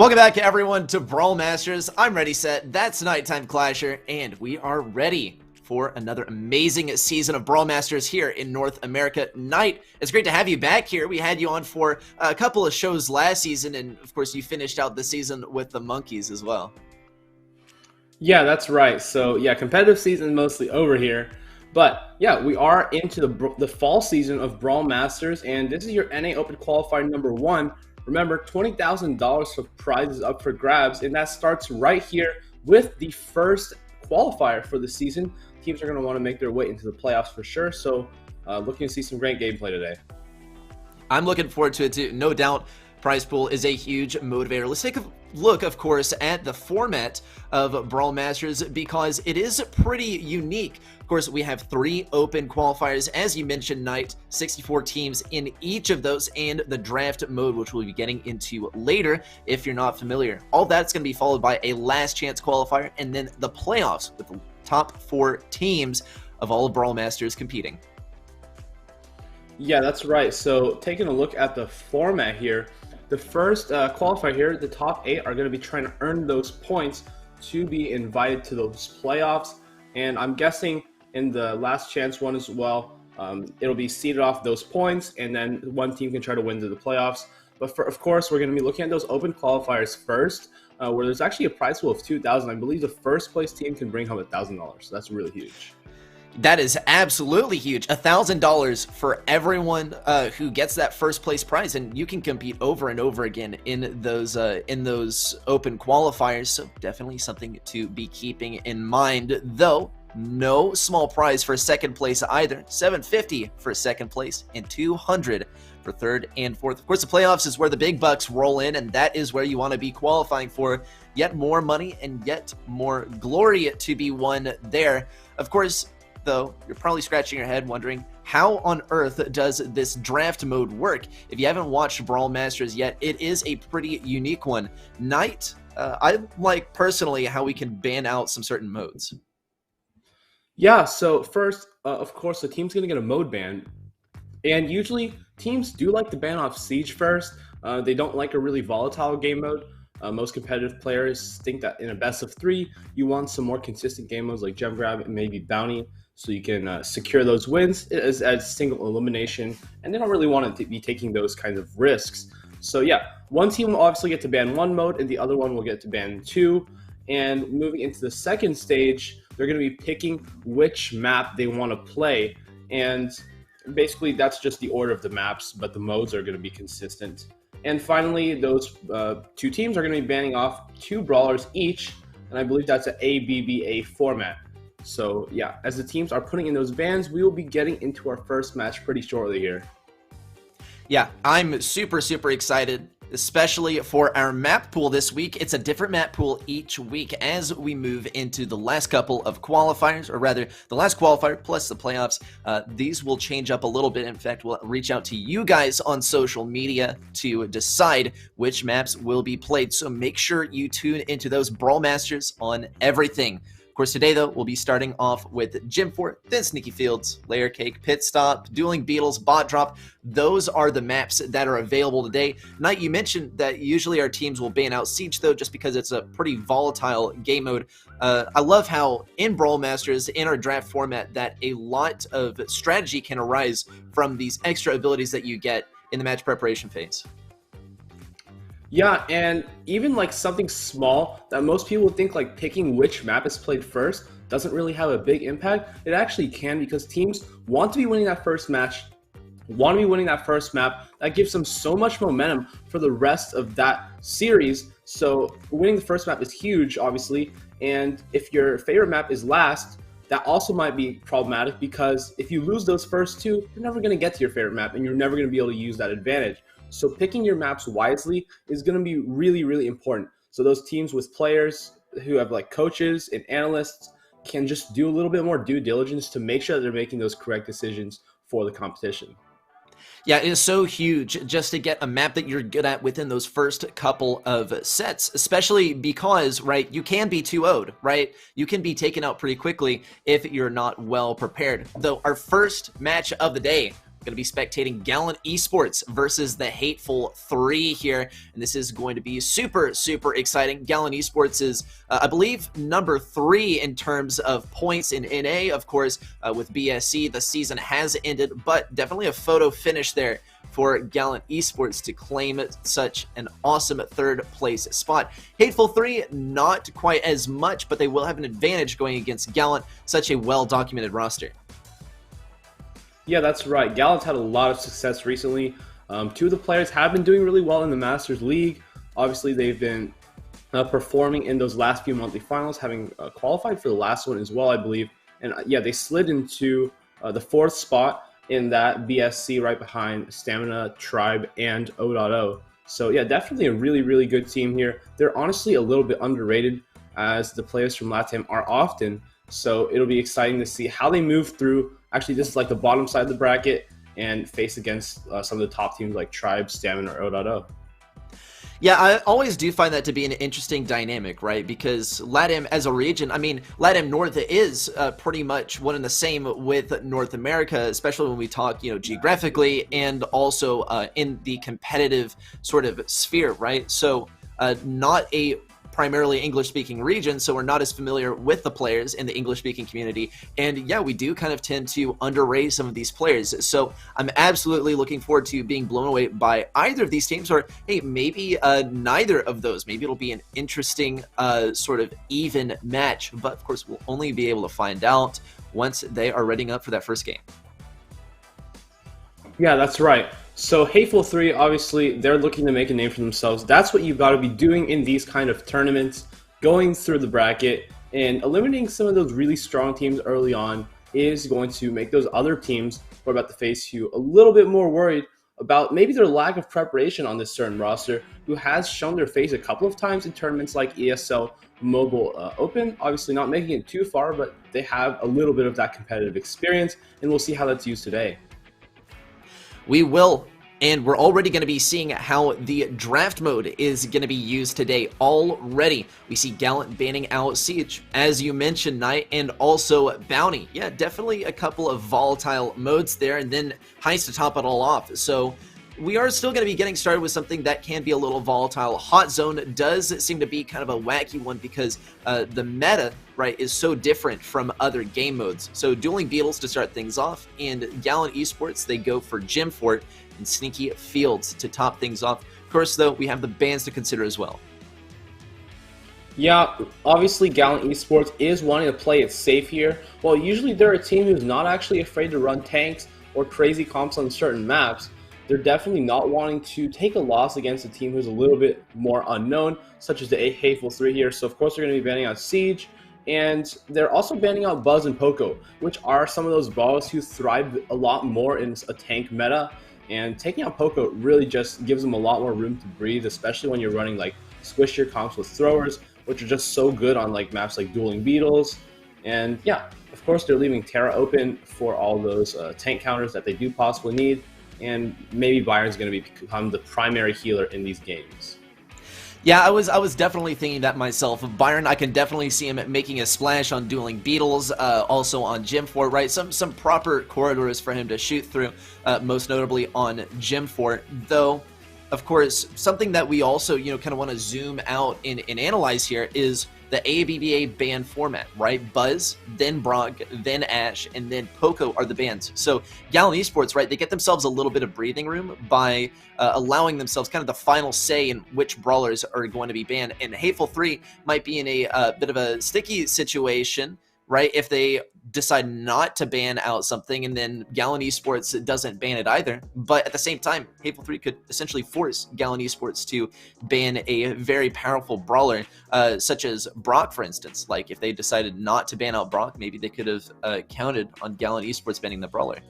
Welcome back, everyone, to Brawl Masters. I'm Ready Set, that's Nighttime Clasher, and we are ready for another amazing season of Brawl Masters here in North America. Knight, it's great to have you back here. We had you on for a couple of shows last season, and of course you finished out the season with the Monkeys as well. Yeah, that's right. So yeah, competitive season mostly over here. But yeah, we are into the fall season of Brawl Masters, and this is your NA Open Qualifier number 1. Remember, $20,000 for prizes up for grabs, and that starts right here with the first qualifier for the season. Teams are going to want to make their way into the playoffs for sure, so looking to see some great gameplay today. I'm looking forward to it too, no doubt. Prize pool is a huge motivator. Let's take a look, of course, at the format of Brawl Masters because it is pretty unique. Of course, we have 3 open qualifiers, as you mentioned, Knight, 64 teams in each of those, and the draft mode, which we'll be getting into later if you're not familiar. All that's going to be followed by a last chance qualifier, and then the playoffs with the top 4 teams of all of Brawl Masters competing. Yeah, that's right. So taking a look at the format here, the first qualifier here, the top 8 are going to be trying to earn those points to be invited to those playoffs. And I'm guessing in the last chance one as well, it'll be seeded off those points, and then one team can try to win to the playoffs. But of course, we're going to be looking at those open qualifiers first, where there's actually a prize pool of $2,000. I believe the first place team can bring home $1,000. So that's really huge. That is absolutely huge. $1,000 for everyone who gets that first place prize, and you can compete over and over again in those open qualifiers. So definitely something to be keeping in mind. Though no small prize for second place either. $750 for second place and $200 for third and fourth. Of course, the playoffs is where the big bucks roll in, and that is where you want to be qualifying for yet more money and yet more glory to be won there. Of course, though, you're probably scratching your head wondering, how on earth does this draft mode work? If you haven't watched Brawl Masters yet, it is a pretty unique one. Knight, I like personally how we can ban out some certain modes. Yeah, so first, of course, the team's going to get a mode ban. And usually, teams do like to ban off Siege first. They don't like a really volatile game mode. Most competitive players think that in a best of 3, you want some more consistent game modes like Gem Grab and maybe Bounty, so you can secure those wins as single elimination, and they don't really want to be taking those kinds of risks. So yeah, one team will obviously get to ban 1 mode, and the other one will get to ban 2. And moving into the second stage, they're going to be picking which map they want to play, and basically that's just the order of the maps, but the modes are going to be consistent. And finally, those 2 teams are going to be banning off 2 brawlers each, and I believe that's an ABBA format. So yeah, as the teams are putting in those bans, we will be getting into our first match pretty shortly here. Yeah, I'm super excited, especially for our map pool this week. It's a different map pool each week as we move into the last couple of qualifiers, or rather the last qualifier plus the playoffs. These will change up a little bit. In fact, we'll reach out to you guys on social media to decide which maps will be played. So make sure you tune into those Brawl Masters on everything. Of course, today, though, we'll be starting off with Gym Fort, then Sneaky Fields, Layer Cake, Pit Stop, Dueling Beetles, Bot Drop. Those are the maps that are available today. Knight, you mentioned that usually our teams will ban out Siege, though, just because it's a pretty volatile game mode. I love how in Brawl Masters, in our draft format, that a lot of strategy can arise from these extra abilities that you get in the match preparation phase. Yeah, and even like something small that most people would think like picking which map is played first doesn't really have a big impact. It actually can, because teams want to be winning that first match, want to be winning that first map. That gives them so much momentum for the rest of that series. So winning the first map is huge, obviously. And if your favorite map is last, that also might be problematic, because if you lose those first 2, you're never going to get to your favorite map, and you're never going to be able to use that advantage. So picking your maps wisely is going to be really important. So those teams with players who have like coaches and analysts can just do a little bit more due diligence to make sure that they're making those correct decisions for the competition. Yeah, it is so huge just to get a map that you're good at within those first couple of sets, especially because, right, you can be 2-0'd, right? You can be taken out pretty quickly if you're not well prepared. Though our first match of the day going to be spectating Gallant Esports versus the Hateful 3 here, and this is going to be super, super exciting. Gallant Esports is, I believe, number 3 in terms of points in NA. Of course, with BSC, the season has ended, but definitely a photo finish there for Gallant Esports to claim such an awesome third place spot. Hateful 3, not quite as much, but they will have an advantage going against Gallant, such a well-documented roster. Yeah, that's right. Gallant's had a lot of success recently. Two of the players have been doing really well in the Masters League. Obviously, they've been performing in those last few monthly finals, having qualified for the last one as well, I believe. And yeah, they slid into the 4th spot in that BSC right behind Stamina, Tribe, and O.O. So yeah, definitely a really, really good team here. They're honestly a little bit underrated, as the players from LATAM are often. So it'll be exciting to see how they move through. Actually, this is like the bottom side of the bracket and face against some of the top teams like Tribe, Stamina, or O.O. Yeah, I always do find that to be an interesting dynamic, right? Because LATAM as a region, I mean, LATAM North is pretty much one and the same with North America, especially when we talk, geographically and also in the competitive sort of sphere, right? So not a primarily English-speaking region, so we're not as familiar with the players in the English-speaking community. And yeah, we do kind of tend to underrate some of these players. So I'm absolutely looking forward to being blown away by either of these teams, or hey, maybe neither of those. Maybe it'll be an interesting sort of even match. But of course, we'll only be able to find out once they are readying up for that first game. Yeah, that's right. So Hateful 3, obviously, they're looking to make a name for themselves. That's what you've got to be doing in these kind of tournaments, going through the bracket and eliminating some of those really strong teams early on is going to make those other teams who are about to face you a little bit more worried about maybe their lack of preparation on this certain roster, who has shown their face a couple of times in tournaments like ESL Mobile Open. Obviously not making it too far, but they have a little bit of that competitive experience, and we'll see how that's used today. We will, and we're already going to be seeing how the draft mode is going to be used today already. We see Gallant banning out Siege, as you mentioned, Knight, and also Bounty. Yeah, definitely a couple of volatile modes there, and then Heist to top it all off. So we are still going to be getting started with something that can be a little volatile. Hot Zone does seem to be kind of a wacky one because the meta, right, is so different from other game modes. So Dueling Beetles to start things off, and Gallant Esports, they go for Gym Fort and Sneaky Fields to top things off. Of course, though, we have the bans to consider as well. Yeah, obviously Gallant Esports is wanting to play it safe here. Well, usually they're a team who's not actually afraid to run tanks or crazy comps on certain maps. They're definitely not wanting to take a loss against a team who's a little bit more unknown, such as the Hateful 3 here. So of course they're going to be banning out Siege, and they're also banning out Buzz and Poco, which are some of those brawlers who thrive a lot more in a tank meta. And taking out Poco really just gives them a lot more room to breathe, especially when you're running like squishier comps with throwers, which are just so good on like maps like Dueling Beetles. And yeah, of course they're leaving Terra open for all those tank counters that they do possibly need. And maybe Byron's going to become the primary healer in these games. Yeah, I was definitely thinking that myself. Byron, I can definitely see him making a splash on Dueling Beetles, also on Gym Fort, right? Some proper corridors for him to shoot through, most notably on Gym Fort. Though, of course, something that we also, kind of want to zoom out and analyze here is the ABBA ban format, right? Buzz, then Brock, then Ash, and then Poco are the bans. So Gallant Esports, right, they get themselves a little bit of breathing room by allowing themselves kind of the final say in which brawlers are going to be banned. And Hateful 3 might be in a bit of a sticky situation, right, if they decide not to ban out something and then Gallant Esports doesn't ban it either. But at the same time, Hateful 3 could essentially force Gallant Esports to ban a very powerful brawler, such as Brock, for instance. Like, if they decided not to ban out Brock, maybe they could have counted on Gallant Esports banning the brawler.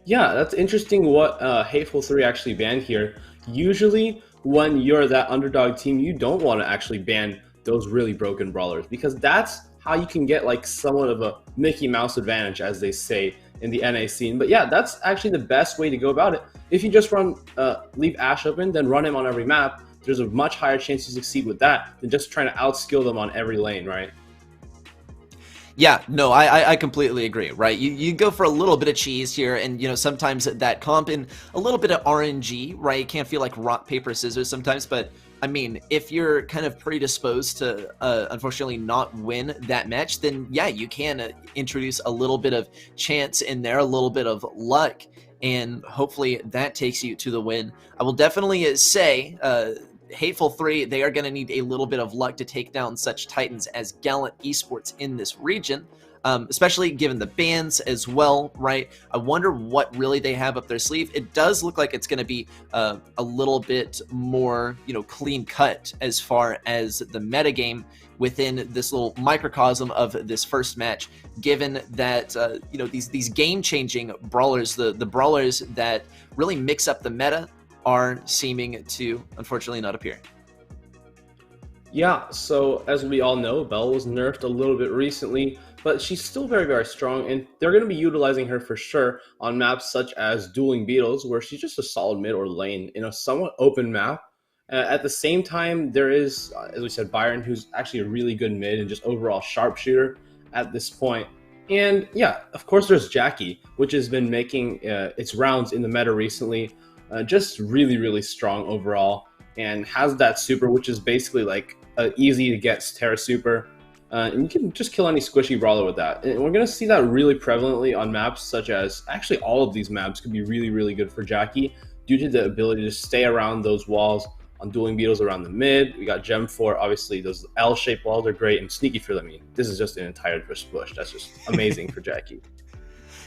Yeah, that's interesting what Hateful 3 actually banned here. Usually, when you're that underdog team, you don't want to actually ban those really broken brawlers, because that's how you can get like somewhat of a Mickey Mouse advantage, as they say in the NA scene. But yeah, that's actually the best way to go about it. If you just leave Ash open, then run him on every map, there's a much higher chance you succeed with that than just trying to outskill them on every lane, right? Yeah, no, I completely agree, right? You go for a little bit of cheese here, and, you know, sometimes that comp and a little bit of RNG, right? It can't feel like rock, paper, scissors sometimes, but, I mean, if you're kind of predisposed to, unfortunately, not win that match, then, yeah, you can introduce a little bit of chance in there, a little bit of luck, and hopefully that takes you to the win. I will definitely say, Hateful 3, they are going to need a little bit of luck to take down such titans as Gallant Esports in this region, especially given the bans as well, right? I wonder what really they have up their sleeve. It does look like it's going to be a little bit more, you know, clean cut as far as the metagame within this little microcosm of this first match, given that, you know, these game-changing brawlers, the brawlers that really mix up the meta, are seeming to unfortunately not appear. Yeah, so as we all know, Belle was nerfed a little bit recently, but she's still very, very strong, and they're going to be utilizing her for sure on maps such as Dueling Beetles, where she's just a solid mid or lane in a somewhat open map. At the same time, there is, as we said, Byron, who's actually a really good mid and just overall sharpshooter at this point. And yeah, of course, there's Jackie, which has been making its rounds in the meta recently. Just really, really strong overall, and has that super, which is basically like easy to get Terra super. And you can just kill any squishy brawler with that. And we're going to see that really prevalently on maps such as, actually all of these maps could be really, really good for Jackie due to the ability to stay around those walls on Dueling Beetles around the mid. We got Gem 4, obviously those L-shaped walls are great, and Sneaky Field, I mean, this is just an entire bush. That's just amazing for Jackie.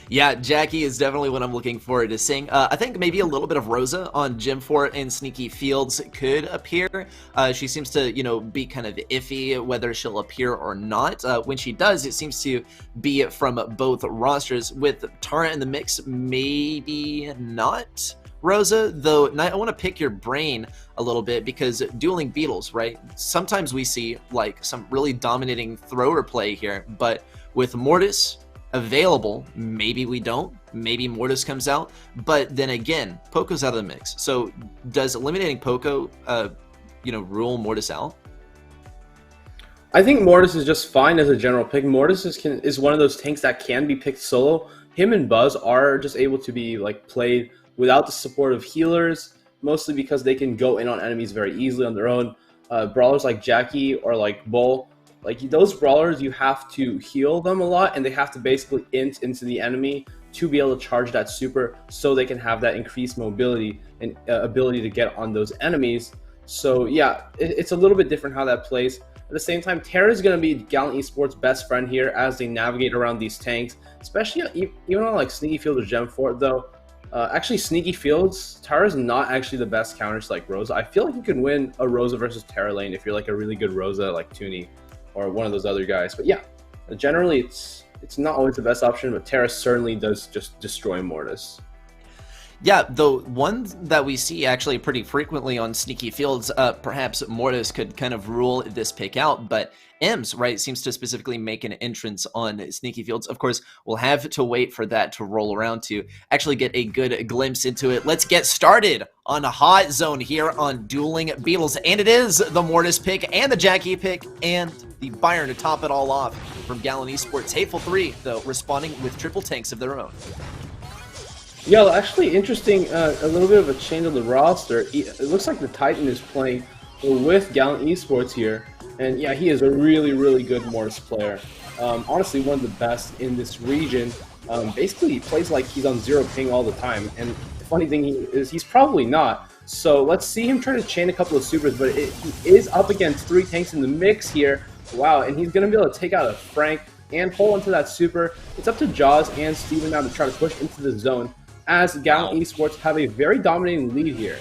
Yeah, Jackie is definitely what I'm looking forward to seeing. I think maybe a little bit of Rosa on Gym Fort and Sneaky Fields could appear. She seems to, you know, be kind of iffy whether she'll appear or not. When she does, it seems to be from both rosters. With Tara in the mix, maybe not Rosa, though. I want to pick your brain a little bit, because Dueling Beetles, right? Sometimes we see like some really dominating thrower play here, but with Mortis available, maybe we don't, maybe Mortis comes out, but then again, Poco's out of the mix. So does eliminating Poco, you know, rule Mortis out? I think Mortis is just fine as a general pick. Mortis is one of those tanks that can be picked solo. Him and Buzz are just able to be like played without the support of healers, mostly because they can go in on enemies very easily on their own. Brawlers like Jackie or like Bull, like those brawlers, you have to heal them a lot, and they have to basically int into the enemy to be able to charge that super, so they can have that increased mobility and ability to get on those enemies. So yeah, it's a little bit different how that plays. At the same time, Terra is going to be Gallant Esports' best friend here as they navigate around these tanks, especially even on like Sneaky Field or Gem Fort though. Actually, Sneaky Fields, Tara's not actually the best counters like Rosa. I feel like you can win a Rosa versus Terra lane if you're like a really good Rosa like Toonie or one of those other guys. But yeah, generally it's not always the best option, but Terra certainly does just destroy Mortis. Yeah, the one that we see actually pretty frequently on Sneaky Fields, perhaps Mortis could kind of rule this pick out, but Ems, right, seems to specifically make an entrance on Sneaky Fields. Of course, we'll have to wait for that to roll around to actually get a good glimpse into it. Let's get started on a hot zone here on Dueling Beetles, and it is the Mortis pick and the Jackie pick and the Byron to top it all off from Gallant Esports. Hateful 3, though, responding with triple tanks of their own. Yeah, actually interesting, a little bit of a change on the roster. It looks like the Titan is playing with Gallant Esports here, and yeah, he is a really, really good Mortis player. Honestly, one of the best in this region. Basically, he plays like he's on 0 ping all the time, and the funny thing is he's probably not. So let's see him try to chain a couple of supers, but he is up against 3 tanks in the mix here. Wow, and he's going to be able to take out a Frank and hold onto that super. It's up to Jaws and Steven now to try to push into the zone, as Gallant Esports have a very dominating lead here.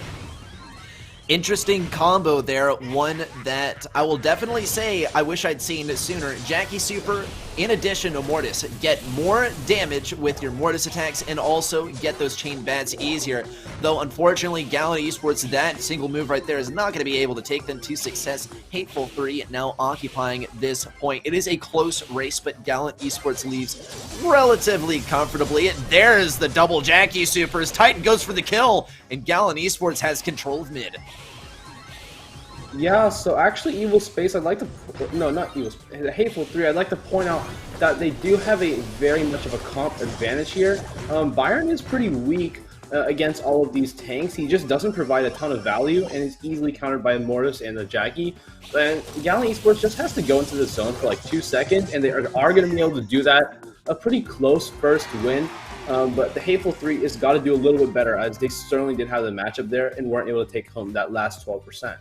Interesting combo there, one that I will definitely say I wish I'd seen sooner. Jackie Super, in addition to Mortis, get more damage with your Mortis attacks and also get those chain bats easier. Though, unfortunately, Gallant Esports, that single move right there is not going to be able to take them to success. Hateful 3 now occupying this point. It is a close race, but Gallant Esports leaves relatively comfortably. There's the double Jackie Supers. Titan goes for the kill, and Gallant Esports has control of mid. Yeah, so actually Evil Space, I'd like to, no, not Evil Space, the Hateful 3, I'd like to point out that they do have a very much of a comp advantage here. Byron is pretty weak against all of these tanks. He just doesn't provide a ton of value and is easily countered by Mortis and the Jackie. And Gallant Esports just has to go into the zone for like 2 seconds, and they are going to be able to do that. A pretty close first win. But the Hateful 3 has got to do a little bit better, as they certainly did have the matchup there and weren't able to take home that last 12%.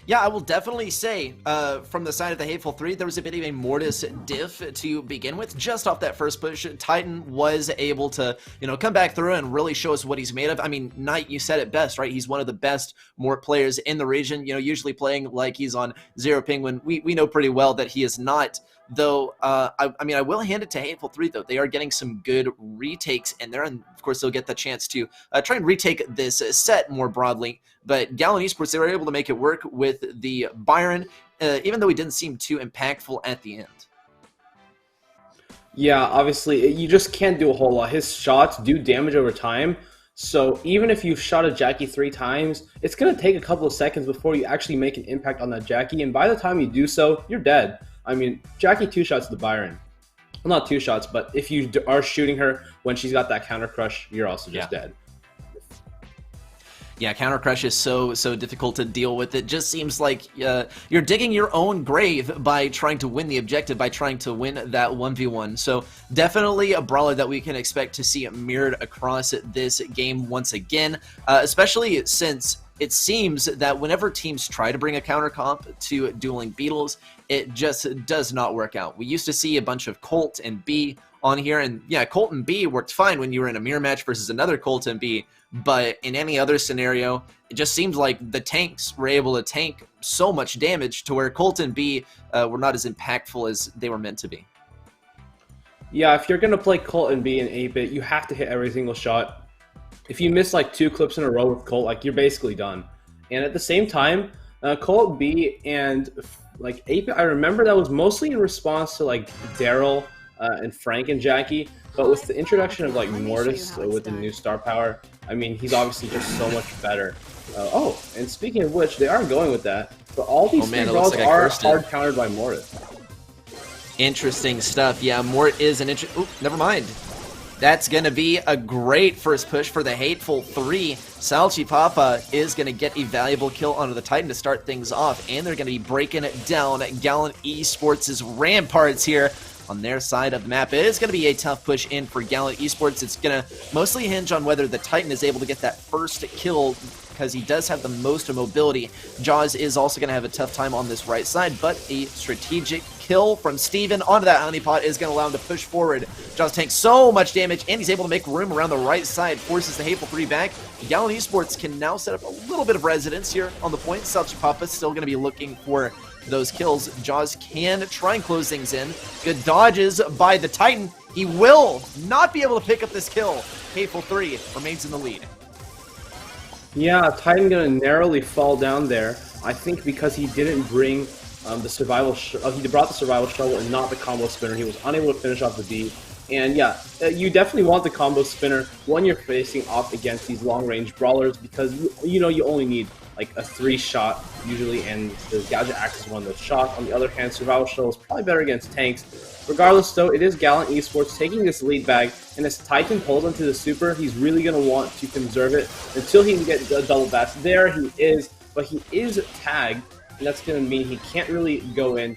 Yeah, I will definitely say, from the side of the Hateful 3, there was a bit of a Mortis diff to begin with. Just off that first push, Titan was able to, come back through and really show us what he's made of. I mean, Knight, you said it best, right? He's one of the best Mort players in the region, usually playing like he's on zero ping, when we know pretty well that he is not. Though, I mean, I will hand it to Hateful 3, though. They are getting some good retakes in there, and of course, they'll get the chance to try and retake this set more broadly. But Gallant Esports, they were able to make it work with the Byron, even though he didn't seem too impactful at the end. Yeah, obviously, you just can't do a whole lot. His shots do damage over time, so even if you've shot a Jackie 3 times, it's going to take a couple of seconds before you actually make an impact on that Jackie, and by the time you do so, you're dead. I mean, Jackie 2 shots the Byron. Well, not 2 shots, but if you are shooting her when she's got that counter crush, you're also just dead. Yeah, counter crush is so difficult to deal with. It just seems like you're digging your own grave by trying to win the objective, by trying to win that 1v1. So definitely a brawler that we can expect to see mirrored across this game once again, especially since it seems that whenever teams try to bring a counter comp to dueling Beetles, it just does not work out. We used to see a bunch of Colt and B on here, and yeah, Colt and B worked fine when you were in a mirror match versus another Colt and B, but in any other scenario, it just seems like the tanks were able to tank so much damage to where Colt and B were not as impactful as they were meant to be. Yeah, if you're going to play Colt and B in 8-bit, you have to hit every single shot. If you miss like 2 clips in a row with Colt, like, you're basically done. And at the same time, Colt B and like 8-bit, I remember that was mostly in response to like Daryl and Frank and Jackie, but with the introduction of like Mortis with the new star power, I mean, he's obviously just so much better. Oh, and speaking of which, they are going with that, but all these three brawls like are hard countered by Mortis. Interesting stuff. Yeah, Mort is an Oop, never mind. That's going to be a great first push for the Hateful 3. Salchipapa is going to get a valuable kill onto the Titan to start things off, and they're going to be breaking it down Gallant Esports' ramparts here on their side of the map. It is going to be a tough push in for Gallant Esports. It's going to mostly hinge on whether the Titan is able to get that first kill, because he does have the most mobility. Jaws is also going to have a tough time on this right side, but a strategic kill from Steven onto that honeypot is going to allow him to push forward. Jaws takes so much damage, and he's able to make room around the right side, forces the Hateful 3 back. Gallant Esports can now set up a little bit of residence here on the point. Salchipapa still going to be looking for those kills. Jaws can try and close things in. Good dodges by the Titan. He will not be able to pick up this kill. Hateful 3 remains in the lead. Yeah, Titan gonna narrowly fall down there. I think because he didn't bring the survival. He brought the survival shovel and not the combo spinner. He was unable to finish off the beat. And yeah, you definitely want the combo spinner when you're facing off against these long-range brawlers, because you know you only need like a 3-shot usually, and the gadget acts as one of those shots. On the other hand, survival shovel is probably better against tanks. Regardless, though, it is Gallant Esports taking this lead back, and as Titan pulls onto the super, he's really going to want to conserve it until he can get a double bash. There he is, but he is tagged, and that's going to mean he can't really go in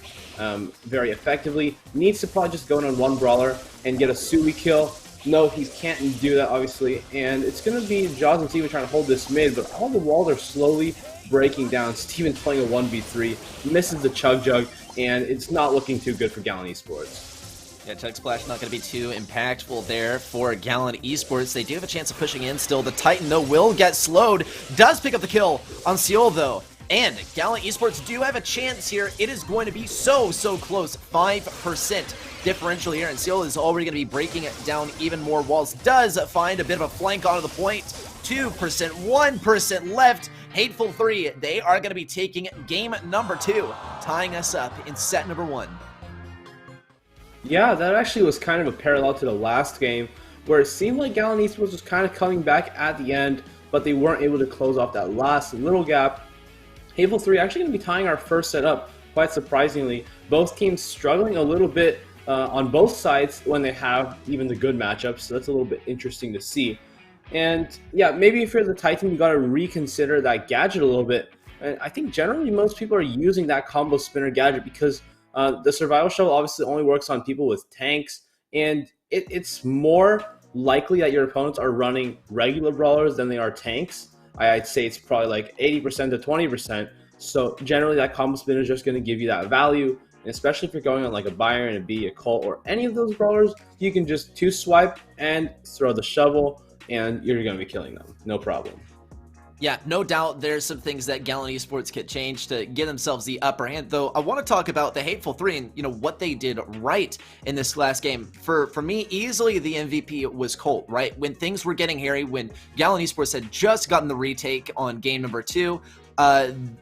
very effectively. Needs to probably just go in on one brawler and get a Sui kill. No, he can't do that, obviously, and it's going to be Jaws and Steven trying to hold this mid, but all the walls are slowly breaking down. Steven's playing a 1v3, misses the Chug Jug, and it's not looking too good for Gallant Esports. Yeah, Chug Splash not going to be too impactful there for Gallant Esports. They do have a chance of pushing in still. The Titan, though, will get slowed. Does pick up the kill on Seoul, though. And Gallant Esports do have a chance here. It is going to be so close. 5% differential here, and Seoul is already going to be breaking it down even more. Walls does find a bit of a flank onto the point. 2%, 1% left. Hateful 3, they are going to be taking game number 2, tying us up in set number 1. Yeah, that actually was kind of a parallel to the last game, where it seemed like Gallant Esports was kind of coming back at the end, but they weren't able to close off that last little gap. Hateful 3 actually going to be tying our first set up, quite surprisingly. Both teams struggling a little bit on both sides when they have even the good matchups, so that's a little bit interesting to see. And yeah, maybe if you're the Titan, you got to reconsider that gadget a little bit. And I think generally most people are using that combo spinner gadget because the survival shovel obviously only works on people with tanks, and it's more likely that your opponents are running regular brawlers than they are tanks. I'd say it's probably like 80% to 20%. So generally that combo spinner is just going to give you that value. And especially if you're going on like a Byron, a B, a Colt, or any of those brawlers, you can just 2-swipe and throw the shovel, and you're going to be killing them. No problem. Yeah, no doubt there's some things that Gallant Esports could change to give themselves the upper hand, though I want to talk about the Hateful 3 and, what they did right in this last game. For me, easily the MVP was Colt, right? When things were getting hairy, when Gallant Esports had just gotten the retake on game number 2,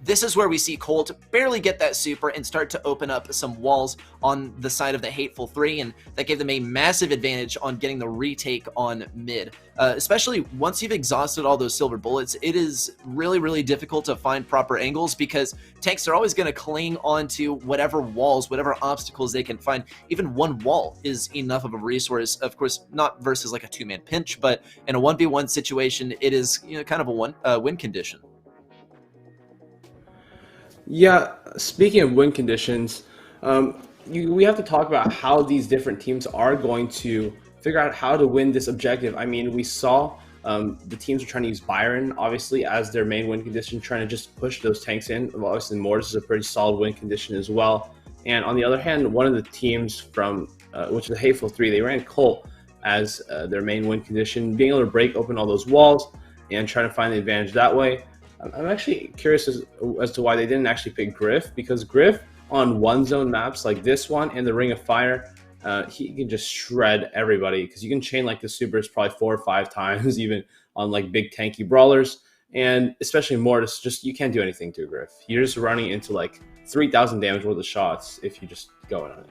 this is where we see Colt barely get that super and start to open up some walls on the side of the Hateful 3, and that gave them a massive advantage on getting the retake on mid. Especially once you've exhausted all those silver bullets, it is really, really difficult to find proper angles because tanks are always going to cling onto whatever walls, whatever obstacles they can find. Even one wall is enough of a resource, of course, not versus like a two-man pinch, but in a 1v1 situation, it is kind of a win condition. Yeah, speaking of win conditions, we have to talk about how these different teams are going to figure out how to win this objective. I mean, we saw the teams are trying to use Byron, obviously, as their main win condition, trying to just push those tanks in. Obviously, Mortis is a pretty solid win condition as well. And on the other hand, one of the teams from, which is the Hateful 3, they ran Colt as their main win condition, being able to break open all those walls and trying to find the advantage that way. I'm actually curious as to why they didn't actually pick Griff, because Griff on one zone maps like this one and the Ring of Fire, he can just shred everybody because you can chain like the supers probably 4 or 5 times even on like big tanky brawlers, and especially Mortis, just you can't do anything to Griff. You're just running into like 3,000 damage worth of shots if you just go in on it.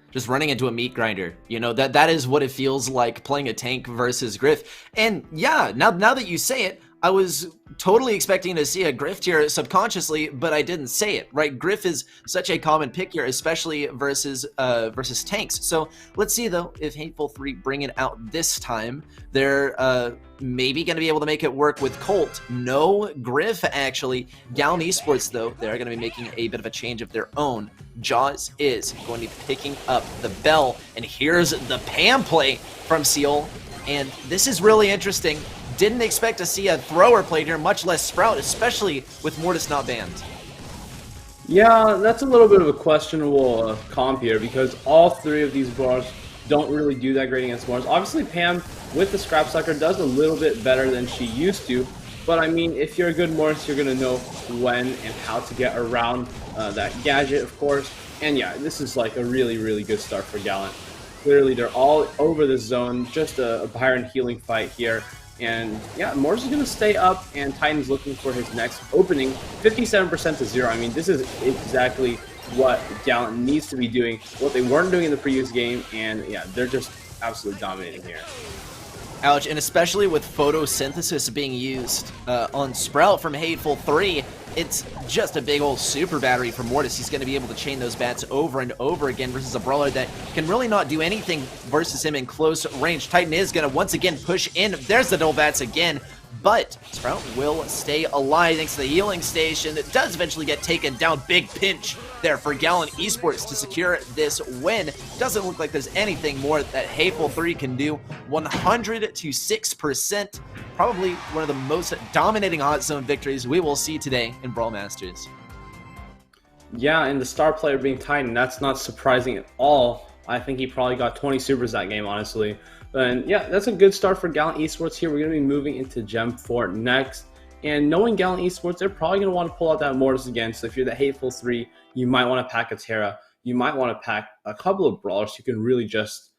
Just running into a meat grinder. That is what it feels like playing a tank versus Griff. And yeah, now that you say it, I was totally expecting to see a Griff here subconsciously, but I didn't say it, right? Griff is such a common pick here, especially versus tanks. So let's see, though, if Hateful 3 bring it out this time. They're maybe going to be able to make it work with Colt. No Griff, actually. Gallant Esports, though, they're going to be making a bit of a change of their own. Jaws is going to be picking up the Bell, and here's the Pam play from Seal, and this is really interesting. Didn't expect to see a thrower played here, much less Sprout, especially with Mortis not banned. Yeah, that's a little bit of a questionable comp here because all 3 of these brawlers don't really do that great against Mortis. Obviously, Pam with the Scrap Sucker does a little bit better than she used to, but I mean, if you're a good Mortis, you're going to know when and how to get around that gadget, of course. And yeah, this is like a really, really good start for Gallant. Clearly, they're all over the zone, just a Byron healing fight here. And yeah, Mortis is going to stay up, and Titan's looking for his next opening. 57% to 0. I mean, this is exactly what Gallant needs to be doing, what they weren't doing in the previous game, and yeah, they're just absolutely dominating here. Ouch, and especially with photosynthesis being used on Sprout from Hateful 3, it's just a big old super battery for Mortis. He's going to be able to chain those bats over and over again versus a brawler that can really not do anything versus him in close range. Titan is going to once again push in. There's the double bats again, but Sprout will stay alive thanks to the healing station. It does eventually get taken down. Big pinch there for Gallant Esports to secure this win. Doesn't look like there's anything more that Hateful 3 can do. 100 to 6%. Probably one of the most dominating hot zone victories we will see today in Brawl Masters. Yeah, and the star player being Titan, that's not surprising at all. I think he probably got 20 supers that game, honestly. And yeah, that's a good start for Gallant Esports here. We're going to be moving into Gem 4 next. And knowing Gallant Esports, they're probably going to want to pull out that Mortis again. So if you're the Hateful 3, you might want to pack a Terra. You might want to pack a couple of brawlers who can really just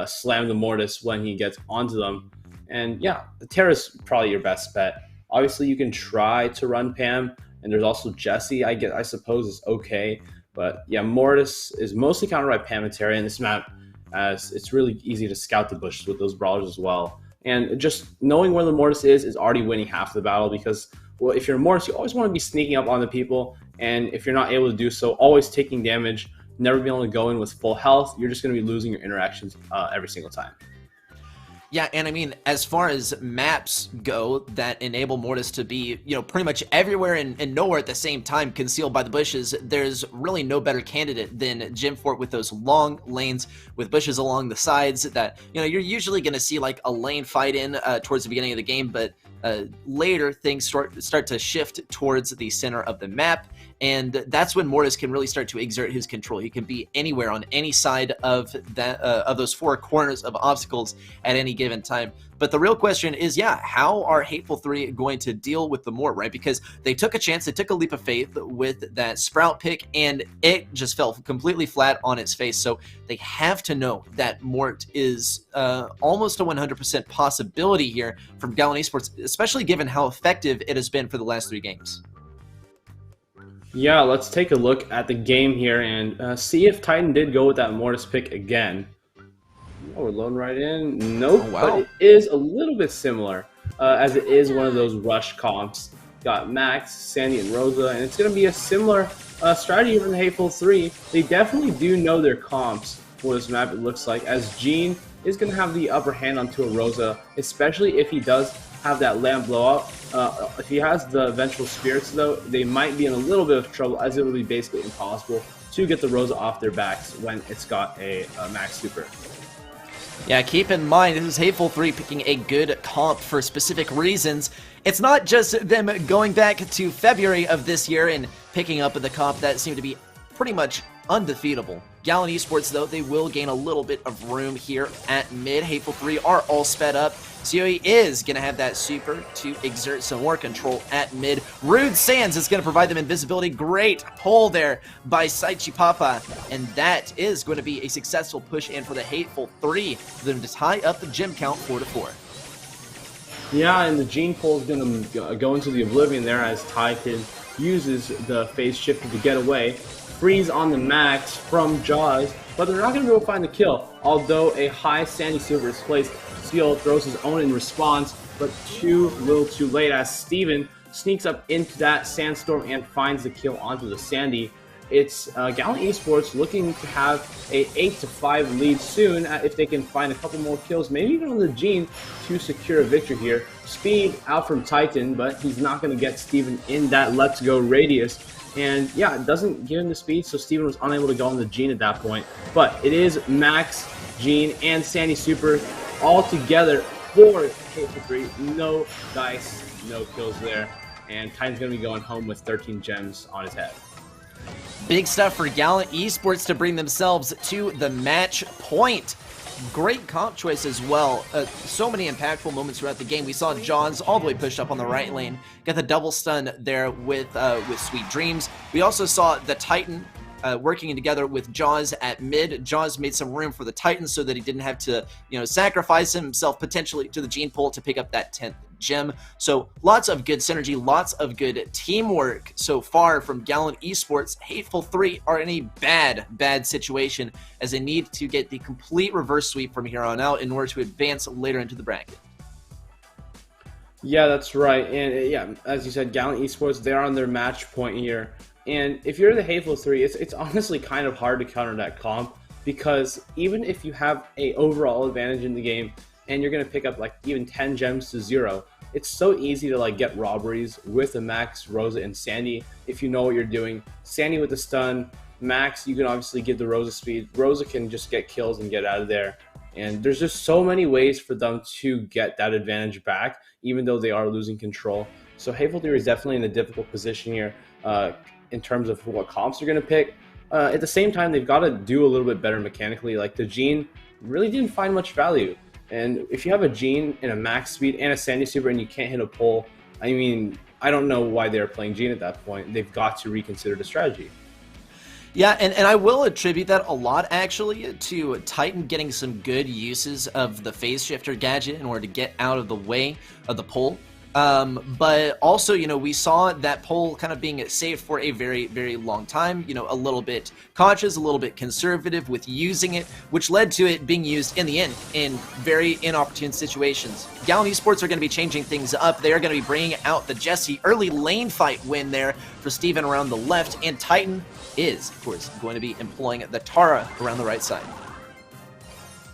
slam the Mortis when he gets onto them. And yeah, the Terra is probably your best bet. Obviously, you can try to run Pam. And there's also Jessie, I suppose, is okay. But yeah, Mortis is mostly countered by Pam and Terra in this map, as it's really easy to scout the bushes with those brawlers as well. And just knowing where the Mortis is already winning half the battle, because well, if you're Mortis, you always want to be sneaking up on the people, and if you're not able to do so, always taking damage, never being able to go in with full health, you're just going to be losing your interactions every single time. Yeah, and I mean, as far as maps go that enable Mortis to be, pretty much everywhere and nowhere at the same time, concealed by the bushes, there's really no better candidate than Gym Fort with those long lanes with bushes along the sides that, you're usually going to see like a lane fight in towards the beginning of the game, but later things start to shift towards the center of the map, and that's when Mortis can really start to exert his control. He can be anywhere on any side of that of those four corners of obstacles at any given time. But the real question is, how are Hateful 3 going to deal with the Mort, right? Because they took a chance, they took a leap of faith with that Sprout pick, and it just fell completely flat on its face. So they have to know that Mort is almost a 100% possibility here from Gallant Esports, especially given how effective it has been for the last 3 games. Yeah, let's take a look at the game here and see if Titan did go with that Mortis pick again. Oh, we're loading right in. Nope, oh, wow. But it is a little bit similar, as it is one of those rush comps. Got Max, Sandy, and Rosa, and it's going to be a similar strategy from the Hateful 3. They definitely do know their comps for this map, it looks like, as Gene is going to have the upper hand onto a Rosa, especially if he does have that lamp blowout. If he has the Vengeful Spirits, though, they might be in a little bit of trouble, as it will be basically impossible to get the Rosa off their backs when it's got a Max Super. Yeah, keep in mind, this is Hateful 3 picking a good comp for specific reasons. It's not just them going back to February of this year and picking up the comp that seemed to be pretty much undefeatable. Gallant Esports, though, they will gain a little bit of room here at mid. Hateful 3 are all sped up. COE is going to have that super to exert some more control at mid. Rude Sands is going to provide them invisibility. Great pull there by Saichi Papa. And that is going to be a successful push in for the Hateful 3 for them to tie up the gym count 4-4. Yeah, and the Gene pull is going to go into the Oblivion there as Titan uses the phase shifter to get away. Freeze on the Max from Jaws, but they're not going to be able to find the kill. Although a high Sandy Super is placed, Seal throws his own in response, but too little too late as Steven sneaks up into that Sandstorm and finds the kill onto the Sandy. It's Gallant Esports looking to have a 8-5 lead soon if they can find a couple more kills, maybe even on the Gene to secure a victory here. Speed out from Titan, but he's not going to get Steven in that Let's Go radius. And yeah, it doesn't give him the speed, so Steven was unable to go on the Gene at that point. But it is Max, Gene, and Sandy Super all together for Hateful 3. No dice, no kills there. And Titan's going to be going home with 13 gems on his head. Big stuff for Gallant Esports to bring themselves to the match point. Great comp choice as well. So many impactful moments throughout the game. We saw Jaws all the way pushed up on the right lane. Got the double stun there with Sweet Dreams. We also saw the Titan working together with Jaws at mid. Jaws made some room for the Titan so that he didn't have to, sacrifice himself potentially to the Gene Pull to pick up that 10th gem. So lots of good synergy, lots of good teamwork so far from Gallant Esports. Hateful 3 are in a bad situation as they need to get the complete reverse sweep from here on out in order to advance later into the bracket. Yeah, that's right. And yeah, as you said, Gallant Esports, they're on their match point here. And if you're the Hateful 3, it's honestly kind of hard to counter that comp, because even if you have a overall advantage in the game and you're going to pick up like even 10 gems to 0, it's so easy to like get robberies with the Max, Rosa, and Sandy if you know what you're doing. Sandy with the stun, Max, you can obviously give the Rosa speed. Rosa can just get kills and get out of there. And there's just so many ways for them to get that advantage back, even though they are losing control. So Hateful 3 is definitely in a difficult position here in terms of what comps they're going to pick. At the same time, they've got to do a little bit better mechanically. Like the Gene really didn't find much value. And if you have a Gene and a Max speed and a Sandy Super and you can't hit a pull, I mean, I don't know why they're playing Gene at that point. They've got to reconsider the strategy. Yeah, and I will attribute that a lot, actually, to Titan getting some good uses of the phase shifter gadget in order to get out of the way of the pull. But also, we saw that poll kind of being saved for a very, very long time, a little bit cautious, a little bit conservative with using it, which led to it being used in the end in very inopportune situations. Gallant Esports are going to be changing things up. They are going to be bringing out the Jesse early lane fight win there for Steven around the left, and Titan is, of course, going to be employing the Tara around the right side.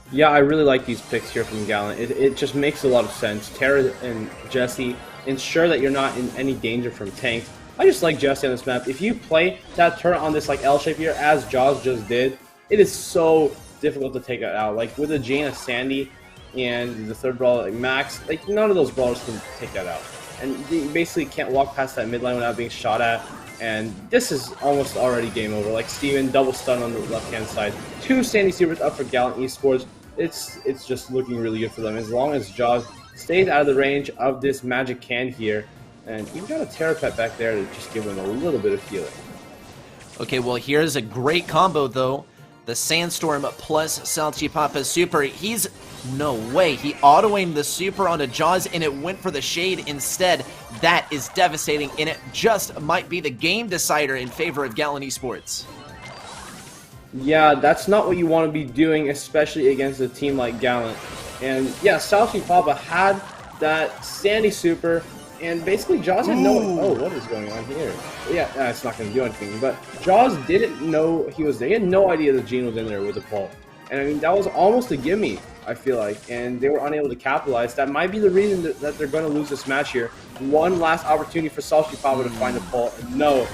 Yeah, I really like these picks here from Gallant. It just makes a lot of sense. Tara and Jesse ensure that you're not in any danger from tanks. I just like Jesse on this map. If you play that turret on this like L shape here, as Jaws just did, it is so difficult to take it out. Like with a Jaina Sandy and the third brawler like Max, like none of those brawlers can take that out. And you basically can't walk past that mid lane without being shot at. And this is almost already game over. Like Steven, double stun on the left-hand side. 2 Sandy Supers up for Gallant Esports. It's just looking really good for them. As long as Jaws stays out of the range of this magic can here. And you've got a Terra Pet back there to just give them a little bit of healing. Okay, well, here's a great combo, though. The Sandstorm plus Salchipapa's super. No way. He auto-aimed the super onto Jaws, and it went for the shade instead. That is devastating, and it just might be the game decider in favor of Gallant Esports. Yeah, that's not what you want to be doing, especially against a team like Gallant. And yeah, Salchipapa had that Sandy super, and basically Jaws had no... Oh, what is going on here? Yeah, it's not going to do anything, but Jaws didn't know he was there. He had no idea that Gene was in there with the pole. And I mean, that was almost a gimme, I feel like, and they were unable to capitalize. That might be the reason that they're going to lose this match here. One last opportunity for Salchipapa to find the pole. No.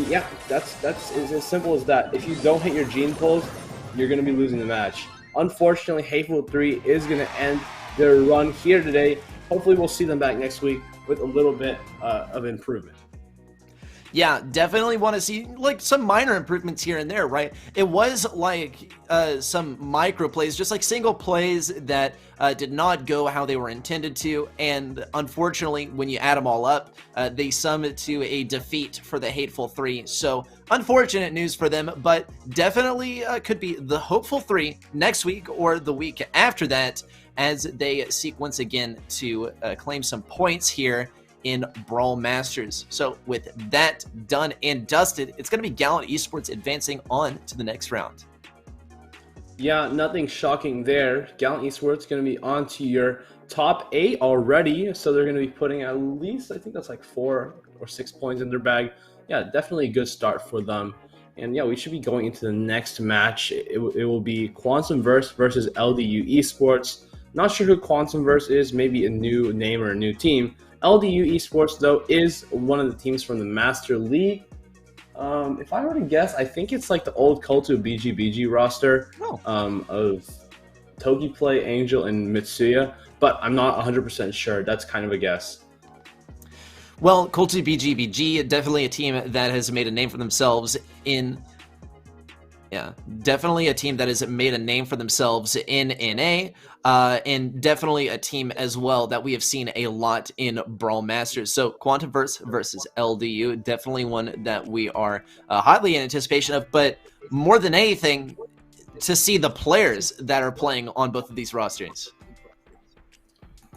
Yeah, that's as simple as that. If you don't hit your Gene pulls, you're going to be losing the match. Unfortunately, Hateful 3 is going to end their run here today. Hopefully, we'll see them back next week with a little bit of improvement. Yeah, definitely want to see like some minor improvements here and there, right? It was like some micro plays, just like single plays that did not go how they were intended to, and unfortunately, when you add them all up, they sum it to a defeat for the Hateful 3. So unfortunate news for them, but definitely could be the hopeful 3 next week or the week after that, as they seek once again to claim some points here in Brawl Masters. So with that done and dusted, it's going to be Gallant Esports advancing on to the next round. Yeah, nothing shocking there. Gallant Esports going to be on to your top 8 already, so they're going to be putting at least, I think that's like 4 or 6 points in their bag. Yeah, definitely a good start for them. And yeah, we should be going into the next match. It will be Quantumverse versus Ldu Esports. Not sure who Quantumverse is, maybe a new name or a new team. Ldu Esports, though, is one of the teams from the Master League. If I were to guess, I think it's like the old Kultu BGBG roster of Togiplay, Angel, and Mitsuya, but I'm not 100% sure. That's kind of a guess. Well, Kultu BGBG, definitely a team that has made a name for themselves in... Yeah, definitely a team that has made a name for themselves in NA, and definitely a team as well that we have seen a lot in Brawl Masters. So Quantumverse versus LDU, definitely one that we are hotly in anticipation of, but more than anything, to see the players that are playing on both of these rosters.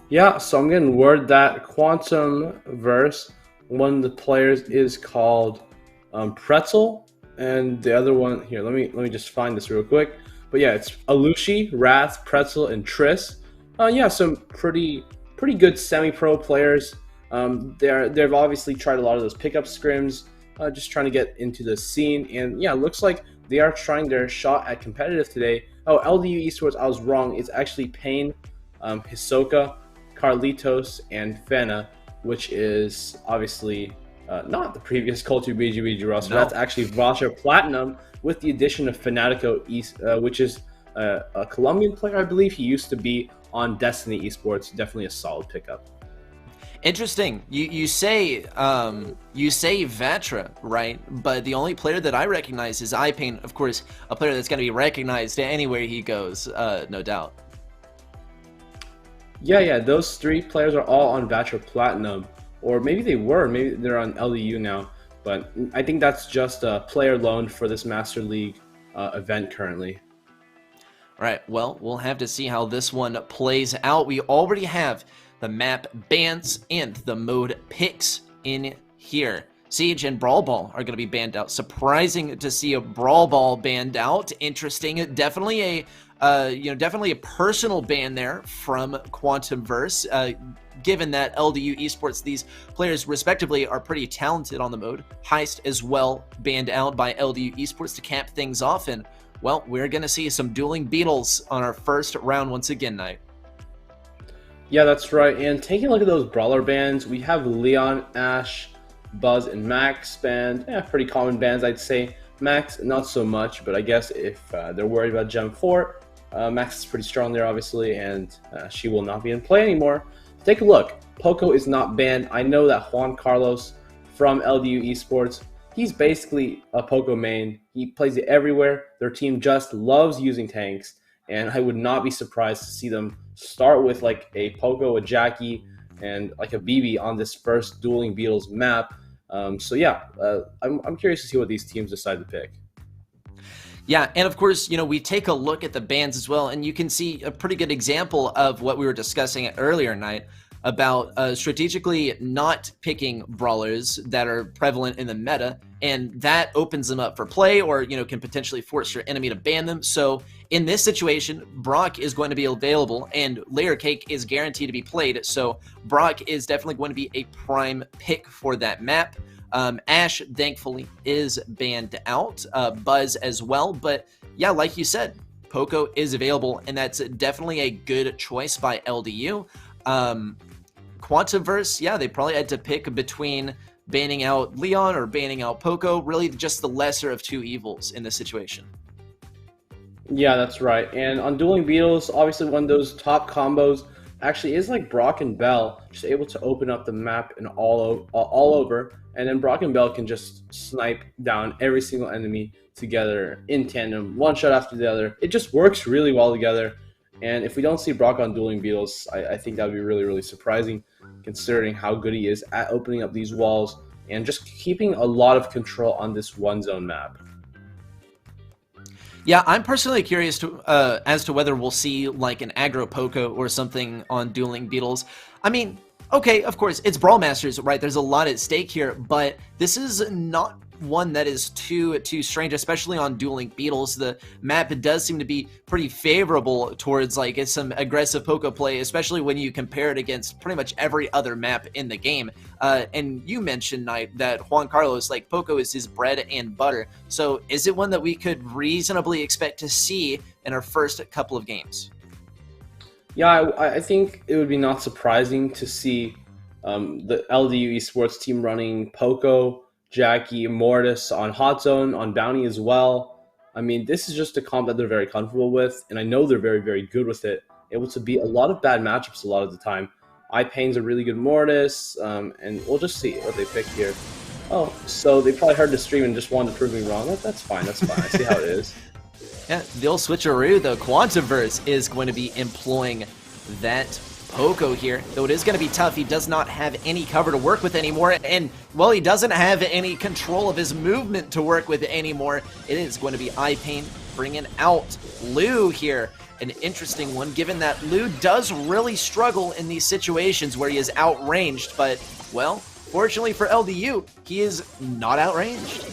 Yeah, so I'm getting word that Quantumverse, one of the players is called Pretzel. And the other one here, let me just find this real quick. But yeah, it's Alushi, Wrath, Pretzel, and Triss. Yeah, some pretty good semi-pro players. They've obviously tried a lot of those pickup scrims, just trying to get into the scene. And yeah, it looks like they are trying their shot at competitive today. Oh, LDU Esports, I was wrong. It's actually Pain, Hisoka, Carlitos, and Fena, which is obviously not the previous Kultu BGBG roster. No. That's actually Vacha Platinum with the addition of Fanatico, which is a Colombian player, I believe. He used to be on Destiny Esports. Definitely a solid pickup. Interesting. You say Vatra, right? But the only player that I recognize is iPain, of course, a player that's going to be recognized anywhere he goes, no doubt. Yeah, those 3 players are all on Vatra Platinum. Or maybe they were, maybe they're on LDU now. But I think that's just a player loan for this Master League event currently. All right, well, we'll have to see how this one plays out. We already have the map bans and the mode picks in here. Siege and Brawl Ball are going to be banned out. Surprising to see a Brawl Ball banned out. Interesting. Definitely a personal ban there from Quantumverse. Given that Ldu Esports, these players respectively are pretty talented on the mode. Heist as well banned out by Ldu Esports to cap things off, and well, we're going to see some dueling beetles on our first round once again, Knight. Yeah, that's right. And taking a look at those brawler bans, we have Leon, Ash, Buzz, and Max banned. Yeah, pretty common bans, I'd say. Max, not so much, but I guess if they're worried about Gem 4, Max is pretty strong there, obviously, and she will not be in play anymore. Take a look. Poco is not banned. I know that Juan Carlos from Ldu Esports, he's basically a Poco main. He plays it everywhere. Their team just loves using tanks, and I would not be surprised to see them start with like a Poco, a Jackie, and like a BB on this first Dueling Beetles map. So yeah, I'm curious to see what these teams decide to pick. Yeah, and of course, we take a look at the bans as well, and you can see a pretty good example of what we were discussing earlier night about strategically not picking brawlers that are prevalent in the meta, and that opens them up for play, or can potentially force your enemy to ban them. So in this situation, Brock is going to be available, and Layer Cake is guaranteed to be played. So Brock is definitely going to be a prime pick for that map. Ash, thankfully, is banned out. Buzz as well. But yeah, like you said, Poco is available, and that's definitely a good choice by LDU. Quantumverse, yeah, they probably had to pick between banning out Leon or banning out Poco. Really just the lesser of two evils in this situation. Yeah, that's right. And on Dueling Beetles, obviously one of those top combos actually is like Brock and Bell, just able to open up the map and all over, and then Brock and Bell can just snipe down every single enemy together in tandem, one shot after the other. It just works really well together, and if we don't see Brock on Dueling Beetles, I think that would be really, really surprising, considering how good he is at opening up these walls and just keeping a lot of control on this one zone map. Yeah, I'm personally curious as to whether we'll see like an aggro Poco or something on Dueling Beetles. I mean, okay, of course, it's Brawl Masters, right? There's a lot at stake here, but this is not one that is too strange, especially on Dueling Beetles. The map does seem to be pretty favorable towards like some aggressive Poco play, especially when you compare it against pretty much every other map in the game. And you mentioned, Knight, that Juan Carlos, like Poco is his bread and butter. So is it one that we could reasonably expect to see in our first couple of games? Yeah, I think it would be not surprising to see the Ldu Esports team running Poco, Jackie, Mortis on Hot Zone, on Bounty as well. I mean, this is just a comp that they're very comfortable with, and I know they're very, very good with it. Able to beat a lot of bad matchups a lot of the time. iPain's a really good Mortis, and we'll just see what they pick here. Oh, so they probably heard the stream and just wanted to prove me wrong. That's fine, that's fine. I see how it is. Yeah, the old switcheroo, though. Quantumverse is going to be employing that Poco here, though it is going to be tough. He does not have any cover to work with anymore, and, well, he doesn't have any control of his movement to work with anymore. It is going to be iPain bringing out Ldu here. An interesting one, given that Ldu does really struggle in these situations where he is outranged, but, well, fortunately for LDU, he is not outranged.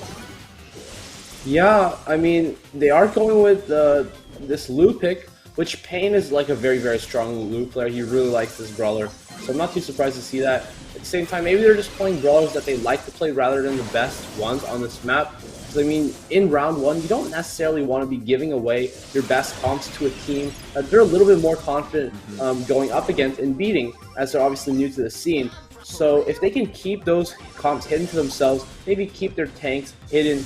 Yeah, I mean, they are going with this Ldu pick, which Pain is like a very, very strong Ldu player. He really likes this brawler, so I'm not too surprised to see that. At the same time, maybe they're just playing brawlers that they like to play rather than the best ones on this map. Because, I mean, in round one, you don't necessarily want to be giving away your best comps to a team that they're a little bit more confident going up against and beating, as they're obviously new to the scene. So if they can keep those comps hidden to themselves, maybe keep their tanks hidden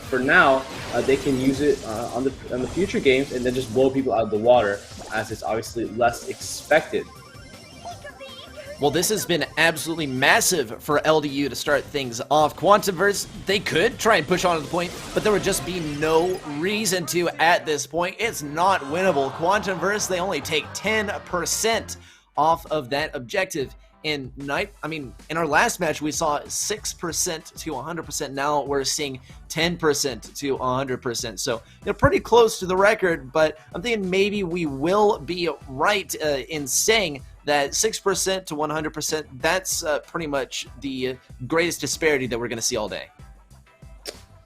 for now, they can use it on the future games and then just blow people out of the water, as it's obviously less expected. Well, this has been absolutely massive for LDU to start things off. Quantumverse, they could try and push on to the point, but there would just be no reason to at this point. It's not winnable. Quantumverse, they only take 10% off of that objective. In in our last match, we saw 6% to 100%. Now we're seeing 10% to 100%. So they're pretty close to the record, but I'm thinking maybe we will be right in saying that 6% to 100%, that's pretty much the greatest disparity that we're going to see all day.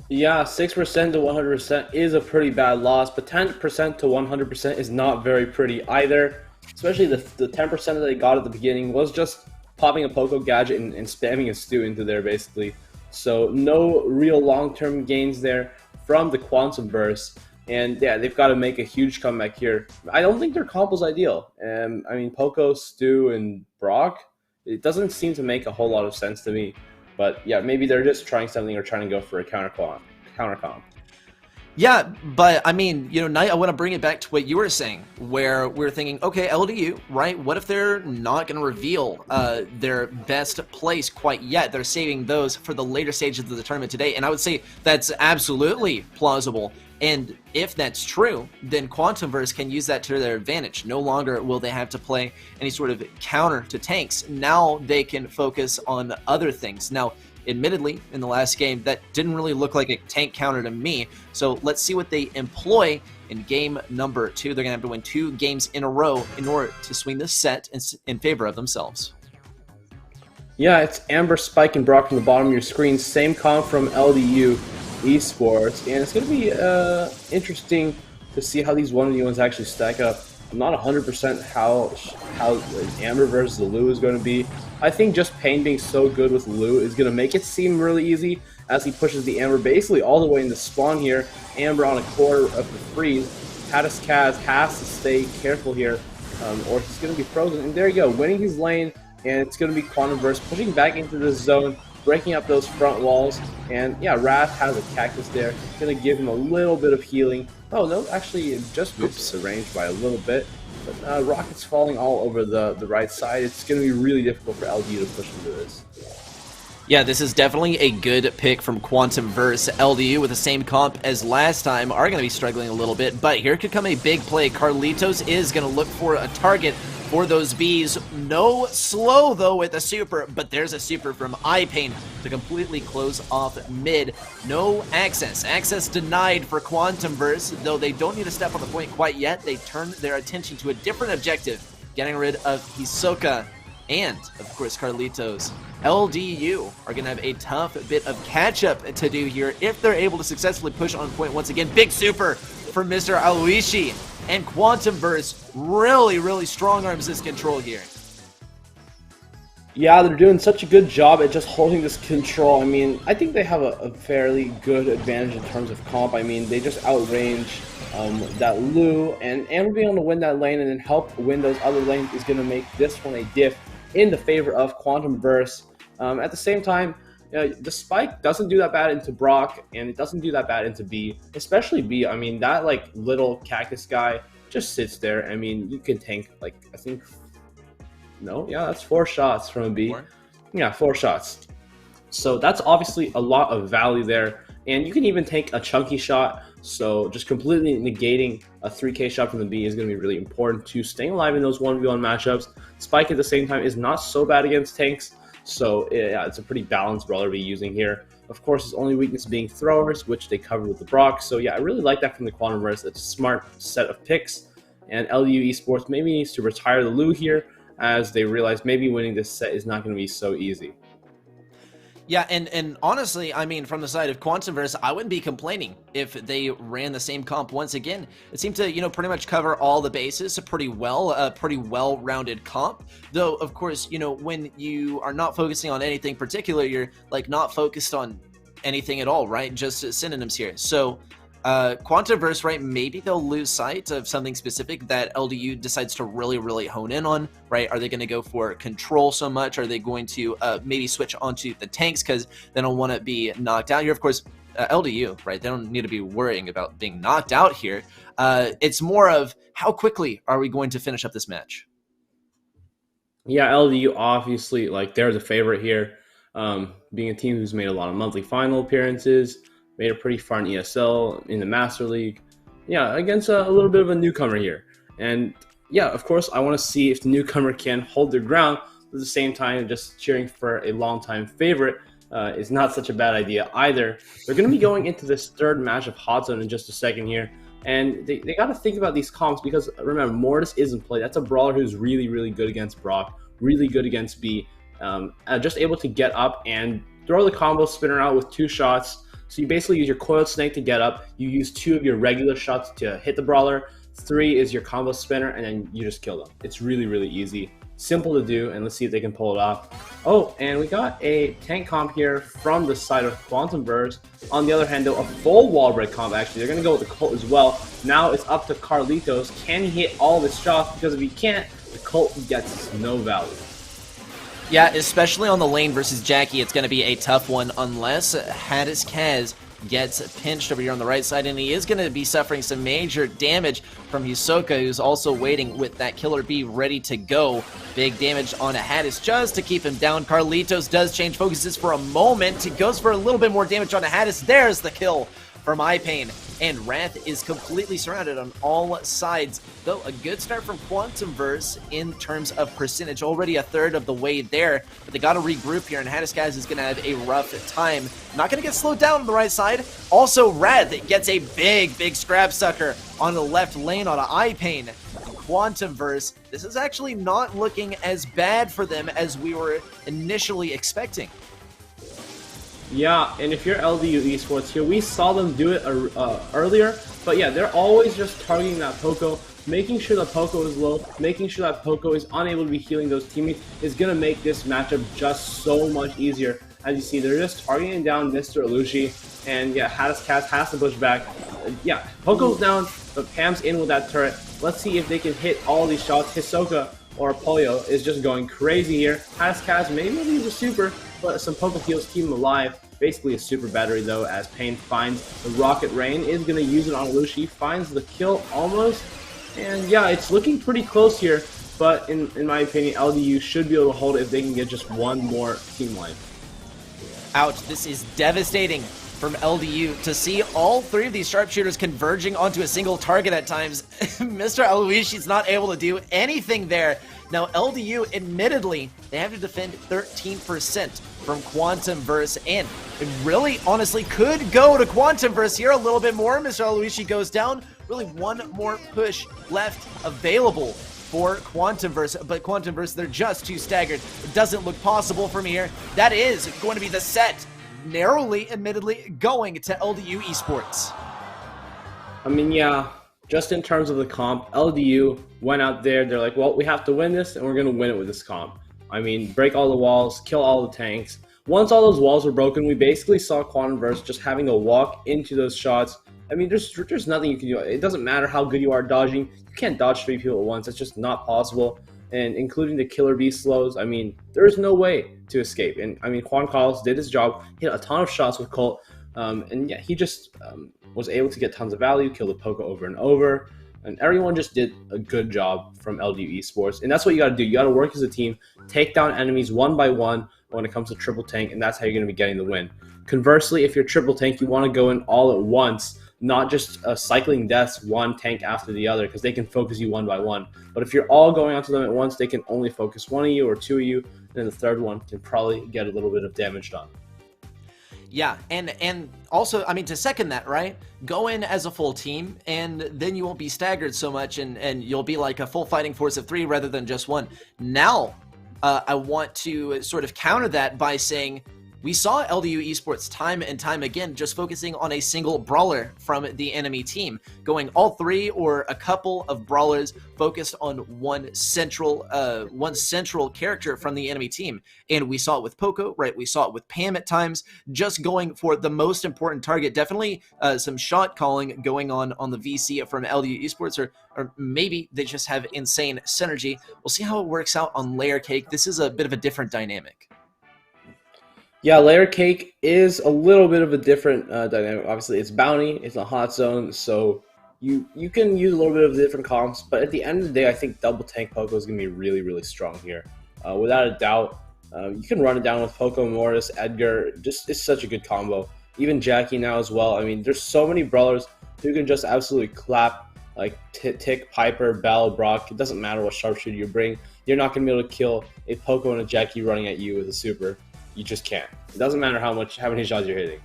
Yeah, 6% to 100% is a pretty bad loss, but 10% to 100% is not very pretty either. Especially the 10% that they got at the beginning was just popping a Poco gadget and spamming a stew into there, basically. So no real long-term gains there from the Quantum Burst. And yeah, they've got to make a huge comeback here. I don't think their comp was ideal. I mean, Poco, Stu, and Brock, it doesn't seem to make a whole lot of sense to me. But yeah, maybe they're just trying something or trying to go for a counter comp. Yeah, but I mean, you know, Knight, I want to bring it back to what you were saying, where we're thinking, okay, LDU, right? What if they're not going to reveal their best place quite yet? They're saving those for the later stages of the tournament today, and I would say that's absolutely plausible. And if that's true, then Quantumverse can use that to their advantage. No longer will they have to play any sort of counter to tanks. Now they can focus on other things. Now, admittedly, in the last game, that didn't really look like a tank counter to me. So let's see what they employ in game number 2. They're going to have to win 2 games in a row in order to swing this set in favor of themselves. Yeah, it's Amber, Spike, and Brock from the bottom of your screen. Same comp from Ldu Esports, and it's going to be interesting to see how these 1v1s actually stack up. I'm not 100% how Amber versus Ldu is going to be. I think just Pain being so good with Ldu is going to make it seem really easy as he pushes the Amber basically all the way into spawn here. Amber on a quarter of the freeze. Kaz has to stay careful here, or he's going to be frozen. And there you go, winning his lane, and it's going to be Quantumverse pushing back into the zone, breaking up those front walls. And yeah, Wrath has a cactus there. Going to give him a little bit of healing. Oh no, actually it just misses the range by a little bit. But Rocket's falling all over the right side. It's going to be really difficult for LDU to push into this. Yeah, this is definitely a good pick from Quantumverse. LDU with the same comp as last time are going to be struggling a little bit, but here could come a big play. Carlitos is going to look for a target for those bees. No slow though with a super, but there's a super from iPain to completely close off mid. No access. Access denied for Quantumverse, though they don't need to step on the point quite yet. They turn their attention to a different objective, getting rid of Hisoka and, of course, Carlitos. LDU are going to have a tough bit of catch-up to do here if they're able to successfully push on point once again. Big super for Mr. Aluishi. And Quantumverse really strong arms this control here. Yeah, they're doing such a good job at just holding this control. I mean, I think they have a fairly good advantage in terms of comp. I mean, they just outrange that Ldu, and Amber being able to win that lane and then help win those other lanes is going to make this one a diff in the favor of Quantumverse. At the same time, the spike doesn't do that bad into Brock, and it doesn't do that bad into B, especially B. I mean, that like little cactus guy just sits there. I mean, you can tank like, I think, no, yeah, that's 4 shots from a B. 4? Yeah, 4 shots. So that's obviously a lot of value there, and you can even take a chunky shot. So just completely negating a 3k shot from the B is going to be really important to staying alive in those 1v1 matchups. Spike at the same time is not so bad against tanks. So yeah, it's a pretty balanced brawler to be using here. Of course, his only weakness being throwers, which they covered with the Brock. So yeah, I really like that from the Quantumverse. It's a smart set of picks. And Ldu Esports maybe needs to retire the Ldu here, as they realize maybe winning this set is not going to be so easy. Yeah, and honestly, I mean, from the side of Quantumverse, I wouldn't be complaining if they ran the same comp once again. It seemed to, you know, pretty much cover all the bases pretty well-rounded comp. Though, of course, you know, when you are not focusing on anything particular, you're, like, not focused on anything at all, right? Just synonyms here. So, Quantumverse, right, maybe they'll lose sight of something specific that LDU decides to really hone in on, right? Are they going to go for control so much? Are they going to maybe switch onto the tanks because they don't want to be knocked out here? Of course, LDU, right, they don't need to be worrying about being knocked out here. It's more of how quickly are we going to finish up this match? Yeah, LDU obviously, like, they're the favorite here, being a team who's made a lot of monthly final appearances, made it pretty far in ESL, in the Master League. Yeah, against a little bit of a newcomer here. And yeah, of course, I want to see if the newcomer can hold their ground. But at the same time, just cheering for a longtime favorite is not such a bad idea either. They're going to be going into this third match of Hot Zone in just a second here. And they got to think about these comps because remember, Mortis isn't played. That's a brawler who's really, really good against Brock, really good against B. Just able to get up and throw the combo spinner out with 2 shots. So you basically use your coiled snake to get up. You use 2 of your regular shots to hit the brawler. 3 is your combo spinner, and then you just kill them. It's really, really easy. Simple to do, and let's see if they can pull it off. Oh, and we got a tank comp here from the side of QuantumVerse. On the other hand, though, a full wall break comp, actually. They're going to go with the Colt as well. Now it's up to Carlitos. Can he hit all of his shots? Because if he can't, the Colt gets no value. Yeah, especially on the lane versus Jackie, it's going to be a tough one unless Kaz gets pinched over here on the right side, and he is going to be suffering some major damage from Hisoka, who's also waiting with that Killer Bee ready to go. Big damage on Hattis just to keep him down. Carlitos does change focuses for a moment. He goes for a little bit more damage on Hattis. There's the kill from iPain, and Wrath is completely surrounded on all sides. Though a good start from QuantumVerse in terms of percentage, already a third of the way there, but they got to regroup here, and Hattis is going to have a rough time. Not going to get slowed down on the right side. Also, Wrath gets a big scrap sucker on the left lane on iPain. QuantumVerse, this is actually not looking as bad for them as we were initially expecting. Yeah, and if you're Ldu Esports here, we saw them do it earlier, but yeah, they're always just targeting that Poco, making sure that Poco is low, making sure that Poco is unable to be healing those teammates is going to make this matchup just so much easier. As you see, they're just targeting down Mr. Alushi, and yeah, Kaz has to push back. Yeah, Poco's down, but Pam's in with that turret. Let's see if they can hit all these shots. Hisoka or Polio is just going crazy here. Kaz maybe use a super, but some Poco heals keep him alive. Basically a super battery though, as Pain finds the Rocket Rain, is going to use it on Alushi, finds the kill almost, and yeah, it's looking pretty close here, but in my opinion, LDU should be able to hold it if they can get just one more team life. Ouch, this is devastating from LDU to see all 3 of these sharpshooters converging onto a single target at times. Mr. Aluishi's not able to do anything there. Now, LDU, admittedly, they have to defend 13% from QuantumVerse, and it really, honestly, could go to QuantumVerse here a little bit more. Mr. Aluishi goes down. Really one more push left available for QuantumVerse, but QuantumVerse, they're just too staggered. It doesn't look possible from here. That is going to be the set. Narrowly, admittedly, going to Ldu Esports. I mean, yeah, just in terms of the comp, LDU went out there, they're like, well, we have to win this, and we're going to win it with this comp. I mean, break all the walls, kill all the tanks. Once all those walls were broken, we basically saw QuantumVerse just having to walk into those shots. I mean, there's nothing you can do. It doesn't matter how good you are dodging. You can't dodge 3 people at once. It's just not possible. And including the Killer Bee slows, I mean, there's no way to escape. And I mean, Juan Carlos did his job, hit a ton of shots with Colt, and yeah, he just was able to get tons of value, kill the Poco over and over, and everyone just did a good job from Ldu Esports. And that's what you got to do. You got to work as a team, take down enemies one by one when it comes to triple tank, and that's how you're going to be getting the win. Conversely, if you're triple tank, you want to go in all at once, not just cycling deaths one tank after the other, because they can focus you one by one. But if you're all going onto them at once, they can only focus one of you or 2 of you, and then the third one can probably get a little bit of damage done. Yeah, and also, I mean, to second that, right? Go in as a full team, and then you won't be staggered so much, and you'll be like a full fighting force of 3 rather than just 1. Now, I want to sort of counter that by saying, we saw Ldu Esports time and time again just focusing on a single brawler from the enemy team, going all 3 or a couple of brawlers focused on one central character from the enemy team. And we saw it with Poco, right? We saw it with Pam at times, just going for the most important target. Definitely some shot calling going on the VC from Ldu Esports, or maybe they just have insane synergy. We'll see how it works out on Layer Cake. This is a bit of a different dynamic. Yeah, Layer Cake is a little bit of a different dynamic. Obviously, it's bounty, it's a hot zone, so you can use a little bit of different comps. But at the end of the day, I think double tank Poco is going to be really, really strong here. Without a doubt, you can run it down with Poco, Mortis, Edgar. Just it's such a good combo. Even Jackie now as well. I mean, there's so many brawlers who can just absolutely clap, like Tick, Piper, Bell, Brock. It doesn't matter what sharpshooter you bring. You're not going to be able to kill a Poco and a Jackie running at you with a super. You just can't. It doesn't matter how many shots you're hitting.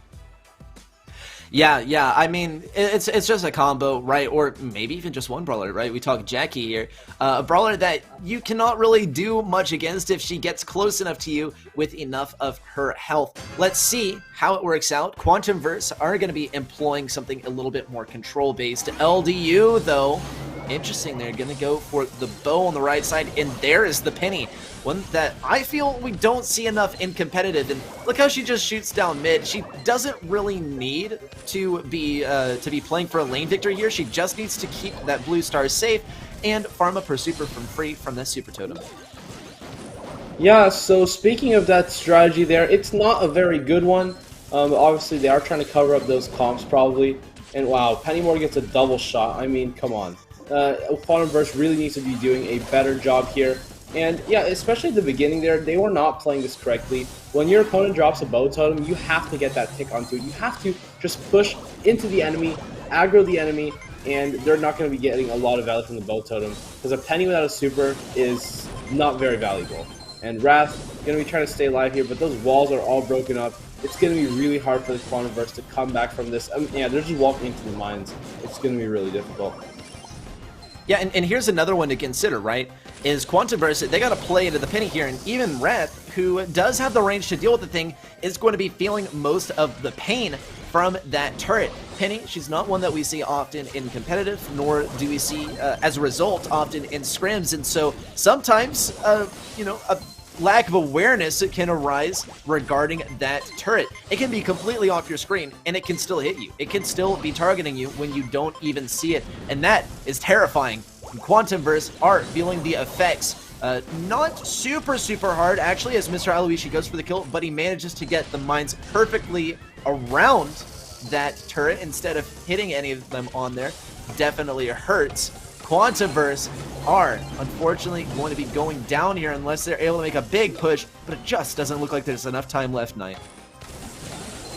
Yeah. I mean, it's just a combo, right? Or maybe even just one brawler, right? We talk Jackie here, a brawler that you cannot really do much against if she gets close enough to you with enough of her health. Let's see how it works out. Quantumverse are going to be employing something a little bit more control-based. LDU, though, interesting. They're going to go for the bow on the right side, and there is the penny. One that I feel we don't see enough in competitive, and look how she just shoots down mid. She doesn't really need to be playing for a lane victory here. She just needs to keep that blue star safe and farm up her super from free from that super totem. Yeah, so speaking of that strategy there, it's not a very good one. Obviously, they are trying to cover up those comps probably. And wow, Pennymore gets a double shot. I mean, come on. Quantumverse really needs to be doing a better job here. And yeah, especially at the beginning there, they were not playing this correctly. When your opponent drops a bow totem, you have to get that tick onto it. You have to just push into the enemy, aggro the enemy, and they're not going to be getting a lot of value from the bow totem, because a penny without a super is not very valuable. And Wrath going to be trying to stay alive here, but those walls are all broken up. It's going to be really hard for the Quantumverse to come back from this. Yeah, they're just walking into the mines. It's going to be really difficult. Yeah, and here's another one to consider, right? Is Quantumverse, they got to play into the penny here, and even Wrath, who does have the range to deal with the thing, is going to be feeling most of the pain from that turret. Penny, she's not one that we see often in competitive, nor do we see, as a result, often in scrims, and so sometimes, you know, a lack of awareness can arise regarding that turret. It can be completely off your screen, and it can still hit you. It can still be targeting you when you don't even see it, and that is terrifying. Quantumverse are feeling the effects. Not super hard, actually, as Mr. Aloysius goes for the kill, but he manages to get the mines perfectly around that turret instead of hitting any of them on there. Definitely hurts. Quantumverse are, unfortunately, going to be going down here unless they're able to make a big push, but it just doesn't look like there's enough time left, Knight.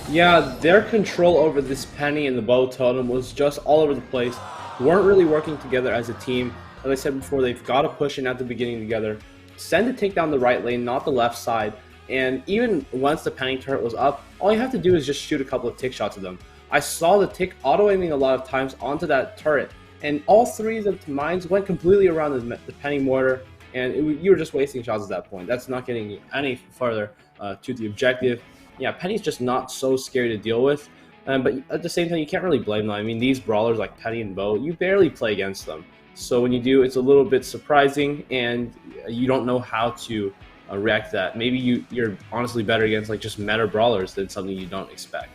Yeah, their control over this penny and the bow totem was just all over the place. Weren't really working together as a team. As I said before, they've got to push in at the beginning together. Send a tick down the right lane, not the left side. And even once the penny turret was up, all you have to do is just shoot a couple of tick shots at them. I saw the tick auto-aiming a lot of times onto that turret, and all three of the mines went completely around the penny mortar, and you were just wasting shots at that point. That's not getting you any further to the objective. Yeah, Penny's just not so scary to deal with, but at the same time, you can't really blame them. I mean, these brawlers like Penny and Bo, you barely play against them. So when you do, it's a little bit surprising, and you don't know how to react to that. Maybe you're honestly better against like just meta brawlers than something you don't expect.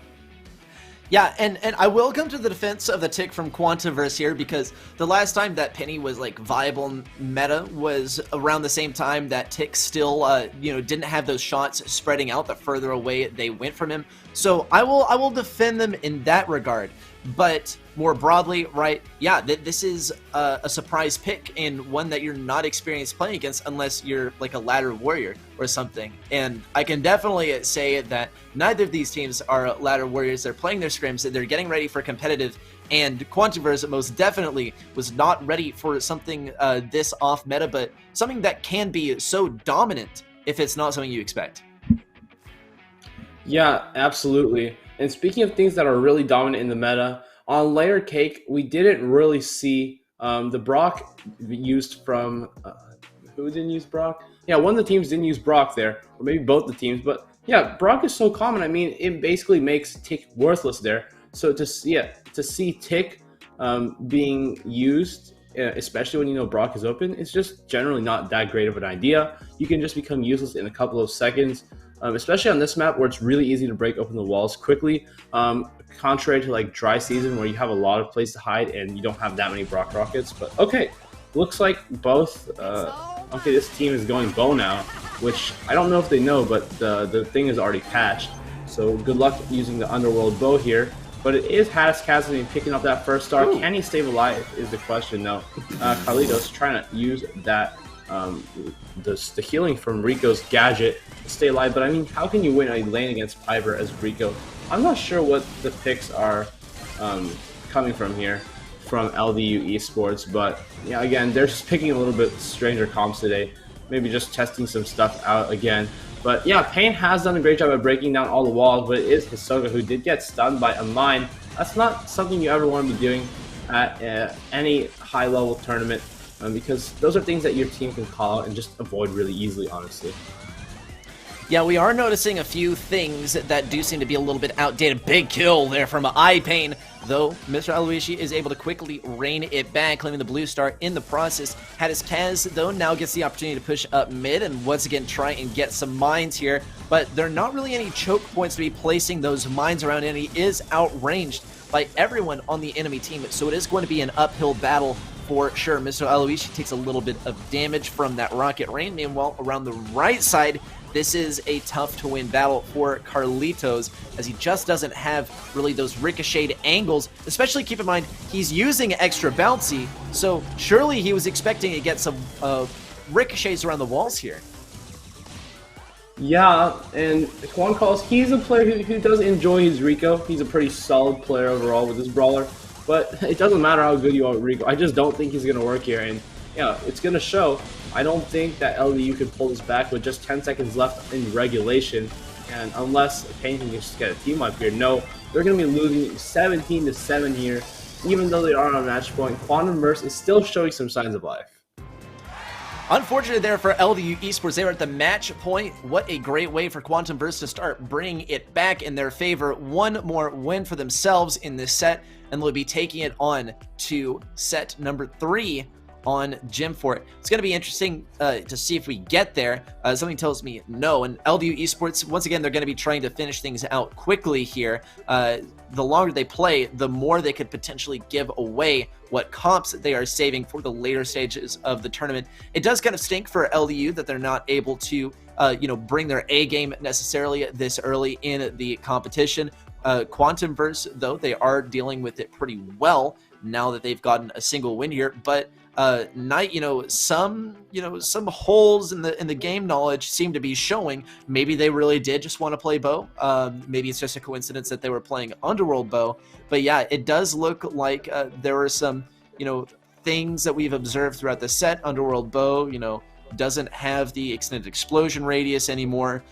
Yeah, and I will come to the defense of the tick from Quantumverse here, because the last time that Penny was like viable meta was around the same time that tick still you know, didn't have those shots spreading out the further away they went from him. So I will defend them in that regard. But more broadly, right, yeah, this is a surprise pick, and one that you're not experienced playing against unless you're like a ladder warrior or something. And I can definitely say that neither of these teams are ladder warriors. They're playing their scrims, they're getting ready for competitive, and Quantumverse most definitely was not ready for something this off meta, but something that can be so dominant if it's not something you expect. Yeah, absolutely. And speaking of things that are really dominant in the meta, on Layer Cake, we didn't really see the Brock used from... who didn't use Brock? Yeah, one of the teams didn't use Brock there, or maybe both the teams. But yeah, Brock is so common. I mean, it basically makes Tick worthless there. So to see Tick being used, especially when you know Brock is open, it's just generally not that great of an idea. You can just become useless in a couple of seconds. Especially on this map where it's really easy to break open the walls quickly, contrary to like Dry Season where you have a lot of place to hide and you don't have that many Brock rockets. But okay, looks like both, okay, this team is going bow now, which I don't know if they know, but the thing is already patched. So good luck using the Underworld bow here. But it is Hattis Cassidy picking up that first star. Ooh. Can he stay alive is the question. No, Carlitos trying to use that the healing from Rico's gadget to stay alive, but I mean, how can you win a lane against Piper as Rico? I'm not sure what the picks are coming from here from Ldu Esports, but yeah, again, they're just picking a little bit stranger comps today, maybe just testing some stuff out again. But yeah, Pain has done a great job at breaking down all the walls, but it is Hisoka who did get stunned by a mine. That's not something you ever want to be doing at any high-level tournament, because those are things that your team can call out and just avoid really easily, honestly. Yeah, we are noticing a few things that do seem to be a little bit outdated. Big kill there from iPain, though Mr. Aloysi is able to quickly rein it back, claiming the blue star in the process. Hadis Kaz, though, now gets the opportunity to push up mid and once again try and get some mines here, but there are not really any choke points to be placing those mines around, and he is outranged by everyone on the enemy team, so it is going to be an uphill battle for sure. Mr. Aloysi takes a little bit of damage from that rocket rain. Meanwhile, around the right side, this is a tough-to-win battle for Carlitos, as he just doesn't have really those ricocheted angles. Especially keep in mind, he's using extra bouncy, so surely he was expecting to get some ricochets around the walls here. Yeah, and Juan Carlos, he's a player who does enjoy his Rico. He's a pretty solid player overall with his brawler, but it doesn't matter how good you are with Rico. I just don't think he's going to work here, and yeah, it's going to show. I don't think that LDU can pull this back with just 10 seconds left in regulation, and unless Pain can just get a team up here, no, they're going to be losing 17-7 here, even though they are on match point. QuantumVerse is still showing some signs of life. Unfortunately there for Ldu Esports, they were at the match point. What a great way for QuantumVerse to start bringing it back in their favor. One more win for themselves in this set, and they'll be taking it on to set number 3 on Gym Fort. It's going to be interesting to see if we get there. Something tells me no, and Ldu Esports, once again, they're going to be trying to finish things out quickly here. The longer they play, the more they could potentially give away what comps they are saving for the later stages of the tournament. It does kind of stink for LDU that they're not able to bring their A game necessarily this early in the competition. QuantumVerse, though, they are dealing with it pretty well now that they've gotten a single win here, but Knight, some holes in the game knowledge seem to be showing. Maybe they really did just want to play Bow. Maybe it's just a coincidence that they were playing Underworld Bow. But yeah, it does look like there were some, things that we've observed throughout the set. Underworld Bow, doesn't have the extended explosion radius anymore.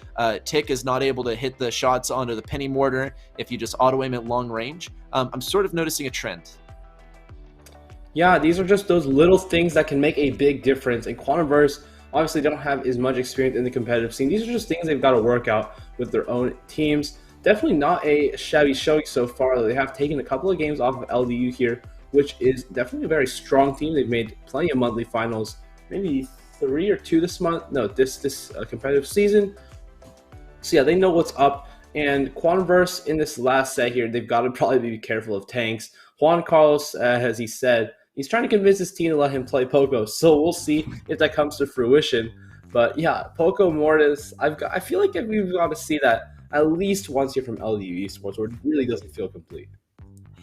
Tick is not able to hit the shots onto the penny mortar if you just auto aim at long range. I'm sort of noticing a trend. Yeah, these are just those little things that can make a big difference. And QuantumVerse obviously don't have as much experience in the competitive scene. These are just things they've got to work out with their own teams. Definitely not a shabby showing so far. They have taken a couple of games off of LDU here, which is definitely a very strong team. They've made plenty of monthly finals, maybe 3 or 2 this month. No, this competitive season. So yeah, they know what's up. And QuantumVerse in this last set here, they've got to probably be careful of tanks. Juan Carlos, as he said, he's trying to convince his team to let him play Poco, so we'll see if that comes to fruition. But yeah, Poco Mortis, I feel like we've got to see that at least once here from Ldu Esports, where it really doesn't feel complete.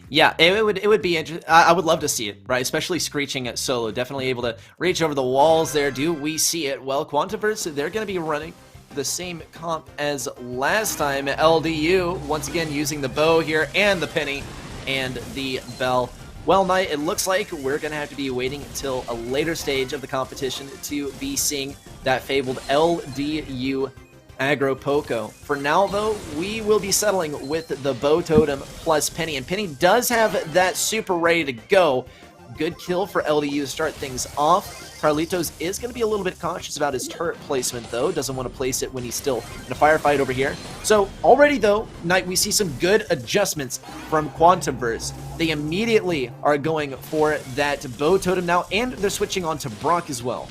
Yeah, it would be interesting. I would love to see it, right? Especially Screeching at solo, definitely able to reach over the walls there. Do we see it? Well, QuantumVerse, they're going to be running the same comp as last time. LDU, once again, using the bow here and the penny and the bell. Well, Knight, it looks like we're going to have to be waiting until a later stage of the competition to be seeing that fabled LDU aggro Poco. For now, though, we will be settling with the Bow Totem plus Penny, and Penny does have that super ready to go. Good kill for LDU to start things off. Carlitos is going to be a little bit cautious about his turret placement, though. Doesn't want to place it when he's still in a firefight over here. So already, though, Knight, we see some good adjustments from QuantumVerse. They immediately are going for that Bow Totem now, and they're switching on to Brock as well.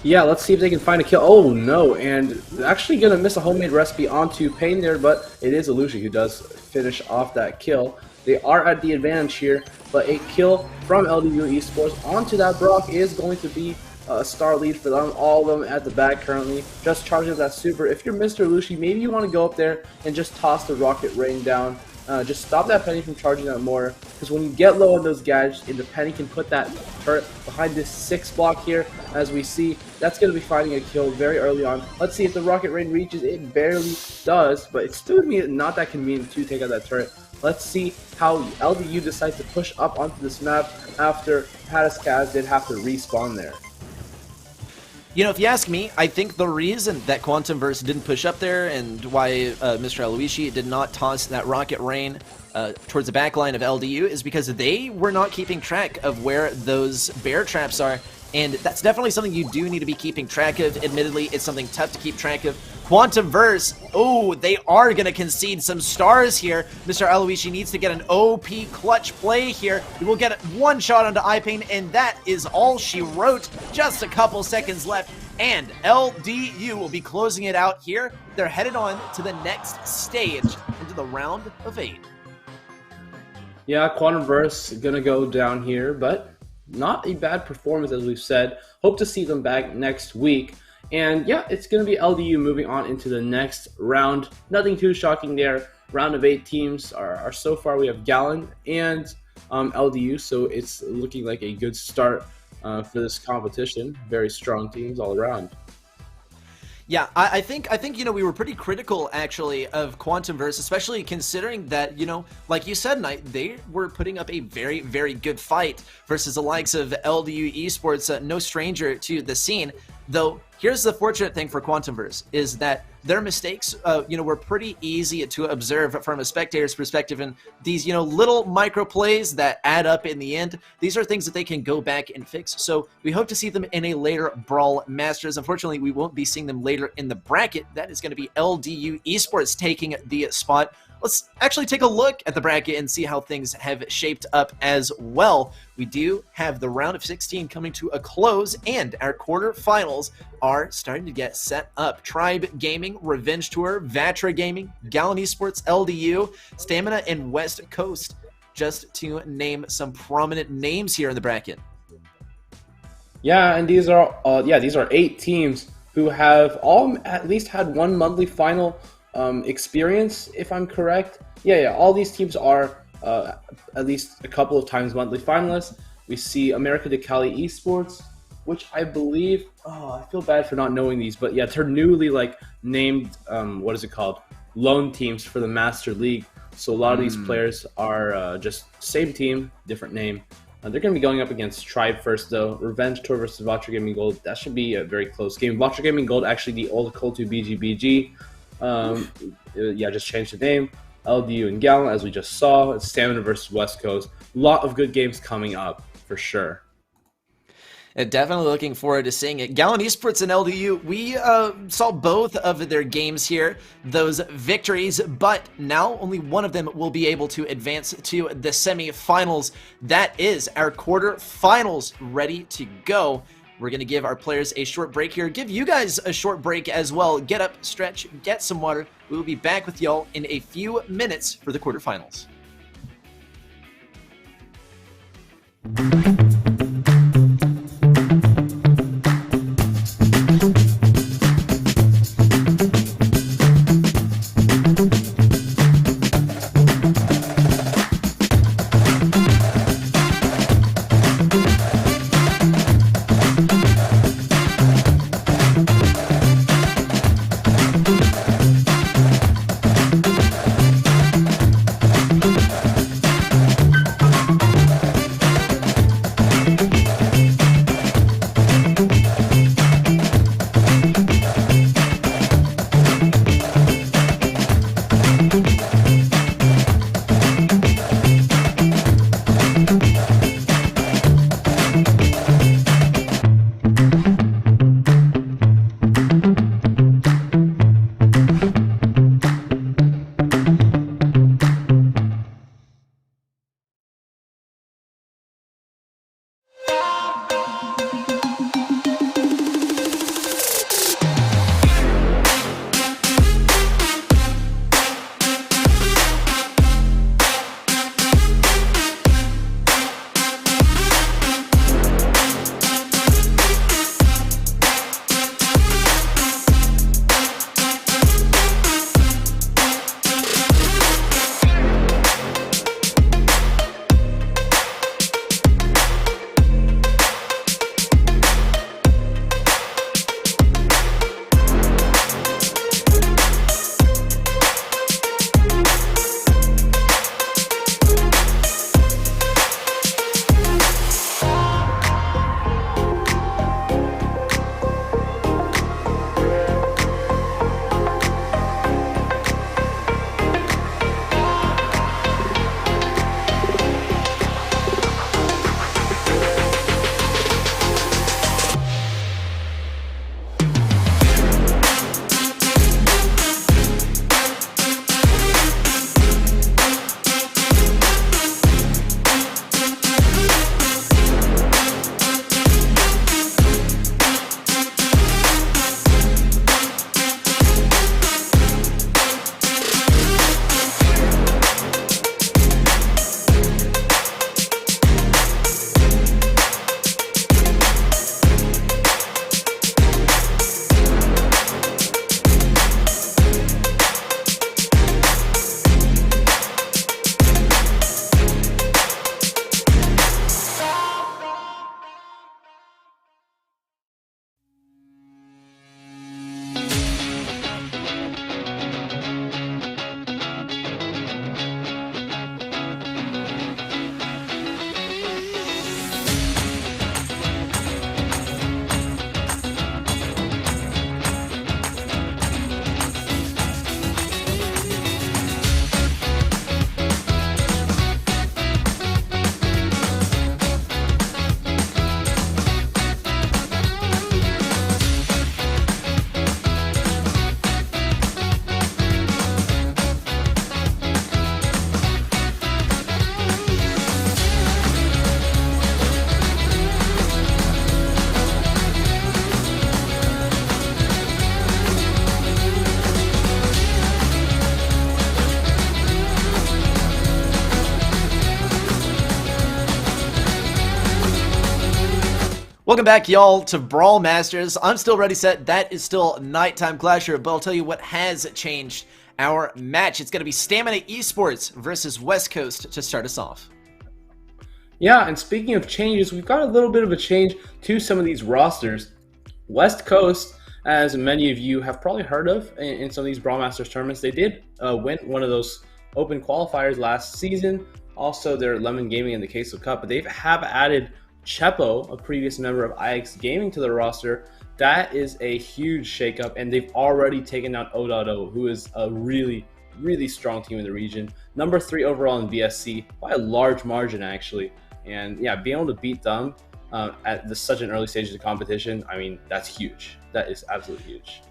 Yeah, let's see if they can find a kill. Oh, no, and they're actually going to miss a homemade recipe onto Pain there, but it is Alushi who does finish off that kill. They are at the advantage here, but a kill from Ldu Esports onto that Brock is going to be a star lead for them. All of them at the back currently, just charging that super. If you're Mr. Alushi, maybe you want to go up there and just toss the rocket rain down. Just stop that penny from charging that mortar, because when you get low on those gadgets, and the penny can put that turret behind this 6 block here, as we see, that's going to be finding a kill very early on. Let's see if the rocket rain reaches. It barely does, but it's still not that convenient to take out that turret. Let's see how LDU decides to push up onto this map after Hateful did have to respawn there. You know, if you ask me, I think the reason that Quantumverse didn't push up there and why Mr. Aloishi did not toss that Rocket Rain towards the back line of LDU is because they were not keeping track of where those bear traps are. And that's definitely something you do need to be keeping track of. Admittedly, it's something tough to keep track of. Quantumverse, oh, they are going to concede some stars here. Mr. Aloishi needs to get an OP clutch play here. He will get one shot onto iPain, and that is all she wrote. Just a couple seconds left, and LDU will be closing it out here. They're headed on to the next stage, into the round of 8. Yeah, Quantumverse gonna go down here, but not a bad performance, as we've said. Hope to see them back next week. And yeah, it's going to be LDU moving on into the next round. Nothing too shocking there. Round of 8 teams are so far. We have Gallant and LDU, so it's looking like a good start for this competition. Very strong teams all around. Yeah, I think you know, we were pretty critical actually of Quantumverse, especially considering that, you know, like you said, Knight, they were putting up a very, very good fight versus the likes of Ldu Esports, no stranger to the scene. Though here's the fortunate thing for Quantumverse is that their mistakes, you know, were pretty easy to observe from a spectator's perspective, and these, you know, little micro plays that add up in the end, these are things that they can go back and fix. So we hope to see them in a later Brawl Masters. Unfortunately, we won't be seeing them later in the bracket. That is going to be Ldu Esports taking the spot. Let's actually take a look at the bracket and see how things have shaped up as well. We do have the round of 16 coming to a close, and our quarterfinals are starting to get set up. Tribe Gaming, Revenge Tour, Vatra Gaming, Gallant Esports, LDU, Stamina, and West Coast, just to name some prominent names here in the bracket. Yeah, and these are 8 teams who have all at least had one monthly final experience, if I'm correct. Yeah, all these teams are at least a couple of times monthly finalists. We see America de Cali Esports, which I believe, I feel bad for not knowing these, but yeah, they're newly named, what is it called? Lone teams for the Master League. So a lot of these players are just same team, different name. They're going to be going up against Tribe first, though. Revenge Tour versus Vatra Gaming Gold. That should be a very close game. Vatra Gaming Gold, actually the old Call2 BGBG. Yeah, just changed the name. LDU and Gallant, as we just saw. It's Stamina versus West Coast. A lot of good games coming up, for sure. Definitely looking forward to seeing it. Gallant Esports and LDU, we saw both of their games here, those victories, but now only one of them will be able to advance to the semifinals. That is our quarterfinals ready to go. We're going to give our players a short break here, give you guys a short break as well. Get up, stretch, get some water. We will be back with y'all in a few minutes for the quarterfinals. Welcome back, y'all, to Brawl Masters. I'm still ready set. That is still Nighttime Clasher, but I'll tell you what has changed our match. It's going to be Stamina Esports versus West Coast to start us off. Yeah, and speaking of changes, we've got a little bit of a change to some of these rosters. West Coast, as many of you have probably heard of in some of these Brawl Masters tournaments, they did win one of those open qualifiers last season. Also, they're Lemon Gaming in the Queso Cup, but they have added Chepo, a previous member of IX Gaming, to the roster. That is a huge shakeup, and they've already taken out O.O, who is a really, really strong team in the region. Number 3 overall in VSC by a large margin, actually. And yeah, being able to beat them at such an early stage of the competition, I mean, that's huge. That is absolutely huge.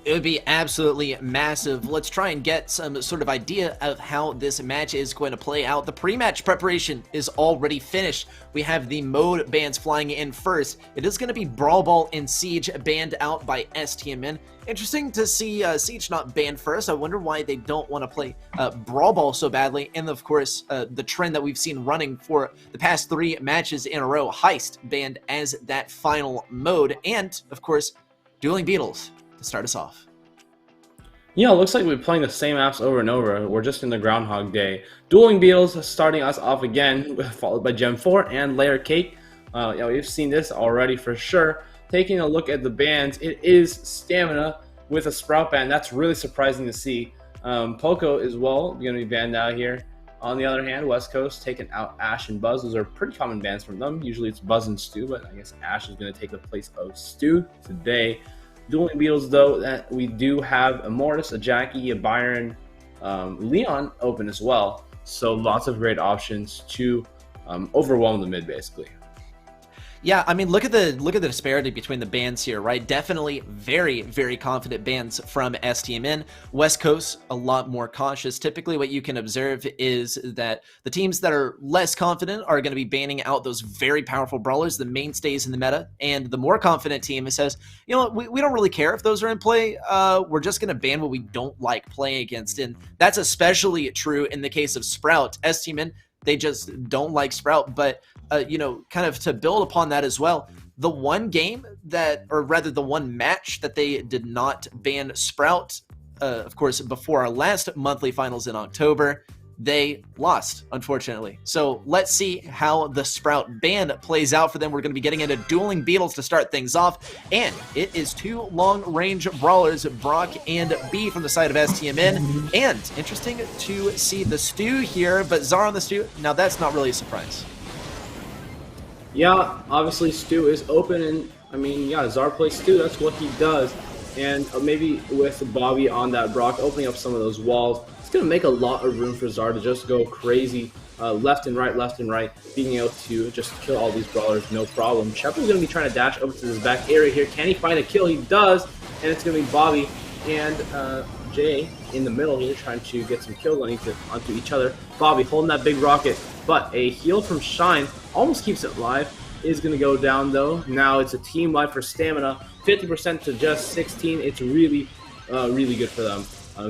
It would be absolutely massive. Let's try and get some sort of idea of how this match is going to play out. The pre-match preparation is already finished. We have the mode bans flying in first. It is going to be Brawl Ball and Siege banned out by STMN. Interesting to see Siege not banned first. I wonder why they don't want to play Brawl Ball so badly. And of course, the trend that we've seen running for the past 3 matches in a row, Heist banned as that final mode. And of course, Dueling Beetles to start us off. Yeah, it looks like we're playing the same maps over and over. We're just in the Groundhog Day. Dueling Beetles starting us off again, followed by Gem 4 and Layer Cake. Yeah, we've seen this already for sure. Taking a look at the bans, it is Stamina with a Sprout ban. That's really surprising to see. Poco as well going to be banned out here. On the other hand, West Coast taking out Ash and Buzz. Those are pretty common bans from them. Usually it's Buzz and Stu, but I guess Ash is going to take the place of Stu today. Dueling Beetles, though, that we do have a Mortis, a Jackie, a Byron, Leon open as well. So lots of great options to overwhelm the mid, basically. Yeah, I mean, look at the disparity between the bans here, right? Definitely very, very confident bans from STMN. West Coast, a lot more cautious. Typically, what you can observe is that the teams that are less confident are going to be banning out those very powerful brawlers, the mainstays in the meta, and the more confident team says, you know what, we don't really care if those are in play. We're just going to ban what we don't like playing against, and that's especially true in the case of Sprout. STMN, they just don't like Sprout, but you know, kind of to build upon that as well, the one game that, or rather the one match that they did not ban Sprout, of course, before our last monthly finals in October, they lost, unfortunately. So let's see how the Sprout ban plays out for them. We're going to be getting into Dueling Beetles to start things off, and it is 2 long-range brawlers, Brock and B from the side of STMN, and interesting to see the Stu here, but Zara on the Stu, now that's not really a surprise. Yeah, obviously Stu is open, and I mean, yeah, Zar plays Stu, that's what he does. And maybe with Bobby on that Brock opening up some of those walls, it's going to make a lot of room for Zar to just go crazy left and right, being able to just kill all these brawlers, no problem. Chepo's going to be trying to dash over to this back area here. Can he find a kill? He does, and it's going to be Bobby and Jay in the middle here trying to get some kills onto each other. Bobby holding that big rocket, but a heal from Shine almost keeps it alive. Is going to go down though. Now it's a team wipe for Stamina, 50% to just 16. It's really, really good for them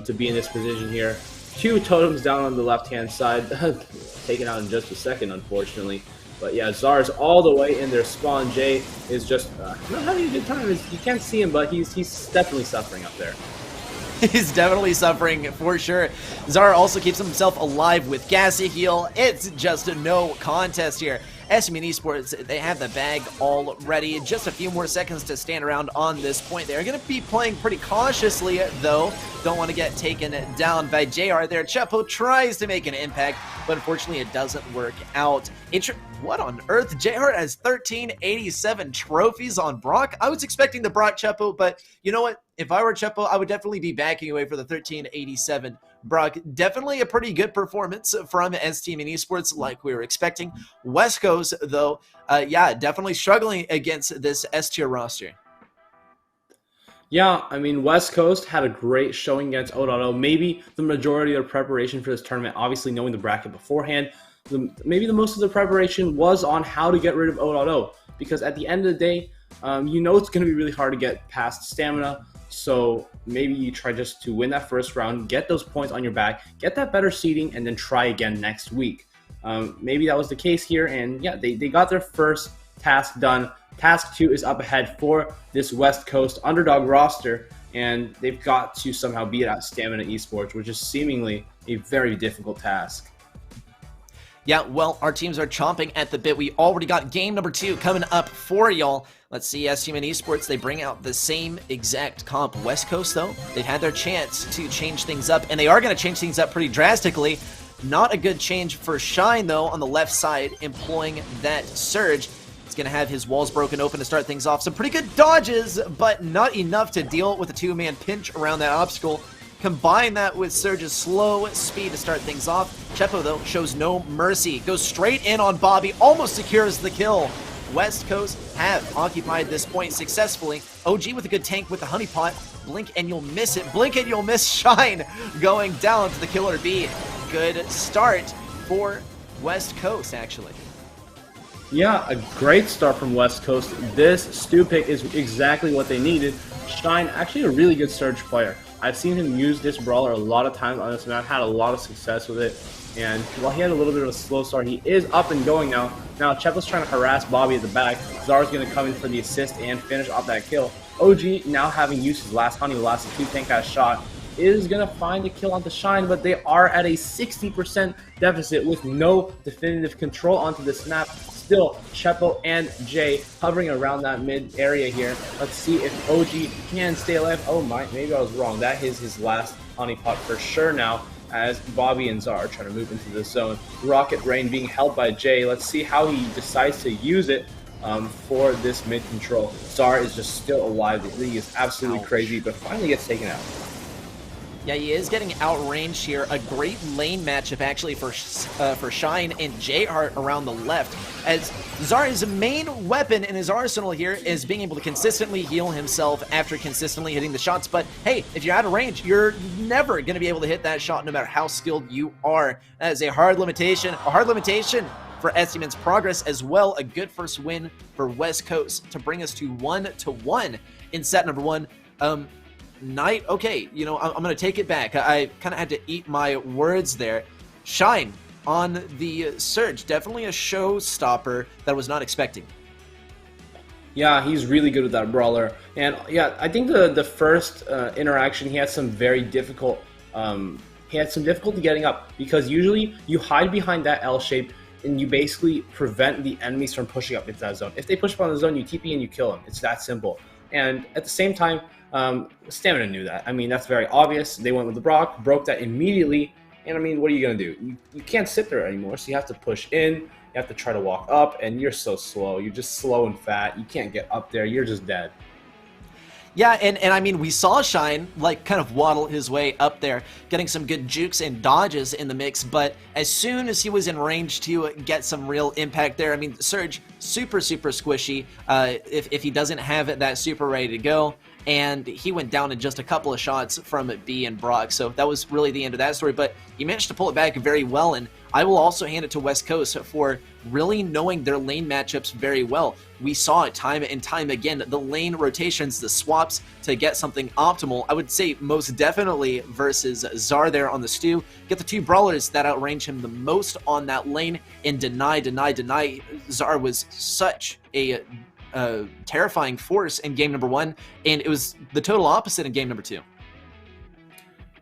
to be in this position here. 2 totems down on the left-hand side, taken out in just a second, unfortunately. But yeah, Zar's all the way in their spawn. Jay is just not having a good time. You can't see him, but he's definitely suffering up there. He's definitely suffering for sure. Zara also keeps himself alive with Gassy Heal. It's just no contest here. STMN Esports, they have the bag already. Just a few more seconds to stand around on this point. They're going to be playing pretty cautiously, though. Don't want to get taken down by JR there. Chepo tries to make an impact, but unfortunately it doesn't work out. What on earth? JR has 1387 trophies on Brock. I was expecting the Brock Chepo, but you know what? If I were Chepo, I would definitely be backing away for the 1387 Brock. Definitely a pretty good performance from STMN Esports like we were expecting. West Coast, though, yeah, definitely struggling against this S-tier roster. Yeah, I mean, West Coast had a great showing against O.O. Maybe the majority of the preparation for this tournament, obviously knowing the bracket beforehand, maybe the most of the preparation was on how to get rid of O.O. Because at the end of the day, you know it's going to be really hard to get past Stamina. So maybe you try just to win that first round, get those points on your back, get that better seeding, and then try again next week. Maybe that was the case here, and yeah, they got their first task done. Task 2 is up ahead for this West Coast underdog roster, and they've got to somehow beat out Stamina Esports, which is seemingly a very difficult task. Yeah, well, our teams are chomping at the bit. We already got game number 2 coming up for y'all. Let's see, Human Esports, they bring out the same exact comp. West Coast, though, they've had their chance to change things up, and they are going to change things up pretty drastically. Not a good change for Shine, though, on the left side, employing that Surge. He's going to have his walls broken open to start things off. Some pretty good dodges, but not enough to deal with a 2-man pinch around that obstacle. Combine that with Surge's slow speed to start things off. Chepo, though, shows no mercy. Goes straight in on Bobby, almost secures the kill. West Coast have occupied this point successfully. OG with a good tank with the honeypot. Blink and you'll miss it. Blink and you'll miss Shine going down to the killer bee. Good start for West Coast, actually. Yeah, a great start from West Coast. This Stu pick is exactly what they needed. Shine, actually a really good Surge player. I've seen him use this brawler a lot of times on this map, had a lot of success with it. And while he had a little bit of a slow start, he is up and going now. Now, Chepo's trying to harass Bobby at the back. Zar's going to come in for the assist and finish off that kill. OG, now having used his last honey, last 2 tank cast shot, is going to find a kill onto Shine, but they are at a 60% deficit with no definitive control onto this map. Still, Chepo and Jay hovering around that mid area here. Let's see if OG can stay alive. Oh my, maybe I was wrong. That is his last honeypot for sure now, as Bobby and Zar are trying to move into the zone. Rocket Rain being held by Jay. Let's see how he decides to use it for this mid control. Zar is just still alive. The league is absolutely crazy, but finally gets taken out. Yeah, he is getting outranged here. A great lane matchup, actually, for Shine and JR around the left. As Zar's main weapon in his arsenal here is being able to consistently heal himself after consistently hitting the shots. But hey, if you're out of range, you're never going to be able to hit that shot no matter how skilled you are. That is a hard limitation. A hard limitation for Estiman's progress as well. A good first win for West Coast to bring us to 1-1 in set number 1. Knight, okay, you know, I'm going to take it back. I kind of had to eat my words there. Shine on the Surge, definitely a showstopper that I was not expecting. Yeah, he's really good with that brawler. And yeah, I think the first interaction, he had some very difficult, he had some difficulty getting up, because usually you hide behind that L shape and you basically prevent the enemies from pushing up into that zone. If they push up on the zone, you TP and you kill them. It's that simple. And at the same time, Stamina knew that. I mean, that's very obvious. They went with the Brock, broke that immediately. And I mean, what are you going to do? You can't sit there anymore, so you have to push in. You have to try to walk up, and you're so slow. You're just slow and fat. You can't get up there. You're just dead. Yeah, and I mean, we saw Shine, like, kind of waddle his way up there, getting some good jukes and dodges in the mix, but as soon as he was in range to get some real impact there, I mean, Surge, super squishy, if he doesn't have that super ready to go, and he went down in just a couple of shots from B and Brock, so that was really the end of that story, but he managed to pull it back very well, and I will also hand it to West Coast for really knowing their lane matchups very well. We saw it time and time again, the lane rotations, the swaps to get something optimal. I would say most definitely versus Zar there on the Stu. Get the 2 brawlers that outrange him the most on that lane, and deny. Zar was such a terrifying force in game number 1, and it was the total opposite in game number 2.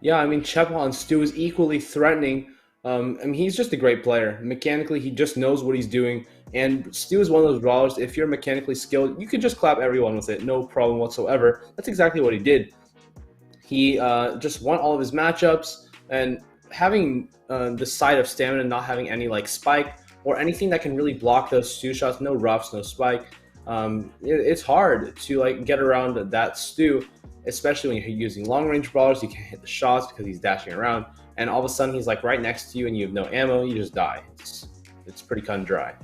Yeah, I mean, Chepo and Stu is equally threatening. I mean, he's just a great player. Mechanically, he just knows what he's doing. And Stu is one of those brawlers, if you're mechanically skilled, you can just clap everyone with it, no problem whatsoever. That's exactly what he did. He just won all of his matchups, and having the side of Stamina, not having any like spike or anything that can really block those Stu shots, no roughs, no spike. It's hard to like get around that Stu, especially when you're using long range brawlers. You can't hit the shots because he's dashing around, and all of a sudden he's like right next to you and you have no ammo, you just die. It's pretty cut and dry.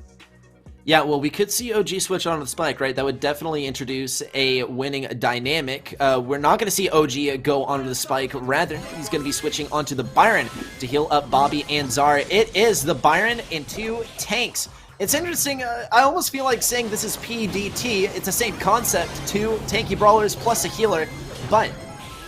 Yeah, well, we could see OG switch onto the spike, right? That would definitely introduce a winning dynamic. We're not going to see OG go onto the spike. Rather, he's going to be switching onto the Byron to heal up Bobby and Zara. It is the Byron and 2 tanks. It's interesting, I almost feel like saying this is PDT. It's the same concept, 2 tanky brawlers plus a healer, but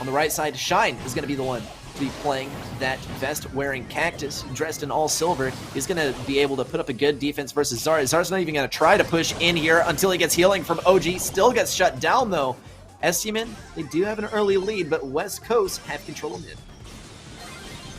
on the right side, Shine is going to be the one to be playing that vest-wearing Cactus, dressed in all silver, is going to be able to put up a good defense versus Zar. Zar's not even going to try to push in here until he gets healing from OG. Still gets shut down, though. STMN, they do have an early lead, but West Coast have control of mid.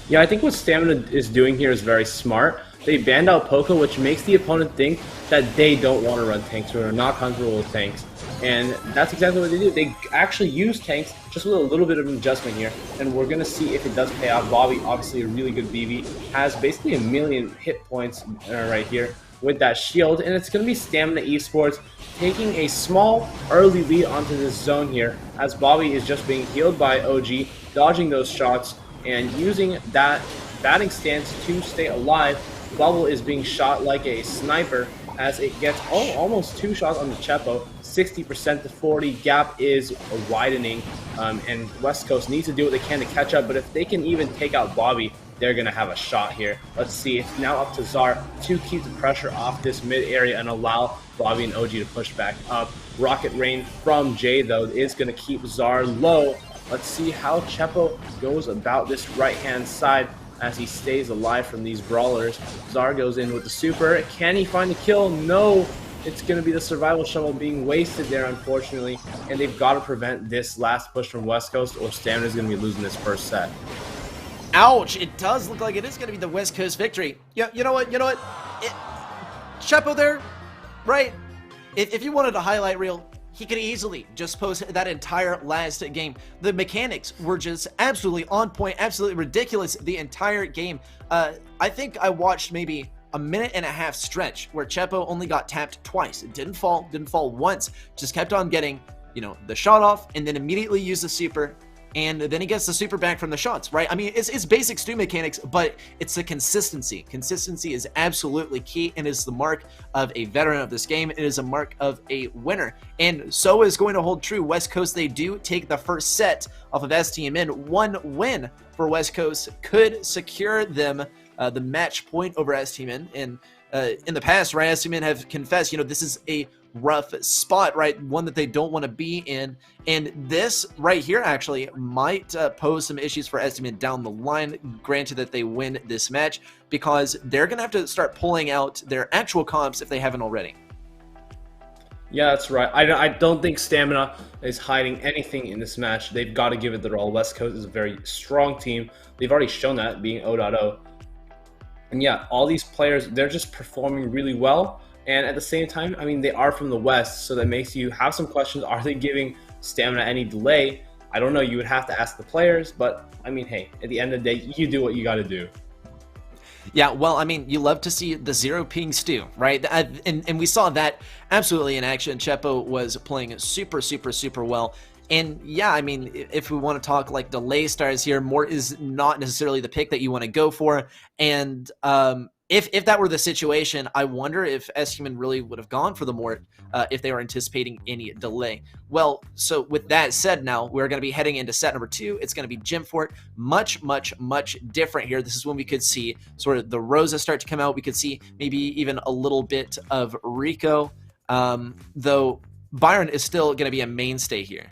Yeah, I think what Stamina is doing here is very smart. They banned out Poco, which makes the opponent think that they don't want to run tanks or are not comfortable with tanks. And that's exactly what they do. They actually use tanks just with a little bit of an adjustment here. And we're going to see if it does pay off. Bobby, obviously a really good BB, has basically 1,000,000 hit points right here with that shield. And it's going to be Stamina Esports taking a small early lead onto this zone here, as Bobby is just being healed by OG, dodging those shots and using that batting stance to stay alive. Bubble is being shot like a sniper as it gets almost 2 shots on the Chepo. 60% to 40. Gap is widening, and West Coast needs to do what they can to catch up, but if they can even take out Bobby, they're going to have a shot here. Let's see. It's now up to Zar to keep the pressure off this mid area and allow Bobby and OG to push back up. Rocket Rain from Jay, though, is going to keep Zar low. Let's see how Chepo goes about this right-hand side as he stays alive from these brawlers. Zar goes in with the super. Can he find the kill? No. It's going to be the survival shovel being wasted there, unfortunately. And they've got to prevent this last push from West Coast, or Stamina is going to be losing this first set. Ouch! It does look like it is going to be the West Coast victory. Yeah, you know what? Chepo there, right? If you wanted a highlight reel, he could easily just post that entire last game. The mechanics were just absolutely on point, absolutely ridiculous the entire game. I think I watched maybe a 1.5-minute stretch where Chepo only got tapped twice. It didn't fall once. Just kept on getting, the shot off and then immediately used the super. And then he gets the super back from the shots, right? I mean, it's basic Stu mechanics, but it's the consistency. Consistency is absolutely key and is the mark of a veteran of this game. It is a mark of a winner. And so is going to hold true. West Coast, they do take the first set off of STMN. One win for West Coast could secure them the match point over STMN. And in the past, right, STMN have confessed, this is a rough spot, right? One that they don't want to be in. And this right here actually might pose some issues for STMN down the line, granted that they win this match, because they're going to have to start pulling out their actual comps if they haven't already. Yeah, that's right. I don't think Stamina is hiding anything in this match. They've got to give it their all. West Coast is a very strong team. They've already shown that, being 0.0. And yeah, all these players, they're just performing really well. And at the same time, I mean, they are from the West, so that makes you have some questions. Are they giving Stamina any delay? I don't know. You would have to ask the players. But, I mean, hey, at the end of the day, you do what you got to do. Yeah, well, I mean, you love to see the zero ping Stu, right? And we saw that absolutely in action. Chepo was playing super, super, super well. And yeah, I mean, if we want to talk like delay stars here, Mort is not necessarily the pick that you want to go for. And if that were the situation, I wonder if STMN really would have gone for the Mort if they were anticipating any delay. Well, so with that said, now we're going to be heading into set number 2. It's going to be Gym Fort. Much, much, much different here. This is when we could see sort of the Rosa start to come out. We could see maybe even a little bit of Rico, though Byron is still going to be a mainstay here.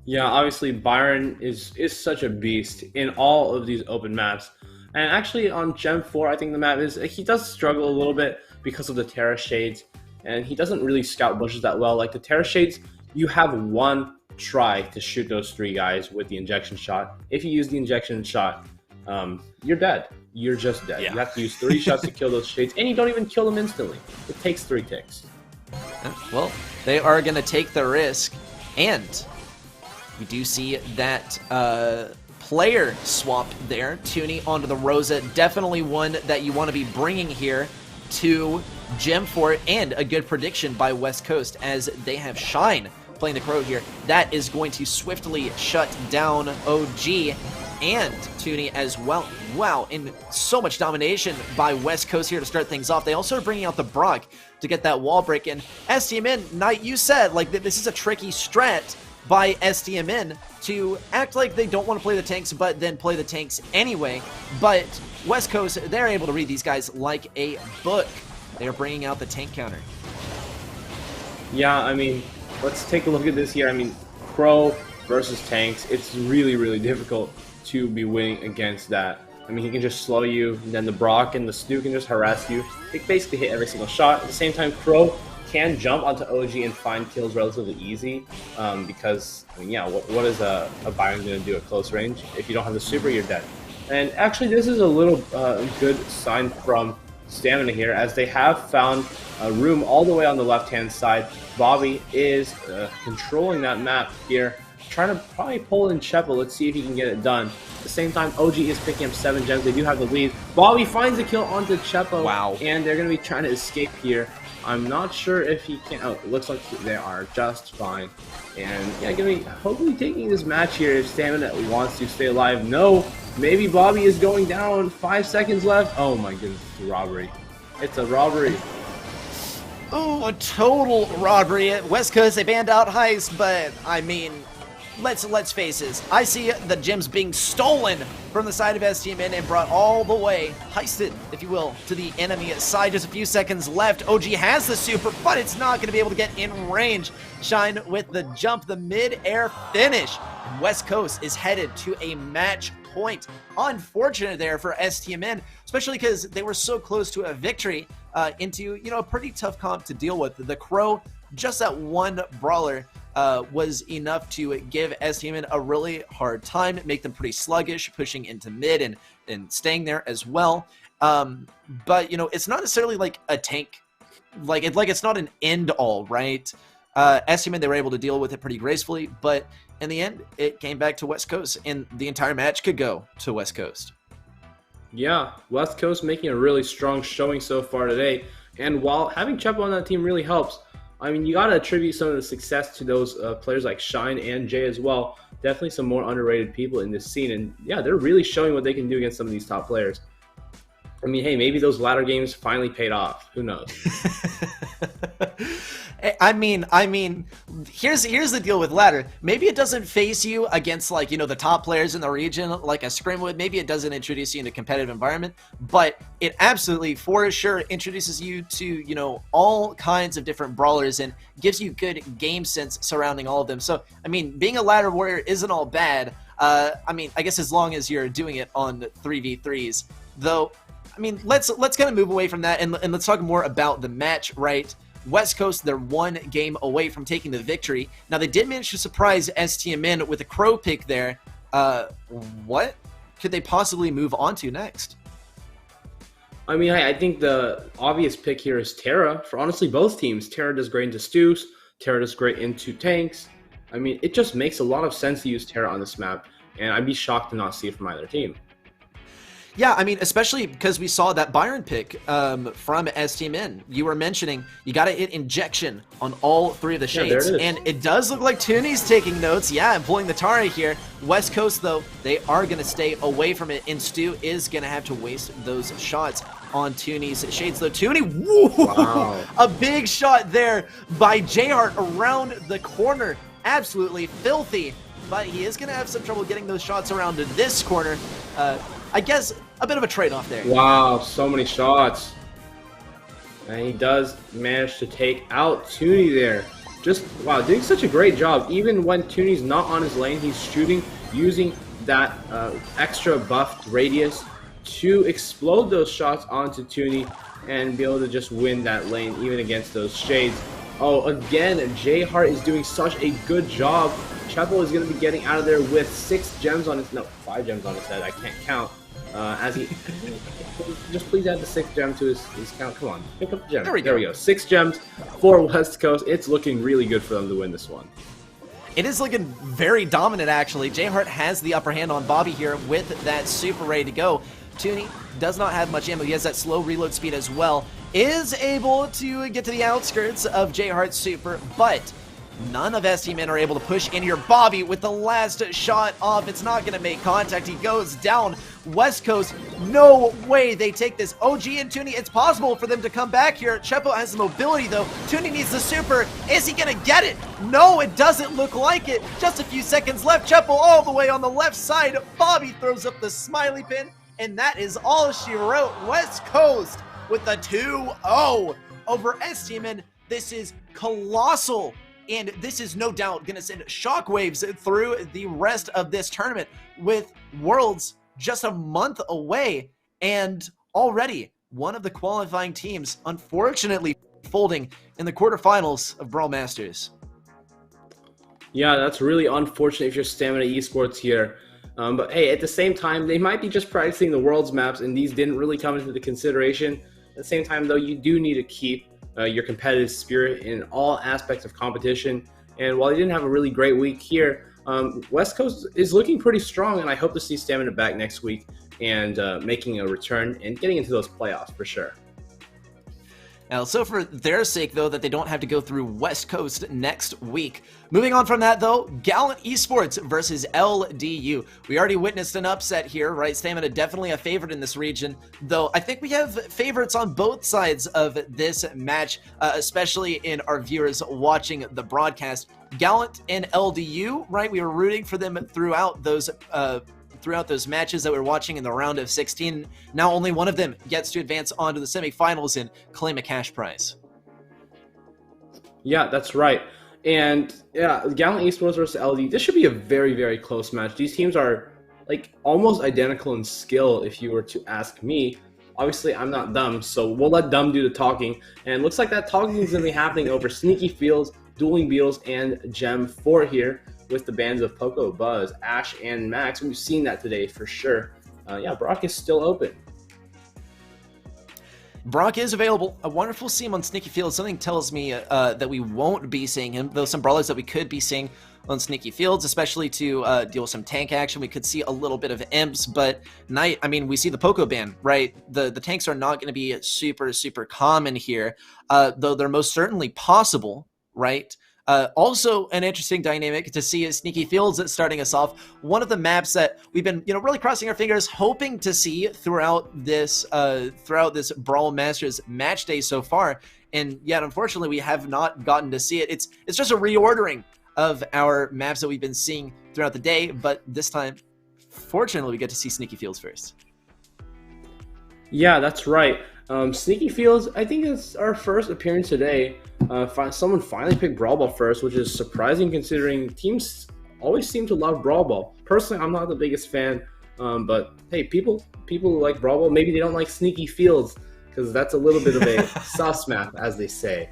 Yeah, obviously Byron is such a beast in all of these open maps. And actually on Gem 4, I think the map is, he does struggle a little bit because of the Terra Shades. And he doesn't really scout bushes that well. Like the Terra Shades, you have one try to shoot those 3 guys with the injection shot. If you use the injection shot, you're dead. You're just dead. Yeah. You have to use 3 shots to kill those Shades, and you don't even kill them instantly. It takes 3 ticks. Well, they are going to take the risk, and we do see that player swap there. Toonie onto the Rosa. Definitely one that you want to be bringing here to Gem Fort, and a good prediction by West Coast as they have Shine playing the Crow here. That is going to swiftly shut down OG and Toonie as well. Wow, and so much domination by West Coast here to start things off. They also are bringing out the Brock to get that wall break in. STMN, Knight, you said like this is a tricky strat by STMN to act like they don't want to play the tanks, but then play the tanks anyway. But West Coast, they're able to read these guys like a book. They're bringing out the tank counter. Yeah, I mean, let's take a look at this here. I mean, Crow versus tanks, it's really, really difficult. to be winning against that. I mean, he can just slow you, and then the Brock and the Stu can just harass you. They basically hit every single shot. At the same time, Crow can jump onto OG and find kills relatively easy because, I mean, yeah, what is a Byron going to do at close range? If you don't have the super, you're dead. And actually, this is a little good sign from Stamina here, as they have found a room all the way on the left-hand side. Bobby is controlling that map here, trying to probably pull in Chepo. Let's see if he can get it done. At the same time, OG is picking up 7 gems. They do have the lead. Bobby finds a kill onto Chepo. Wow. And they're going to be trying to escape here. I'm not sure if he can. Oh, it looks like they are just fine. And yeah, going to be hopefully taking this match here if Stamina wants to stay alive. No, maybe Bobby is going down. 5 seconds left. Oh my goodness, it's a robbery. It's a robbery. Oh, a total robbery. At West Coast, they banned out Heist, but I mean, let's face it. I see the gems being stolen from the side of STMN and brought all the way, heisted, if you will, to the enemy side. Just a few seconds left. OG has the super, but it's not going to be able to get in range. Shine with the jump, the mid-air finish. And West Coast is headed to a match point. Unfortunate there for STMN, especially because they were so close to a victory into, you know, a pretty tough comp to deal with. The Crow, just that one brawler was enough to give STMN a really hard time, make them pretty sluggish, pushing into mid and staying there as well. But, you know, it's not necessarily like a tank. It's not an end all, right? STMN, they were able to deal with it pretty gracefully, but in the end, it came back to West Coast, and the entire match could go to West Coast. Yeah, West Coast making a really strong showing so far today. And while having Chepo on that team really helps, I mean, you got to attribute some of the success to those players like Shine and Jay as well. Definitely some more underrated people in this scene. And yeah, they're really showing what they can do against some of these top players. I mean, hey, maybe those ladder games finally paid off. Who knows? I mean, here's the deal with ladder. Maybe it doesn't face you against, like, you know, the top players in the region like a scrim would. Maybe it doesn't introduce you into a competitive environment, but it absolutely, for sure, introduces you to, you know, all kinds of different brawlers and gives you good game sense surrounding all of them. So, I mean, being a ladder warrior isn't all bad. I mean, I guess as long as you're doing it on 3v3s, though. I mean, let's kind of move away from that and let's talk more about the match, right? West Coast, they're one game away from taking the victory. Now, they did manage to surprise STMN with a Crow pick there. What could they possibly move on to next? I mean, I think the obvious pick here is Terra. For honestly both teams, Terra does great into Stews. Terra does great into tanks. I mean, it just makes a lot of sense to use Terra on this map, and I'd be shocked to not see it from either team. Yeah, I mean, especially because we saw that Byron pick from STMN. You were mentioning you got to hit injection on all 3 of the shades. Yeah, and it does look like Tooney's taking notes. Yeah, and pulling the Tara here. West Coast, though, they are going to stay away from it. And Stu is going to have to waste those shots on Tooney's shades, though. Tooney, wow. A big shot there by J-Heart around the corner. Absolutely filthy. But he is going to have some trouble getting those shots around this corner. I guess a bit of a trade-off there. Wow, so many shots. And he does manage to take out Tooney there. Just, wow, doing such a great job. Even when Tooney's not on his lane, he's shooting using that extra buffed radius to explode those shots onto Tooney and be able to just win that lane even against those shades. Oh, again, J-Heart is doing such a good job. Chepo is going to be getting out of there with 6 gems on his, no, 5 gems on his head. I can't count. As he, just please add the 6th gem to his count. Come on, pick up the gem. There we go. 6 gems for West Coast. It's looking really good for them to win this one. It is looking very dominant, actually. J-Heart has the upper hand on Bobby here with that super ready to go. Tooney does not have much ammo. He has that slow reload speed as well. Is able to get to the outskirts of J-Heart's super, but none of STMN are able to push in here. Bobby with the last shot off. It's not going to make contact. He goes down. West Coast, no way they take this. OG and Tooney, it's possible for them to come back here. Chepo has the mobility, though. Tooney needs the super. Is he going to get it? No, it doesn't look like it. Just a few seconds left. Chepo all the way on the left side. Bobby throws up the smiley pin, and that is all she wrote. West Coast with the 2-0 over STMN. This is colossal And this is no doubt going to send shockwaves through the rest of this tournament, with Worlds just a month away. And already one of the qualifying teams, unfortunately, folding in the quarterfinals of Brawl Masters. Yeah, that's really unfortunate if you're Stamina Esports here. But hey, at the same time, they might be just practicing the Worlds maps, and these didn't really come into the consideration. At the same time, though, you do need to keep your competitive spirit in all aspects of competition. And while they didn't have a really great week here, West Coast is looking pretty strong, and I hope to see Stamina back next week and making a return and getting into those playoffs for sure. Now, so for their sake, though, that they don't have to go through West Coast next week. Moving on from that, though, Gallant Esports versus LDU. We already witnessed an upset here, right? Stamina definitely a favorite in this region, though I think we have favorites on both sides of this match, especially in our viewers watching the broadcast. Gallant and LDU, right? We were rooting for them throughout those matches that we're watching in the round of 16. Now only one of them gets to advance on to the semifinals and claim a cash prize. Yeah, that's right. And yeah, Gallant Esports versus LD, this should be a very, very close match. These teams are like almost identical in skill, if you were to ask me. Obviously, I'm not dumb, so we'll let dumb do the talking. And it looks like that talking is going to be happening over Sneaky Fields, Dueling Beetles, and Gem 4 here, with the bands of Poco, Buzz, Ash, and Max. We've seen that today for sure. Yeah, Brock is still open. Brock is available. A wonderful seam on Sneaky Fields. Something tells me that we won't be seeing him, though some brawlers that we could be seeing on Sneaky Fields, especially to deal with some tank action. We could see a little bit of imps, but Knight, I mean, we see the Poco ban, right? The tanks are not going to be super, super common here, though they're most certainly possible, right? Also, an interesting dynamic to see is Sneaky Fields starting us off. One of the maps that we've been, really crossing our fingers, hoping to see throughout this Brawl Masters match day so far, and yet unfortunately we have not gotten to see it. It's just a reordering of our maps that we've been seeing throughout the day, but this time, fortunately, we get to see Sneaky Fields first. Yeah, that's right. Sneaky Fields, I think it's our first appearance today. Someone finally picked Brawl Ball first, which is surprising considering teams always seem to love Brawl Ball. Personally, I'm not the biggest fan, but hey, people like Brawl Ball. Maybe they don't like Sneaky Fields because that's a little bit of a sus map, as they say.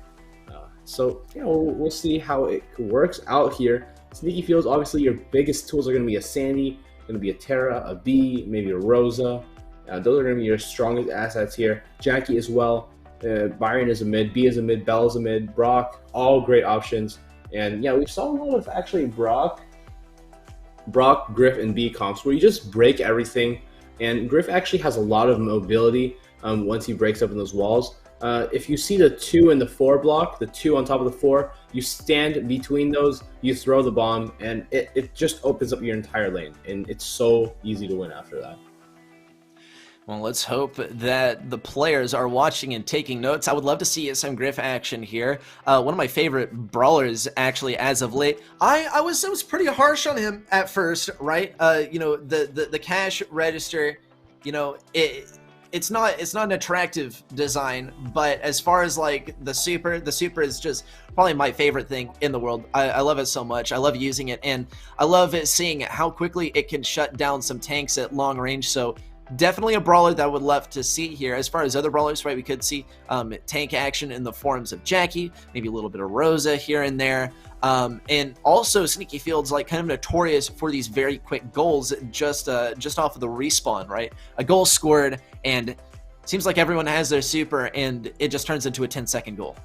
So we'll see how it works out here. Sneaky Fields, obviously, your biggest tools are going to be a Sandy, going to be a Terra, a B, maybe a Rosa. Those are going to be your strongest assets here. Jackie as well. Byron is a mid, B is a mid, Bell is a mid, Brock, all great options. And yeah, we saw a lot of actually Brock, Griff, and B comps where you just break everything. And Griff actually has a lot of mobility once he breaks up in those walls. If you see the 2 and the 4 block, the 2 on top of the 4, you stand between those, you throw the bomb, and it just opens up your entire lane. And it's so easy to win after that. Well, let's hope that the players are watching and taking notes. I would love to see some Griff action here. One of my favorite brawlers, actually, as of late. I was pretty harsh on him at first, right? The cash register, it's not an attractive design, but as far as like the super is just probably my favorite thing in the world. I love it so much. I love using it, and I love seeing how quickly it can shut down some tanks at long range. So definitely a brawler that I would love to see here. As far as other brawlers, right, we could see tank action in the forms of Jackie, maybe a little bit of Rosa here and there. And also Sneaky Fields, like, kind of notorious for these very quick goals just off of the respawn, right? A goal scored, and seems like everyone has their super, and it just turns into a 10-second goal.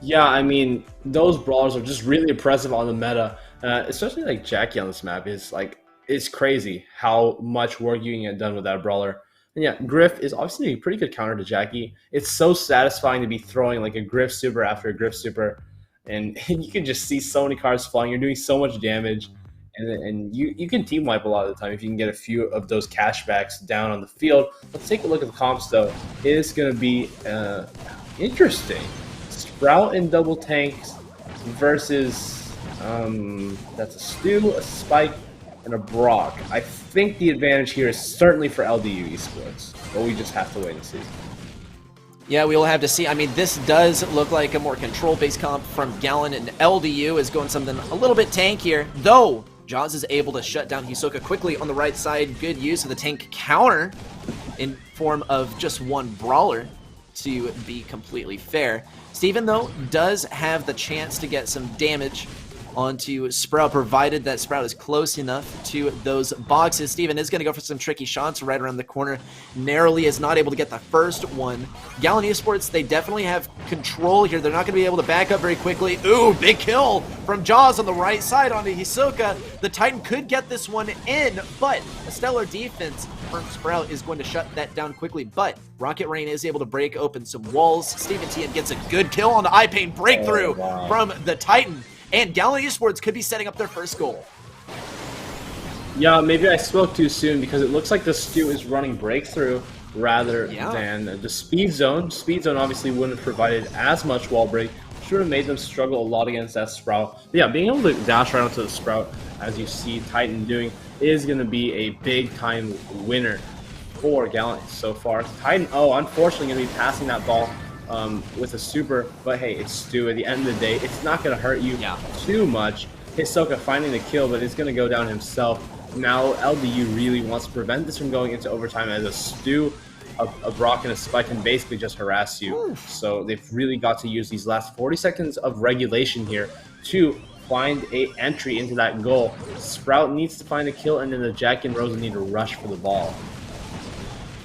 Yeah, I mean, those brawlers are just really impressive on the meta, especially like Jackie on this map is like, it's crazy how much work you can get done with that brawler. And yeah, Griff is obviously a pretty good counter to Jackie. It's so satisfying to be throwing like a Griff super after a Griff super, and you can just see so many cards flying. You're doing so much damage, and you can team wipe a lot of the time if you can get a few of those cashbacks down on the field. Let's take a look at the comps though. It is going to be interesting. Sprout and double tanks versus that's a Stu, a Spike, and a Brock. I think the advantage here is certainly for LDU Esports, but we just have to wait and see. Yeah, we will have to see. I mean, this does look like a more control-based comp from Gallant, and LDU is going something a little bit tankier, though Jaws is able to shut down Hisoka quickly on the right side. Good use of the tank counter in form of just one brawler, to be completely fair. Steven, though, does have the chance to get some damage onto Sprout, provided that Sprout is close enough to those boxes. Steven is going to go for some tricky shots right around the corner. Narrowly is not able to get the first one. Gallant Esports, they definitely have control here. They're not going to be able to back up very quickly. Ooh, big kill from Jaws on the right side onto Hisoka. The Titan could get this one in, but a stellar defense from Sprout is going to shut that down quickly. But Rocket Rain is able to break open some walls. Steven Tian gets a good kill on the iPaint breakthrough from the Titan. And Gallant Esports could be setting up their first goal. Yeah, maybe I spoke too soon because it looks like the Stu is running breakthrough rather than the speed zone. Speed zone obviously wouldn't have provided as much wall break. Should have made them struggle a lot against that Sprout. But yeah, being able to dash right onto the Sprout, as you see Titan doing, is going to be a big time winner for Gallant so far. Titan, unfortunately going to be passing that ball with a super, but hey, it's Stu. At the end of the day, it's not going to hurt you too much. Hisoka finding the kill, but it's going to go down himself. Now, LDU really wants to prevent this from going into overtime, as a Stu, a Brock, and a Spike can basically just harass you. So they've really got to use these last 40 seconds of regulation here to find a entry into that goal. Sprout needs to find a kill, and then the Jack and Rosa need to rush for the ball.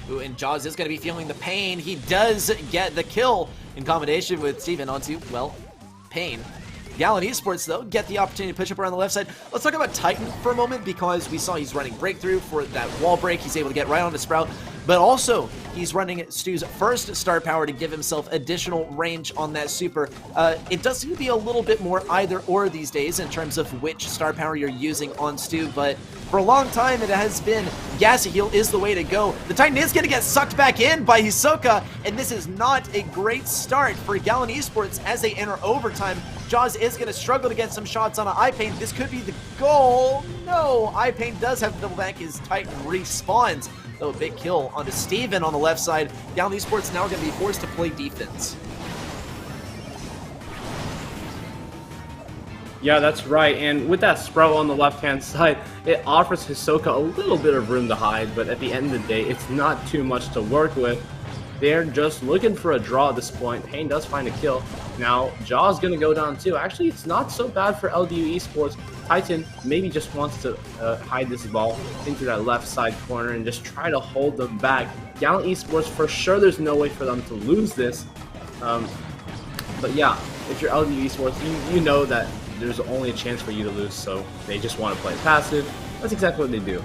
Ooh, and Jaws is going to be feeling the pain. He does get the kill in combination with Steven onto, well, pain. Gallant Esports, though, get the opportunity to push up around the left side. Let's talk about Titan for a moment, because we saw he's running breakthrough for that wall break. He's able to get right onto Sprout, but also he's running Stu's first star power to give himself additional range on that super. It does seem to be a little bit more either or these days in terms of which star power you're using on Stu, but for a long time it has been Gassy Heal is the way to go. The Titan is going to get sucked back in by Hisoka, and this is not a great start for Gallant Esports as they enter overtime. Jaws is going to struggle to get some shots on an iPaint. This could be the goal. No, iPaint does have the double back. His Titan respawns. Though a big kill onto Steven on the left side. Gallant Esports now going to be forced to play defense. Yeah, that's right. And with that Sprout on the left-hand side, it offers Hisoka a little bit of room to hide, but at the end of the day, it's not too much to work with. They're just looking for a draw at this point. Payne does find a kill. Now, Jaw's going to go down too. Actually, it's not so bad for Ldu Esports. Titan maybe just wants to hide this ball into that left side corner and just try to hold them back. Gallant Esports, for sure, there's no way for them to lose this. But yeah, if you're Ldu Esports, you know that there's only a chance for you to lose, so they just want to play passive. That's exactly what they do.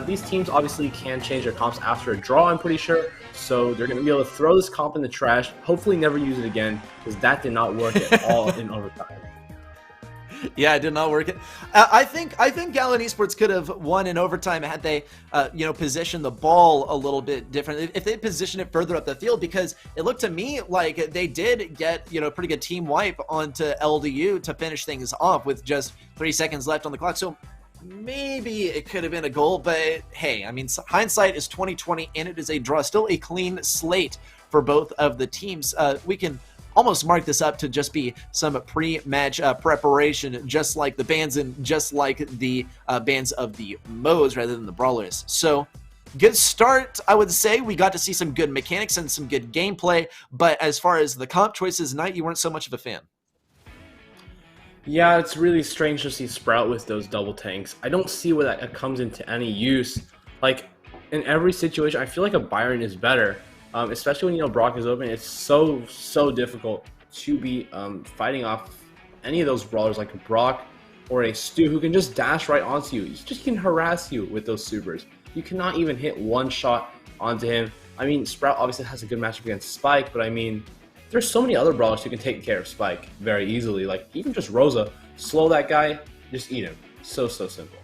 These teams obviously can change their comps after a draw, I'm pretty sure, so they're going to be able to throw this comp in the trash, hopefully never use it again, because that did not work at all in overtime. Yeah, it did not work. I think Gallant Esports could have won in overtime had they, positioned the ball a little bit differently. If they positioned it further up the field, because it looked to me like they did get, pretty good team wipe onto LDU to finish things off with just 3 seconds left on the clock. So maybe it could have been a goal, but hey, I mean, hindsight is 20/20, and it is a draw. Still a clean slate for both of the teams. We can almost mark this up to just be some pre-match preparation, just like the bands and just like the bands of the modes rather than the brawlers. So good start, I would say. We got to see some good mechanics and some good gameplay, but as far as the comp choices tonight, you weren't so much of a fan. Yeah, it's really strange to see Sprout with those double tanks. I don't see where that comes into any use. Like, in every situation, I feel like a Byron is better. Especially when Brock is open, it's so difficult to be fighting off any of those brawlers like a Brock or a Stu who can just dash right onto you. He just can harass you with those supers. You cannot even hit one shot onto him. I mean, Sprout obviously has a good matchup against Spike, but I mean, there's so many other brawlers who can take care of Spike very easily. Like, even just Rosa, slow that guy, just eat him. So simple.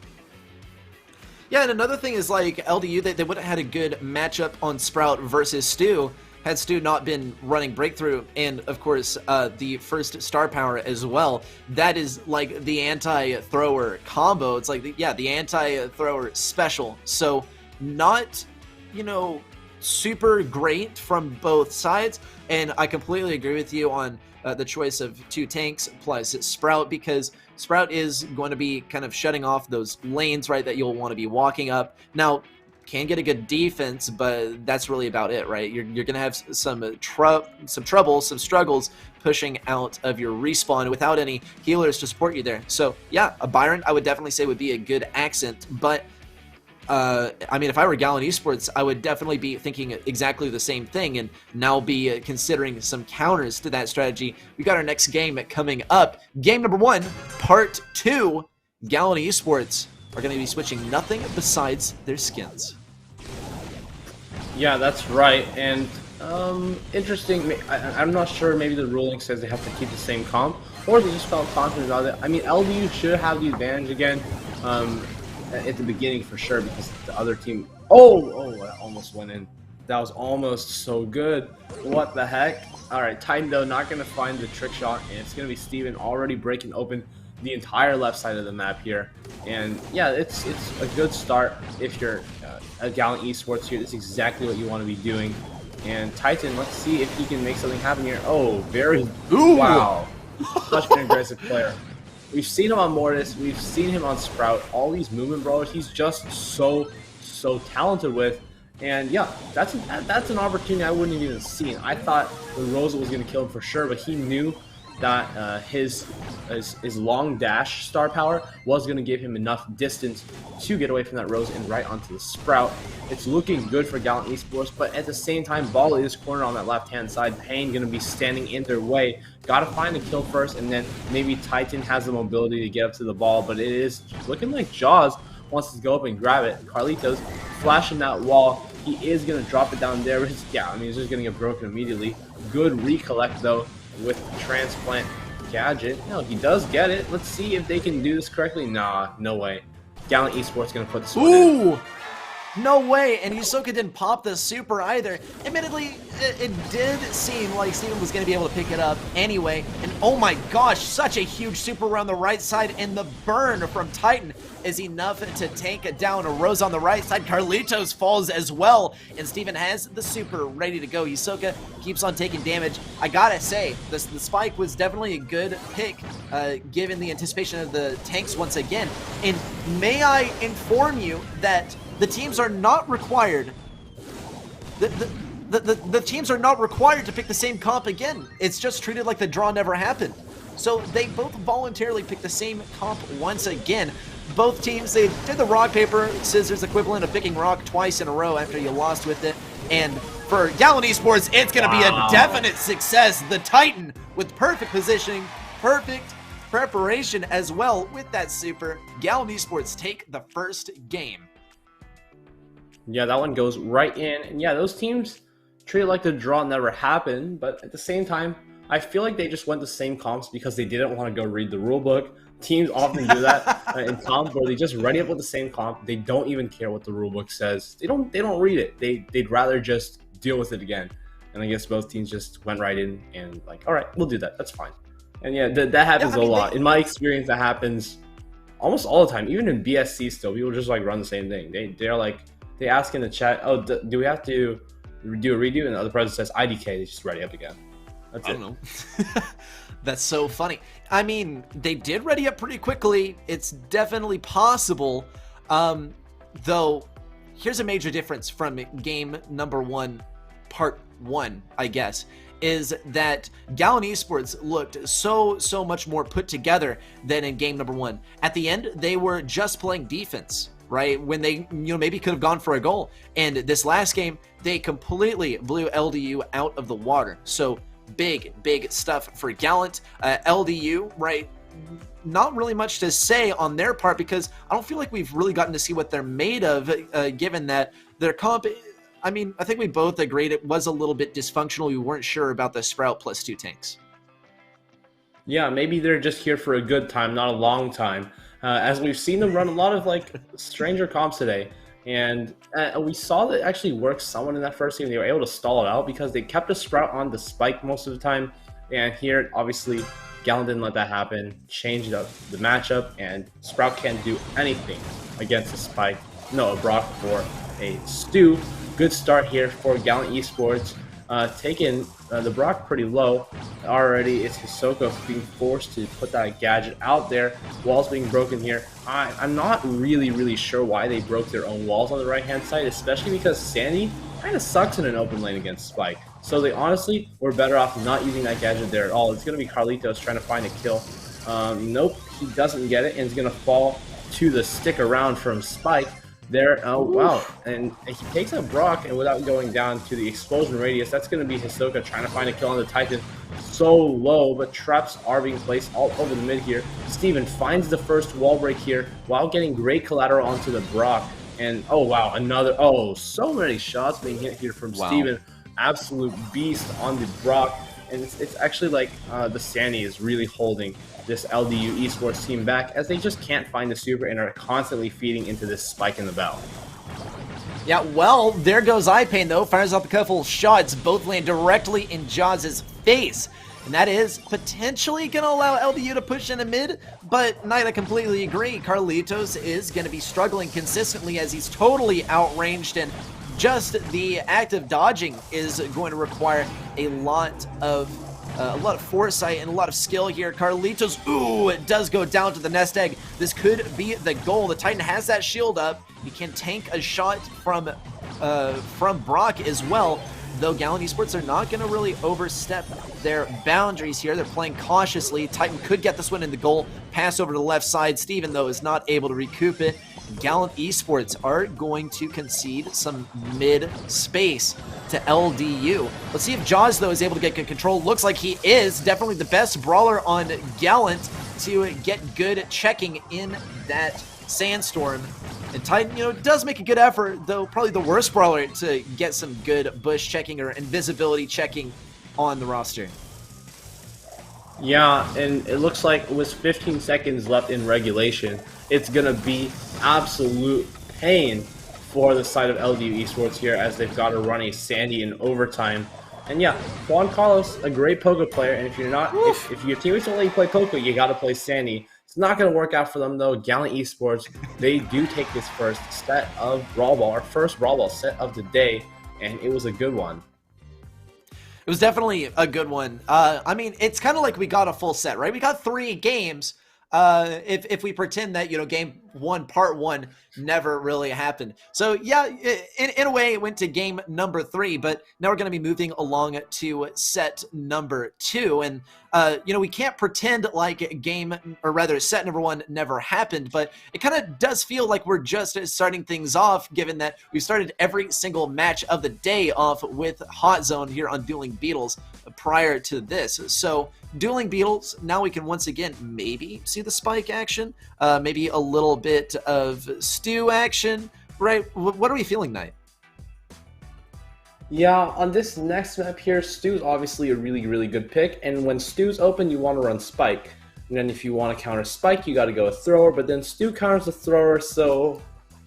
Yeah, and another thing is, like, LDU, they would have had a good matchup on Sprout versus Stu had Stu not been running breakthrough, and of course the first star power as well. That is like the anti-thrower combo. It's like the anti-thrower special. So not super great from both sides, and I completely agree with you on the choice of 2 tanks plus Sprout, because Sprout is going to be kind of shutting off those lanes, right, that you'll want to be walking up. Now, can get a good defense, but that's really about it, right? You're going to have some trouble, some struggles pushing out of your respawn without any healers to support you there. So yeah, a Byron I would definitely say would be a good accent, but I mean, if I were Gallant Esports, I would definitely be thinking exactly the same thing and now be considering some counters to that strategy. We got our next game coming up. Game number 1, part 2. Gallant Esports are going to be switching nothing besides their skins. Yeah, that's right. And interesting. I'm not sure. Maybe the ruling says they have to keep the same comp, or they just felt confident about it. I mean, LDU should have the advantage again at the beginning for sure, because the other team. Oh, I almost went in. That was almost so good. What the heck? All right, Titan though not gonna find the trick shot, and it's gonna be Steven already breaking open the entire left side of the map here. And yeah, it's a good start if you're a Gallant Esports here. This is exactly what you want to be doing. And Titan, let's see if he can make something happen here. Oh, very wow, such an aggressive player. We've seen him on Mortis, we've seen him on Sprout, all these movement brawlers. He's just so talented with. And yeah, that's an opportunity I wouldn't have even seen. I thought the Rosa was going to kill him for sure, but he knew that his long dash star power was going to give him enough distance to get away from that Rosa and right onto the Sprout. It's looking good for Gallant Esports, but at the same time, Ball is cornered on that left-hand side. Pain going to be standing in their way. Got to find a kill first, and then maybe Titan has the mobility to get up to the ball, but it is looking like Jaws wants to go up and grab it. Carlitos flashing that wall. He is going to drop it down there. Yeah, I mean, he's just going to get broken immediately. Good recollect, though, with Transplant Gadget. No, he does get it. Let's see if they can do this correctly. Nah, no way. Gallant Esports going to put this one in. No way, and Yusoka didn't pop the super either. Admittedly, it did seem like Steven was going to be able to pick it up anyway. And oh my gosh, such a huge super around the right side, and the burn from Titan is enough to take down a Rose on the right side. Carlitos falls as well, and Steven has the super ready to go. Yusoka keeps on taking damage. I gotta say, the spike was definitely a good pick, given the anticipation of the tanks once again. And may I inform you that the teams are not required. The teams are not required to pick the same comp again. It's just treated like the draw never happened. So they both voluntarily picked the same comp once again. Both teams, they did the rock, paper, scissors equivalent of picking rock twice in a row after you lost with it. And for Gallant Esports, it's going to be a definite success. The Titan with perfect positioning, perfect preparation as well with that super. Gallant Esports take the first game. Yeah, that one goes right in. And yeah, those teams treat it like the draw never happened. But at the same time, I feel like they just went the same comps because they didn't want to go read the rule book. Teams often do that in comp where they just ready up with the same comp. They don't even care what the rule book says. They don't read it. They'd rather just deal with it again. And I guess both teams just went right in and like, all right, we'll do that. That's fine. And yeah, that happens a lot. In my experience, that happens almost all the time. Even in BSC still, people just like run the same thing. They're like, they ask in the chat, oh, do we have to do a redo? And the other person says IDK, they just ready up again. That's I don't know. That's so funny. I mean, they did ready up pretty quickly. It's definitely possible. Though, here's a major difference from game number 1, part 1, I guess, is that Gallant Esports looked so much more put together than in game number 1. At the end, they were just playing defense, right? When they, maybe could have gone for a goal. And this last game, they completely blew LDU out of the water. So big stuff for Gallant. LDU, right? Not really much to say on their part because I don't feel like we've really gotten to see what they're made of, given that their comp, I mean, I think we both agreed it was a little bit dysfunctional. We weren't sure about the Sprout plus 2 tanks. Yeah, maybe they're just here for a good time, not a long time. As we've seen them run a lot of like stranger comps today. And we saw that it actually worked somewhat in that first game. They were able to stall it out because they kept a Sprout on the spike most of the time. And here, obviously, Gallant didn't let that happen. Changed up the matchup, and Sprout can't do anything against a spike. No, a Brock or a Stu. good start here for Gallant Esports. Taking the Brock pretty low. Already it's Hisoka being forced to put that gadget out there. Walls being broken here. I'm not really sure why they broke their own walls on the right hand side, especially because Sandy kind of sucks in an open lane against Spike. So they honestly were better off not using that gadget there at all. It's going to be Carlitos trying to find a kill. Nope, he doesn't get it, and it's going to fall to the stick around from Spike there. Oh, wow. And he takes out Brock, and without going down to the explosion radius, that's going to be Hisoka trying to find a kill on the Titan. So low, but traps are being placed all over the mid here. Steven finds the first wall break here while getting great collateral onto the Brock. And, oh, wow, another, so many shots being hit here from Steven. Absolute beast on the Brock. And it's actually like the Sandy is really holding this Ldu Esports team back, as they just can't find the super and are constantly feeding into this Spike in the bell. Yeah, well, there goes iPain, though. Fires off a couple shots. Both land directly in Jaws' face. And that is potentially going to allow Ldu to push into mid, but Knight, I completely agree. Carlitos is going to be struggling consistently as he's totally outranged, and just the act of dodging is going to require a lot of foresight and a lot of skill here. Carlitos, ooh, it does go down to the nest egg. This could be the goal. The Titan has that shield up. He can tank a shot from Brock as well, though Gallant Esports are not going to really overstep their boundaries here. They're playing cautiously. Titan could get this one in the goal. Pass over to the left side. Steven, though, is not able to recoup it. Gallant Esports are going to concede some mid space to LDU. Let's see if Jaws, though, is able to get good control. Looks like he is. Definitely the best brawler on Gallant to get good checking in that sandstorm. And Titan, does make a good effort, though probably the worst brawler to get some good bush checking or invisibility checking on the roster. Yeah, and it looks like with 15 seconds left in regulation, it's going to be absolute pain for the side of Ldu Esports here, as they've got to run a Sandy in overtime. And yeah, Juan Carlos, a great poker player, and if you're not, if your teammates don't let you play poker, you got to play Sandy. It's not going to work out for them, though. Gallant Esports, they do take this first set of Brawl Ball, our first Brawl Ball set of the day, and it was a good one. It was definitely a good one. I mean, it's kind of like we got a full set, right? We got 3 games. If we pretend that, game 1, part 1 never really happened. So yeah, in a way it went to game number 3, but now we're going to be moving along to set number 2. And, we can't pretend like set number 1 never happened, but it kind of does feel like we're just starting things off, given that we started every single match of the day off with Hot Zone here on Dueling Beetles prior to this. So Dueling Beetles, now we can once again maybe see the Spike action, maybe a little bit of Stu action, right? What are we feeling, Knight? Yeah, on this next map here, Stu's obviously a really good pick, and when Stu's open, you want to run Spike. And then if you want to counter Spike, you got to go with Thrower, but then Stu counters the Thrower, so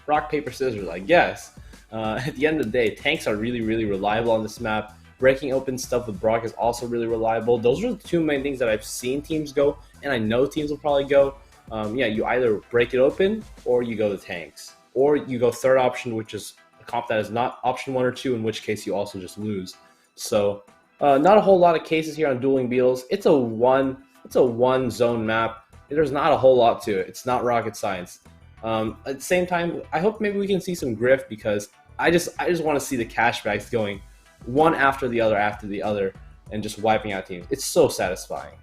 rock, paper, scissors, I guess. At the end of the day, tanks are really reliable on this map. Breaking open stuff with Brock is also really reliable. Those are the 2 main things that I've seen teams go, and I know teams will probably go. Yeah, you either break it open, or you go the tanks. Or you go third option, which is a comp that is not option 1 or 2, in which case you also just lose. So, not a whole lot of cases here on Dueling Beetles. It's a one zone map. There's not a whole lot to it. It's not rocket science. At the same time, I hope maybe we can see some grift, because I just want to see the cashbacks going one after the other, and just wiping out teams. It's so satisfying.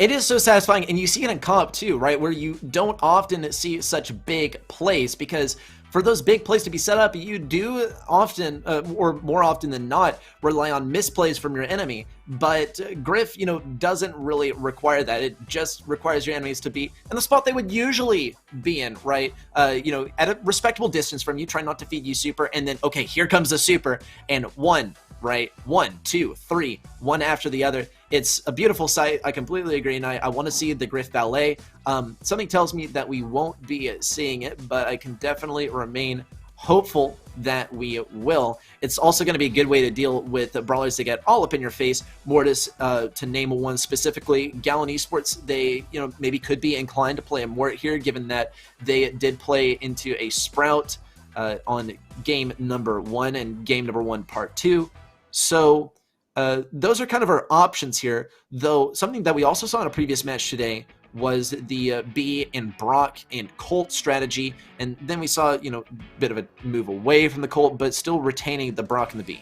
It is so satisfying, and you see it in comp too, right? Where you don't often see such big plays, because for those big plays to be set up, you do often, or more often than not, rely on misplays from your enemy. But Griff, doesn't really require that. It just requires your enemies to be in the spot they would usually be in, right? At a respectable distance from you, try not to feed you super, and then, okay, here comes the super, and one, right? 1, 2, 3, one after the other. It's a beautiful sight. I completely agree, and I want to see the Griff Ballet. Something tells me that we won't be seeing it, but I can definitely remain hopeful that we will. It's also going to be a good way to deal with brawlers that get all up in your face. Mortis, to name one specifically, Gallant Esports, they maybe could be inclined to play a Mort here, given that they did play into a Sprout on game number 1 and game number 1 part 2. So those are kind of our options here, though something that we also saw in a previous match today was the B and Brock and Colt strategy, and then we saw, a bit of a move away from the Colt, but still retaining the Brock and the B.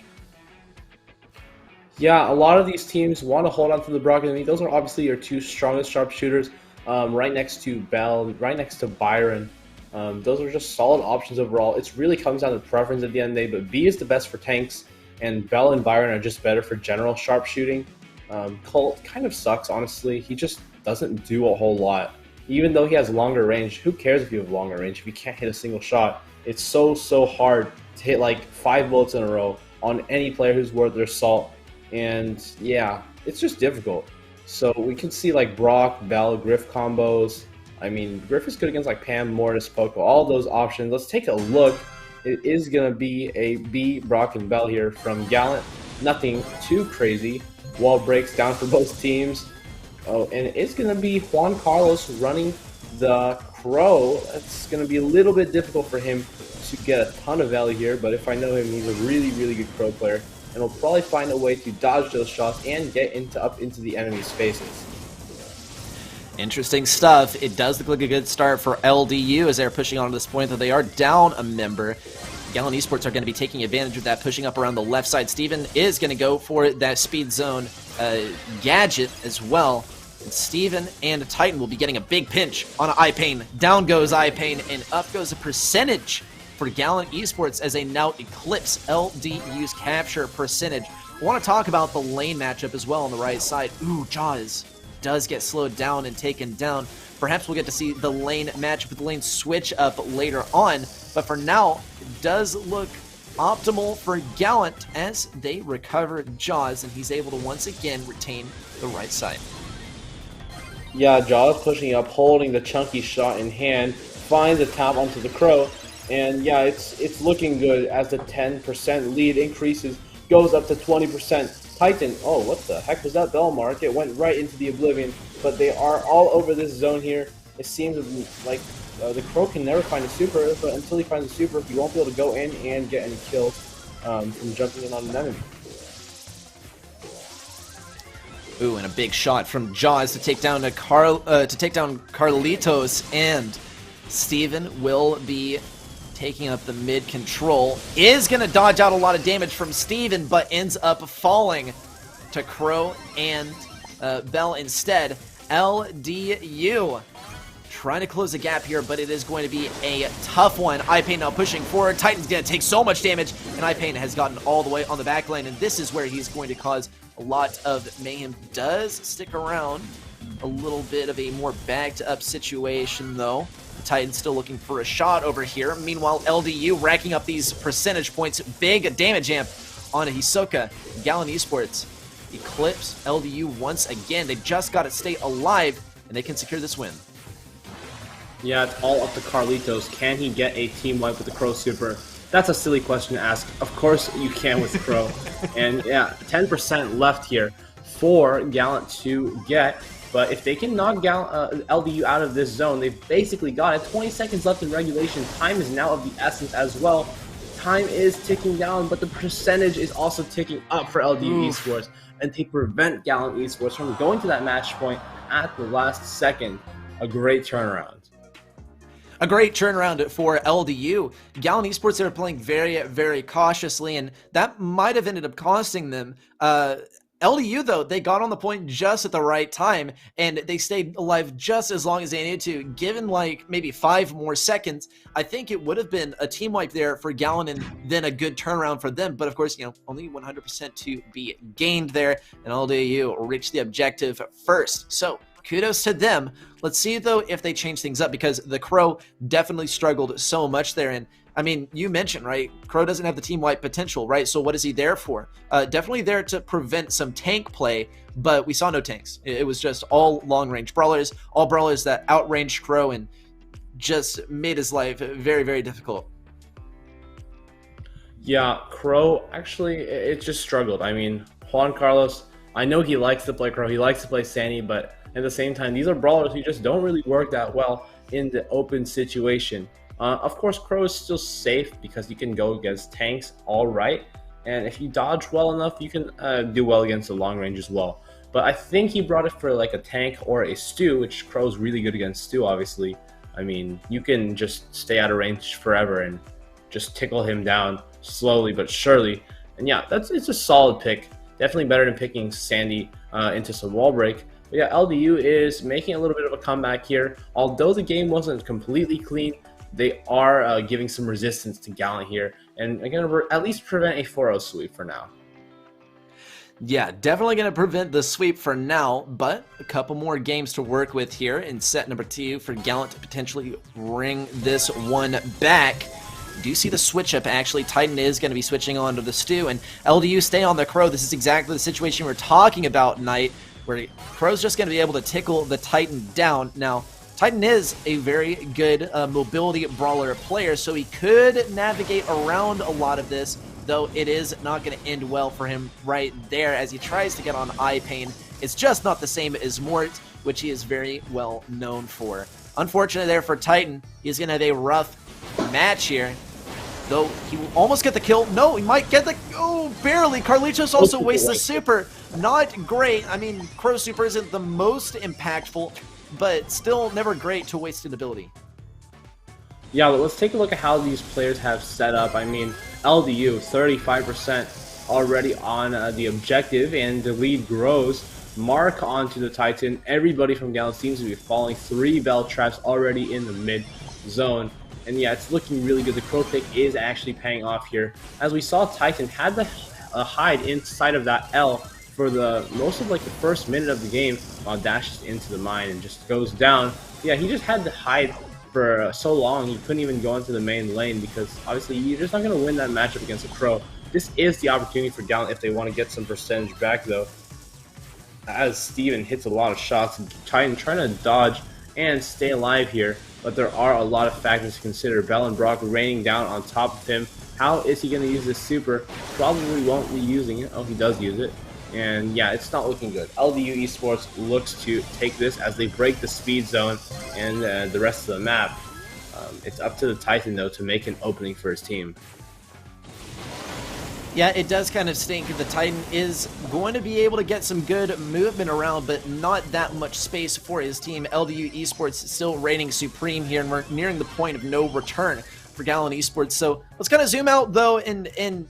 Yeah, a lot of these teams want to hold on to the Brock and the B. Those are obviously your two strongest sharpshooters, right next to Bell, right next to Byron. Those are just solid options overall. It really comes down to preference at the end of the day, but B is the best for tanks, and Bell and Byron are just better for general sharpshooting. Colt kind of sucks, honestly. He just doesn't do a whole lot. Even though he has longer range, who cares if you have longer range if you can't hit a single shot? It's so hard to hit like 5 bullets in a row on any player who's worth their salt. And yeah, it's just difficult. So we can see like Brock, Bell, Griff combos. I mean, Griff is good against like Pam, Mortis, Poco, all those options. Let's take a look. It is going to be a B, Brock, and Bell here from Gallant. Nothing too crazy. Wall breaks down for both teams. Oh, and it's going to be Juan Carlos running the Crow. It's going to be a little bit difficult for him to get a ton of value here, but if I know him, he's a really good Crow player, and he'll probably find a way to dodge those shots and get up into the enemy's faces. Interesting stuff. It does look like a good start for LDU as they're pushing on to this point, that they are down a member. Gallant Esports are going to be taking advantage of that, pushing up around the left side. Steven is going to go for that speed zone gadget as well. And Steven and Titan will be getting a big pinch on iPain. Down goes iPain, and up goes the percentage for Gallant Esports as they now eclipse LDU's capture percentage. I want to talk about the lane matchup as well on the right side. Ooh, Jaws does get slowed down and taken down. Perhaps we'll get to see the lane matchup with the lane switch up later on, but for now, it does look optimal for Gallant as they recover Jaws, and he's able to once again retain the right side. Yeah, Jaws pushing up, holding the chunky shot in hand, finds a tap onto the Crow, and yeah, it's looking good as the 10% lead increases, goes up to 20%. Titan, oh, what the heck was that bell mark? It went right into the oblivion, but they are all over this zone here. It seems like the Crow can never find a super, but until he finds a super, he won't be able to go in and get any kills from jumping in on an enemy. Ooh, and a big shot from Jaws to take down Carlitos, and Steven will be taking up the mid control. Is going to dodge out a lot of damage from Steven, but ends up falling to Crow and Bell instead. LDU trying to close the gap here, but it is going to be a tough one. iPain now pushing forward. Titan's going to take so much damage, and iPain has gotten all the way on the back lane, and this is where he's going to cause a lot of mayhem. Does stick around a little bit of a more backed up situation, though. The Titan's still looking for a shot over here. Meanwhile, LDU racking up these percentage points. Big damage amp on Hisoka. Gallant Esports eclipse LDU once again. They just got to stay alive, and they can secure this win. Yeah, it's all up to Carlitos. Can he get a team wipe with the Crow super? That's a silly question to ask. Of course you can with the Crow. And yeah, 10% left here for Gallant to get. But if they can knock LDU out of this zone, they've basically got it. 20 seconds left in regulation. Time is now of the essence as well. Time is ticking down, but the percentage is also ticking up for LDU Esports. And to prevent Gallant Esports from going to that match point at the last second, a great turnaround. A great turnaround for LDU. Gallant Esports, they were playing very cautiously, and that might have ended up costing them. LDU, though, they got on the point just at the right time, and they stayed alive just as long as they needed to. Given, like, maybe 5 more seconds, I think it would have been a team wipe there for Gallant and then a good turnaround for them. But, of course, only 100% to be gained there, and LDU reached the objective first. So, kudos to them. Let's see, though, if they change things up, because the Crow definitely struggled so much there. And I mean, you mentioned, right, Crow doesn't have the team wipe potential, right? So what is he there for? Definitely there to prevent some tank play, but we saw no tanks. It was just all long-range brawlers, all brawlers that outranged Crow and just made his life very difficult. Yeah, Crow, actually, it just struggled. I mean, Juan Carlos, I know he likes to play Crow, he likes to play Sandy, but at the same time, these are brawlers who just don't really work that well in the open situation. Of course, Crow is still safe because you can go against tanks all right, and if you dodge well enough, you can do well against the long range as well. But I think he brought it for like a tank or a Stu, which Crow's really good against Stu, obviously. I mean, you can just stay out of range forever and just tickle him down slowly but surely. And yeah, it's a solid pick. Definitely better than picking Sandy into some wall break. But yeah, LDU is making a little bit of a comeback here. Although the game wasn't completely clean, they are giving some resistance to Gallant here. And again, we're at least prevent a 4-0 sweep for now. Yeah, definitely going to prevent the sweep for now, but a couple more games to work with here in set number 2 for Gallant to potentially bring this one back. Do you see the switch up? Actually, Titan is going to be switching on to the Stu, and LDU stay on the Crow. This is exactly the situation we're talking about, Knight, where Crow's just going to be able to tickle the Titan down. Now, Titan is a very good mobility brawler player, so he could navigate around a lot of this, though it is not going to end well for him right there as he tries to get on eye pain. It's just not the same as Mort, which he is very well known for. Unfortunate there for Titan. He's going to have a rough match here, though he will almost get the kill. No, he might get the... Oh, barely. Carlitos also wastes the super. Not great. I mean, Crow super isn't the most impactful, but still never great to waste an ability. Yeah, but let's take a look at how these players have set up. I mean, LDU, 35% already on the objective, and the lead grows. Mark onto the Titan. Everybody from Gallant seems to be falling. 3 bell traps already in the mid zone. And yeah, it's looking really good. The Crow pick is actually paying off here. As we saw, Titan had the hide inside of that L for the most of like the first minute of the game while dashes into the mine and just goes down. Yeah, he just had to hide for so long he couldn't even go into the main lane because obviously you're just not going to win that matchup against a Crow. This is the opportunity for Gallant if they want to get some percentage back though, as Steven hits a lot of shots and Titan trying to dodge and stay alive here, but there are a lot of factors to consider. Bell and Brock raining down on top of him. How is he going to use this super? Probably won't be using it. Oh, he does use it. And yeah, it's not looking good. Ldu Esports looks to take this as they break the speed zone and the rest of the map. It's up to the Titan, though, to make an opening for his team. Yeah, it does kind of stink. The Titan is going to be able to get some good movement around, but not that much space for his team. Ldu Esports still reigning supreme here, and we're nearing the point of no return for Gallant Esports. So let's kind of zoom out, though, and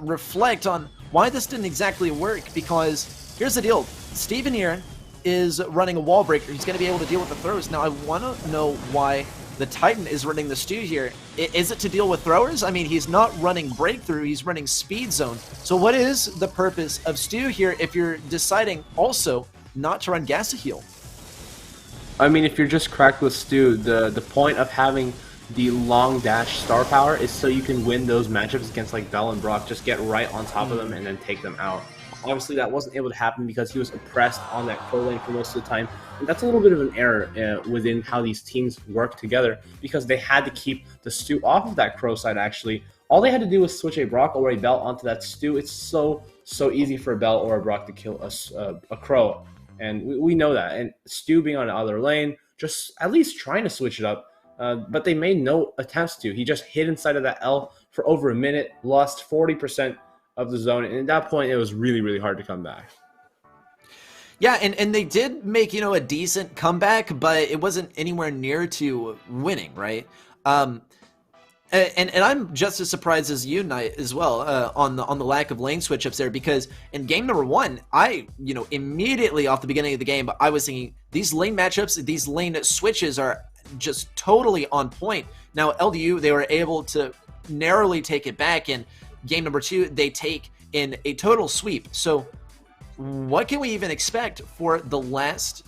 reflect on why this didn't exactly work, because here's the deal. Steven here is running a wall breaker. He's going to be able to deal with the throws. Now, I want to know why the Titan is running the Stu here. Is it to deal with throwers? I mean, he's not running breakthrough, he's running speed zone. So what is the purpose of Stu here if you're deciding also not to run gas to heal? I mean, if you're just cracked with Stu, the point of having the long dash star power is so you can win those matchups against like Bell and Brock. Just get right on top of them and then take them out. Obviously, that wasn't able to happen because he was oppressed on that Crow lane for most of the time. And that's a little bit of an error within how these teams work together, because they had to keep the Stu off of that Crow side, actually. All they had to do was switch a Brock or a Bell onto that Stu. It's so easy for a Bell or a Brock to kill a Crow. And we know that. And Stu being on the other lane, just at least trying to switch it up. But they made no attempts to. He just hid inside of that L for over a minute, lost 40% of the zone, and at that point it was really, really hard to come back. Yeah, and they did make, you know, a decent comeback, but it wasn't anywhere near to winning, right? And I'm just as surprised as you, Knight, as well, on the lack of lane switch ups there, because in game number 1, I, you know, immediately off the beginning of the game, I was thinking these lane matchups, these lane switches are just totally on point. Now LDU, they were able to narrowly take it back, and game number 2, they take in a total sweep. So what can we even expect for the last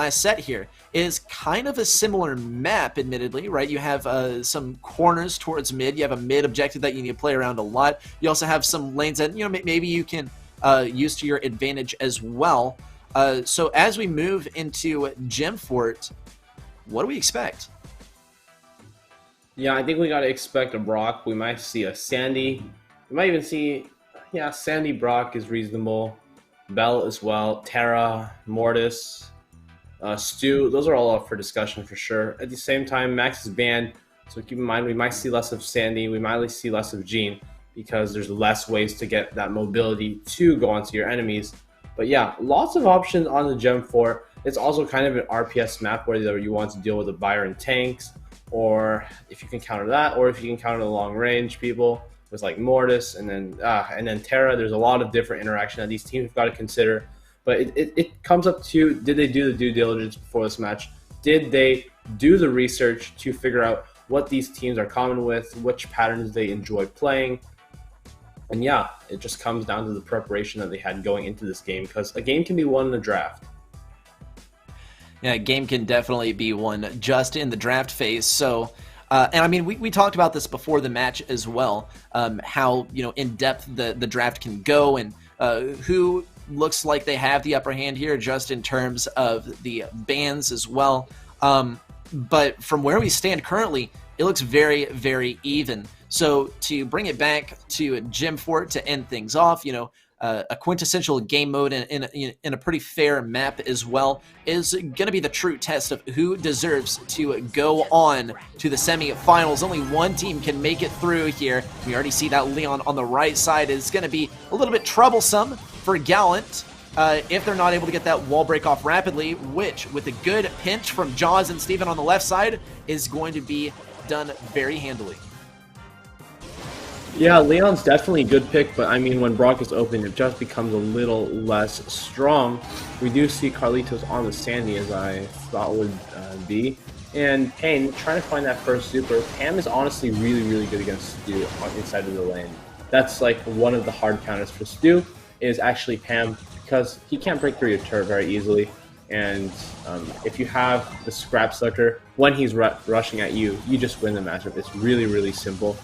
set here? Is kind of a similar map, admittedly, right? You have some corners towards mid. You have a mid objective that you need to play around a lot. You also have some lanes that, you know, maybe you can use to your advantage as well. So as we move into Gem Fort, what do we expect? Yeah, I think we got to expect a Brock. We might see a Sandy. We might even see, yeah, Sandy, Brock is reasonable. Bell as well. Terra, Mortis, Stu. Those are all up for discussion for sure. At the same time, Max is banned, So keep in mind, we might see less of Sandy, we might see less of Jean, because there's less ways to get that mobility to go onto your enemies. But yeah, lots of options on the Gem 4. It's also kind of an RPS map where you want to deal with the Byron tanks, or if you can counter that, or if you can counter the long range people with like Mortis and then Terra. There's a lot of different interaction that these teams have got to consider. But it comes up to, did they do the due diligence before this match? Did they do the research to figure out what these teams are common with, which patterns they enjoy playing? And yeah, it just comes down to the preparation that they had going into this game, because a game can be won in a draft. Yeah, a game can definitely be won just in the draft phase. So, and I mean, we talked about this before the match as well, how, in depth the draft can go, and who looks like they have the upper hand here just in terms of the bans as well. But from where we stand currently, it looks very, very even. So to bring it back to Gem 4 to end things off, a quintessential game mode in a pretty fair map as well is going to be the true test of who deserves to go on to the semi-finals. Only one team can make it through here. We already see that Leon on the right side is going to be a little bit troublesome for Gallant if they're not able to get that wall break off rapidly, which, with a good pinch from Jaws and Steven on the left side, is going to be done very handily. Yeah, Leon's definitely a good pick, but I mean, when Brock is open, it just becomes a little less strong. We do see Carlitos on the Sandy, as I thought would be. And Payne trying to find that first super. Pam is honestly really, really good against Stu on inside of the lane. That's like one of the hard counters for Stu, is actually Pam, because he can't break through your turret very easily. And if you have the scrap selector, when he's rushing at you, you just win the matchup. It's really, really simple.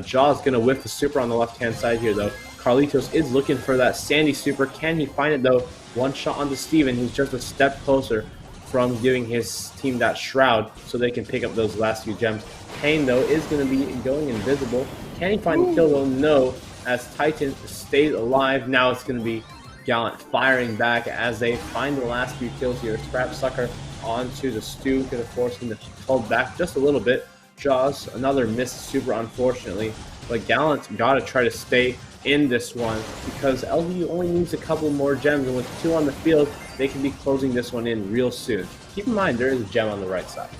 Jaw's going to whiff the super on the left-hand side here, though. Carlitos is looking for that Sandy super. Can he find it, though? One shot onto Steven, who's just a step closer from giving his team that shroud so they can pick up those last few gems. Payne, though, is going to be going invisible. Can he find the kill, though? No, as Titan stays alive. Now it's going to be Gallant firing back as they find the last few kills here. Scrap Sucker onto the Stu, going to force him to hold back just a little bit. Jaws, another missed super, unfortunately, but Gallant gotta try to stay in this one, because LDU only needs a couple more gems, and with 2 on the field, they can be closing this one in real soon. Keep in mind, there is a gem on the right side.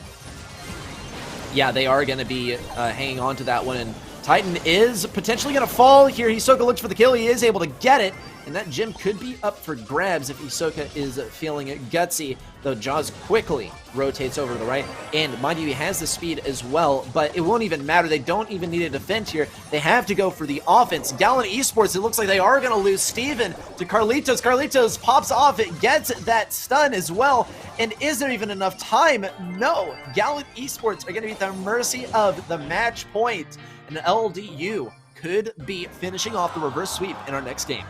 Yeah, they are going to be hanging on to that one, and Titan is potentially going to fall here. Hisoka looks for the kill. He is able to get it, and that gem could be up for grabs if Hisoka is feeling gutsy, though Jaws quickly rotates over to the right. And mind you, he has the speed as well, but it won't even matter. They don't even need a defense here. They have to go for the offense. Gallant Esports, it looks like they are going to lose Steven to Carlitos. Carlitos pops off. It gets that stun as well. And is there even enough time? No. Gallant Esports are going to be at the mercy of the match point. And LDU could be finishing off the reverse sweep in our next game.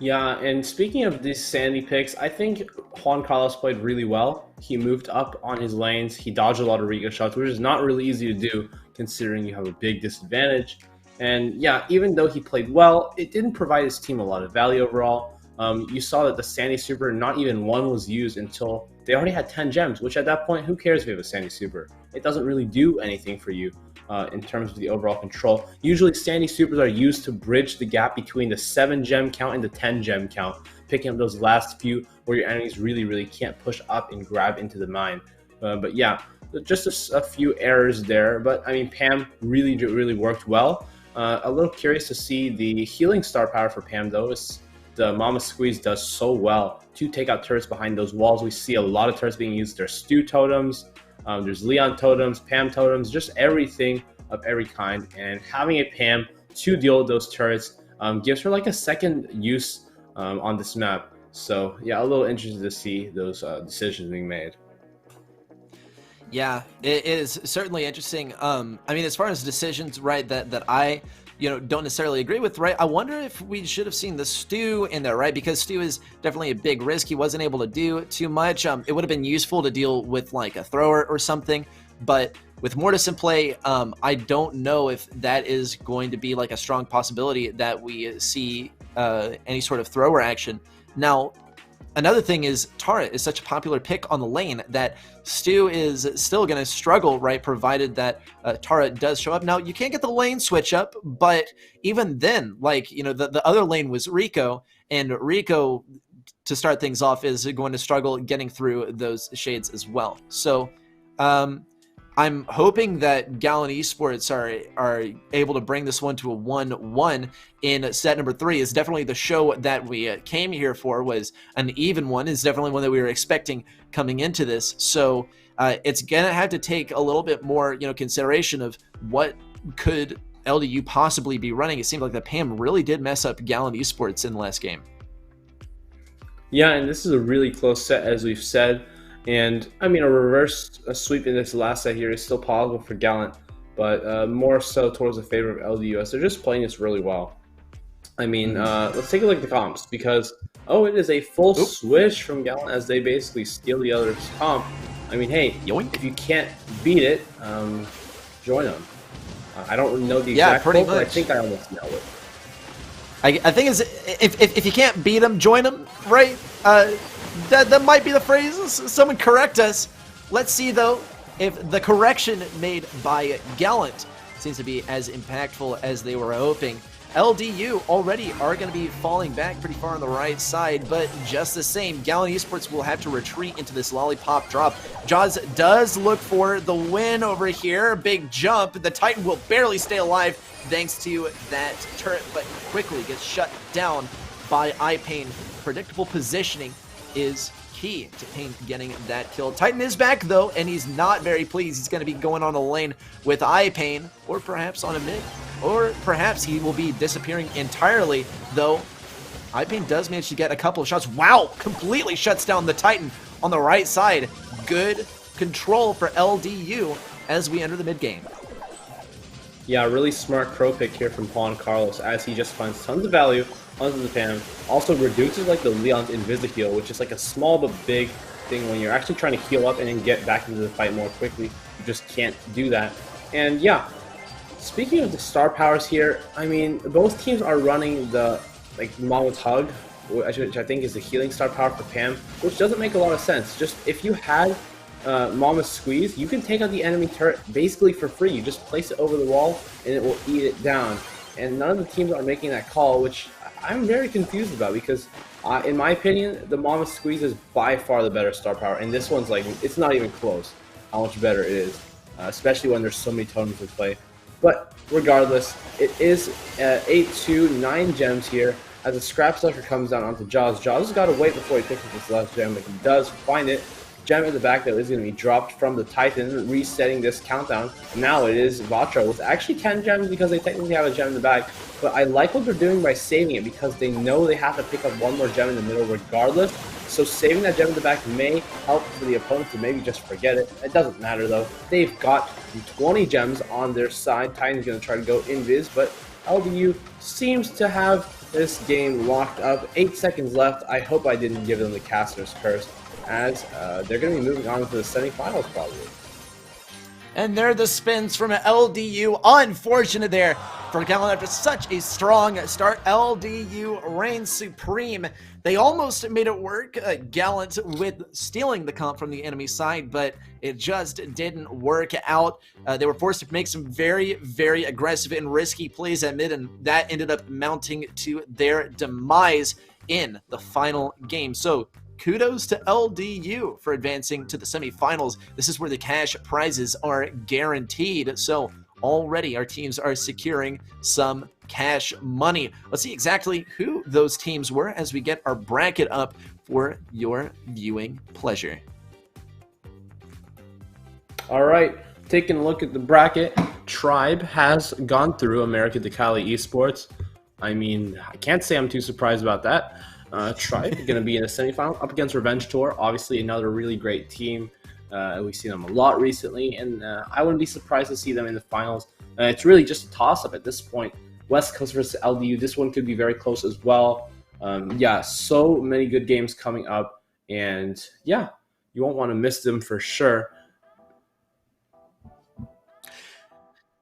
Yeah, and speaking of these Sandy picks, I think Juan Carlos played really well. He moved up on his lanes. He dodged a lot of Riga shots, which is not really easy to do considering you have a big disadvantage. And yeah, even though he played well, it didn't provide his team a lot of value overall. You saw that the Sandy super, not even one was used until they already had 10 gems, which at that point, who cares if you have a Sandy super? It doesn't really do anything for you. In terms of the overall control. Usually Sandy supers are used to bridge the gap between the 7 gem count and the 10 gem count, picking up those last few where your enemies really can't push up and grab into the mine. But yeah, just a few errors there. But I mean, Pam really worked well. A little curious to see the healing star power for Pam, though. Is the Mama Squeeze does so well to take out turrets behind those walls. We see a lot of turrets being used. There's Stu totems. There's Leon totems, Pam totems, just everything of every kind. And having a Pam to deal with those turrets gives her like a second use on this map. So yeah, a little interested to see those decisions being made. Yeah, it is certainly interesting. I mean, as far as decisions, right, that I don't necessarily agree with, right? I wonder if we should have seen the Stu in there, right? Because Stu is definitely a big risk. He wasn't able to do too much. It would have been useful to deal with like a thrower or something, but with Mortis in play, I don't know if that is going to be like a strong possibility that we see any sort of thrower action. Now, Another thing is Tara is such a popular pick on the lane that Stu is still going to struggle, right, provided that Tara does show up. Now, you can't get the lane switch up, but even then, like, you know, the other lane was Rico, and Rico, to start things off, is going to struggle getting through those shades as well. So I'm hoping that Gallant Esports are able to bring this one to a 1-1 in set number 3. Is definitely the show that we came here for, was an even one. Is definitely one that we were expecting coming into this. So it's gonna have to take a little bit more, you know, consideration of what could LDU possibly be running. It seemed like the Pam really did mess up Gallant Esports in the last game. Yeah, and this is a really close set, as we've said. And I mean, a reverse sweep in this last set here is still possible for Gallant, but more so towards the favor of LDU, as they're just playing this really well. I mean, let's take a look at the comps, because, it is a full swish from Gallant as they basically steal the other's comp. I mean, hey, Yoink. If you can't beat it, join them. I don't know the exact quote, but I think I almost know it. I think is if you can't beat them, join them, right? That might be the phrase. Someone correct us. Let's see, though, if the correction made by Gallant seems to be as impactful as they were hoping. LDU already are going to be falling back pretty far on the right side, but just the same, Gallant Esports will have to retreat into this lollipop drop. Jaws does look for the win over here. Big jump. The Titan will barely stay alive thanks to that turret, but quickly gets shut down by iPain. Predictable positioning is key to Pain getting that kill. Titan is back, though, and he's not very pleased. He's going to be going on a lane with iPain, or perhaps on a mid, or perhaps he will be disappearing entirely, though iPain does manage to get a couple of shots. Wow, completely shuts down the Titan on the right side. Good control for LDU as we enter the mid game. Yeah, really smart crow pick here from Juan Carlos, as he just finds tons of value onto the Pam. Also reduces like the Leon's Invisi-heal, which is like a small but big thing when you're actually trying to heal up and then get back into the fight more quickly. You just can't do that. And yeah, speaking of the star powers here, I mean, both teams are running the Mammoth Hug, which I think is the healing star power for Pam, which doesn't make a lot of sense. Just if you had Mammoth Squeeze, you can take out the enemy turret basically for free. You just place it over the wall and it will eat it down. And none of the teams are making that call, which I'm very confused about, because in my opinion, the Mammoth Squeeze is by far the better star power, and this one's like, it's not even close how much better it is, especially when there's so many totems to play. But regardless, it is 8-2, 9 gems here, as a Scrap Sucker comes down onto Jaws. Jaws has got to wait before he picks up this last gem, but he does find it. Gem in the back, though, is going to be dropped from the Titan, resetting this countdown. Now it is Vatra with actually 10 gems, because they technically have a gem in the back. But I like what they're doing by saving it, because they know they have to pick up one more gem in the middle regardless. So saving that gem in the back may help for the opponent to maybe just forget it. It doesn't matter, though. They've got 20 gems on their side. Titan's going to try to go invis, but LDU seems to have this game locked up. 8 seconds left. I hope I didn't give them the Caster's Curse, as they're going to be moving on to the semifinals probably. And there are the spins from LDU. Unfortunate there for Gallant after such a strong start. LDU reigns supreme. They almost made it work, Gallant with stealing the comp from the enemy side, but it just didn't work out. They were forced to make some very, very aggressive and risky plays at mid, and that ended up mounting to their demise in the final game. So kudos to LDU for advancing to the semifinals. This is where the cash prizes are guaranteed. So already our teams are securing some cash money. Let's see exactly who those teams were as we get our bracket up for your viewing pleasure. All right, taking a look at the bracket, Tribe has gone through America Gallant Esports. I mean, I can't say I'm too surprised about that. Tribe going to be in the semifinal up against Revenge Tour. Obviously, another really great team. We've seen them a lot recently, and I wouldn't be surprised to see them in the finals. It's really just a toss-up at this point. West Coast versus LDU. This one could be very close as well. Yeah, so many good games coming up, and yeah, you won't want to miss them for sure.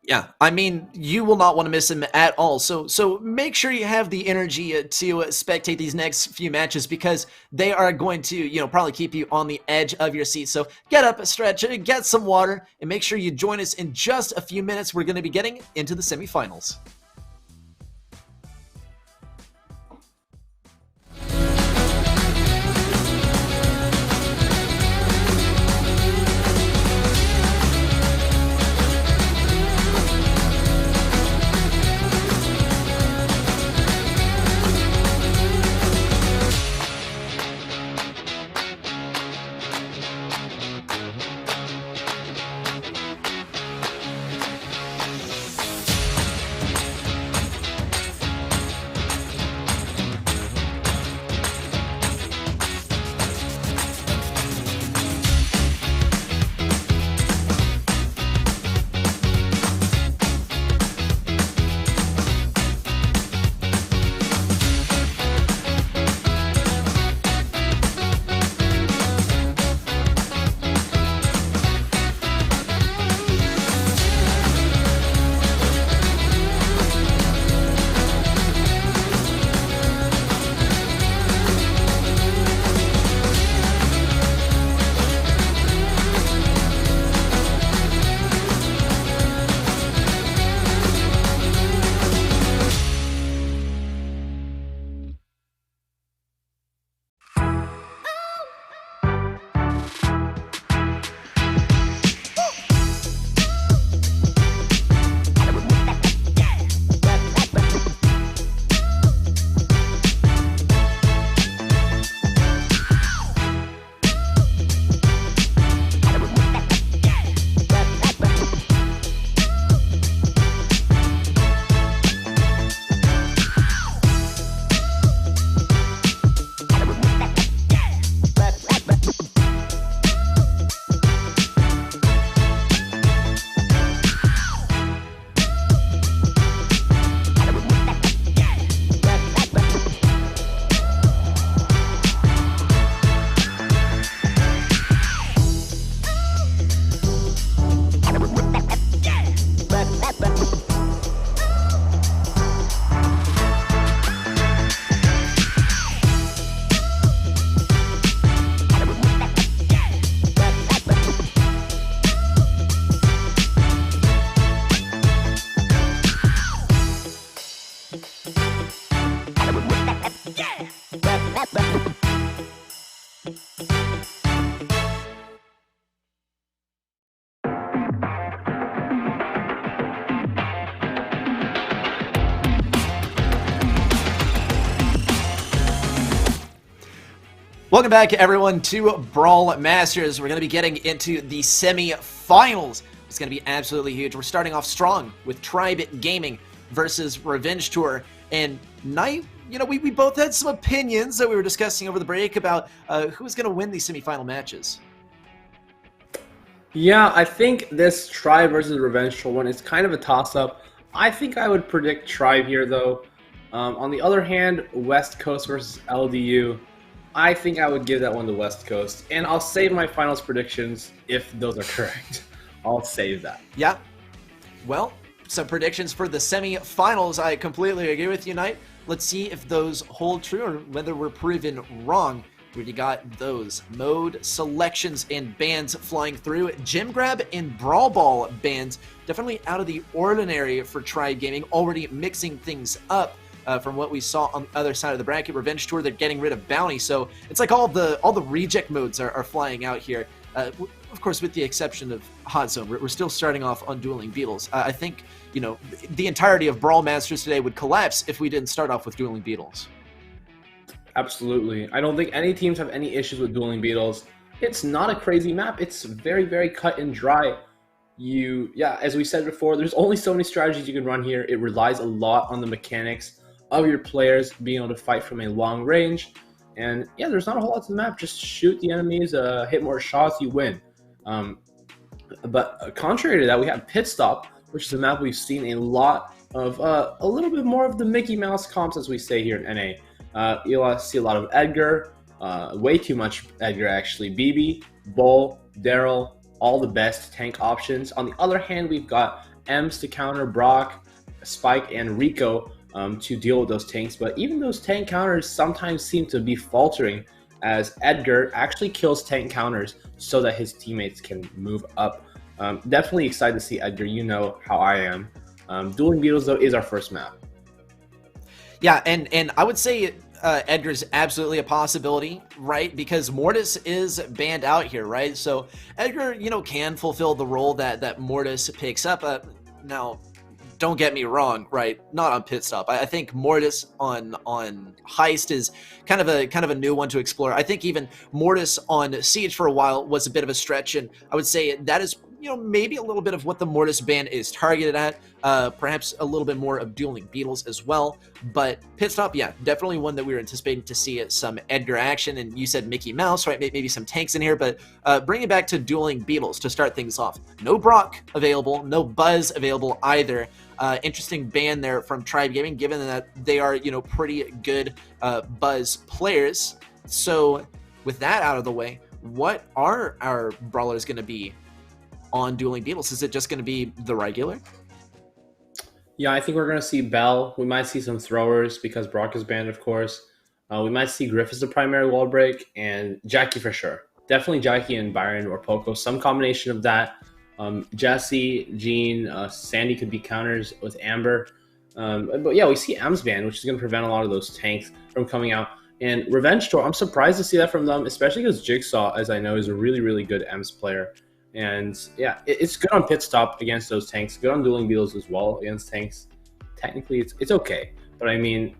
Yeah, I mean, you will not want to miss him at all. So make sure you have the energy to spectate these next few matches, because they are going to, probably keep you on the edge of your seat. So get up, stretch, get some water, and make sure you join us in just a few minutes. We're going to be getting into the semifinals. Welcome back, everyone, to Brawl Masters. We're going to be getting into the semi-finals. It's going to be absolutely huge. We're starting off strong with Tribe Gaming versus Revenge Tour. And Knight, we both had some opinions that we were discussing over the break about who's going to win these semi-final matches. Yeah, I think this Tribe versus Revenge Tour one is kind of a toss-up. I think I would predict Tribe here, though. On the other hand, West Coast versus LDU. I think I would give that one to West Coast, and I'll save my finals predictions if those are correct. I'll save that. Yeah. Well, some predictions for the semi-finals. I completely agree with you, Knight. Let's see if those hold true or whether we're proven wrong. We already got those mode selections and bans flying through. Gym Grab and Brawl Ball bans, definitely out of the ordinary for Tribe Gaming, already mixing things up. From what we saw on the other side of the bracket. Revenge Tour, they're getting rid of Bounty, so it's like all the reject modes are flying out here. Of course, with the exception of Hot Zone, we're still starting off on Dueling Beetles. I think the entirety of Brawl Masters today would collapse if we didn't start off with Dueling Beetles. Absolutely, I don't think any teams have any issues with Dueling Beetles. It's not a crazy map. It's very, very cut and dry. As we said before, there's only so many strategies you can run here. It relies a lot on the mechanics of your players being able to fight from a long range. And yeah, there's not a whole lot to the map. Just shoot the enemies, hit more shots, you win. But contrary to that, we have Pit Stop, which is a map we've seen a lot of, a little bit more of the Mickey Mouse comps, as we say here in NA. You'll see a lot of Edgar, way too much Edgar actually. BB, Bull, Daryl, all the best tank options. On the other hand, we've got Ems to counter Brock, Spike, and Rico to deal with those tanks. But even those tank counters sometimes seem to be faltering, as Edgar actually kills tank counters so that his teammates can move up. Definitely excited to see Edgar. You know how I am. Dueling Beetles, though, is our first map. Yeah, and I would say Edgar's absolutely a possibility, right? Because Mortis is banned out here, right? So Edgar, you know, can fulfill the role that Mortis picks up. Now, don't get me wrong, right? Not on Pit Stop. I think Mortis on Heist is kind of a new one to explore. I think even Mortis on Siege for a while was a bit of a stretch, and I would say that is, you know, maybe a little bit of what the Mortis ban is targeted at. Perhaps a little bit more of Dueling Beetles as well. But Pit Stop, yeah, definitely one that we were anticipating to see some Edgar action. And you said Mickey Mouse, right? Maybe some tanks in here. But bring it back to Dueling Beetles to start things off. No Brock available, no Buzz available either. Interesting ban there from Tribe Gaming, given that they are, you know, pretty good Buzz players. So with that out of the way, what are our brawlers going to be on Dueling Beetles? Is it just going to be the regular? Yeah, I think we're going to see Bell. We might see some throwers because Brock is banned, of course. We might see Griff as the primary wall break, and Jackie for sure. Definitely Jackie and Byron or Poco, some combination of that. Jesse, Jean, Sandy could be counters with Amber. But yeah, we see Ems banned, which is going to prevent a lot of those tanks from coming out. And Revenge Tour, I'm surprised to see that from them, especially because Jigsaw, as I know, is a really, really good Ems player. And yeah, it's good on Pit Stop against those tanks. Good on Dueling Beetles as well against tanks. Technically, it's okay. But I mean,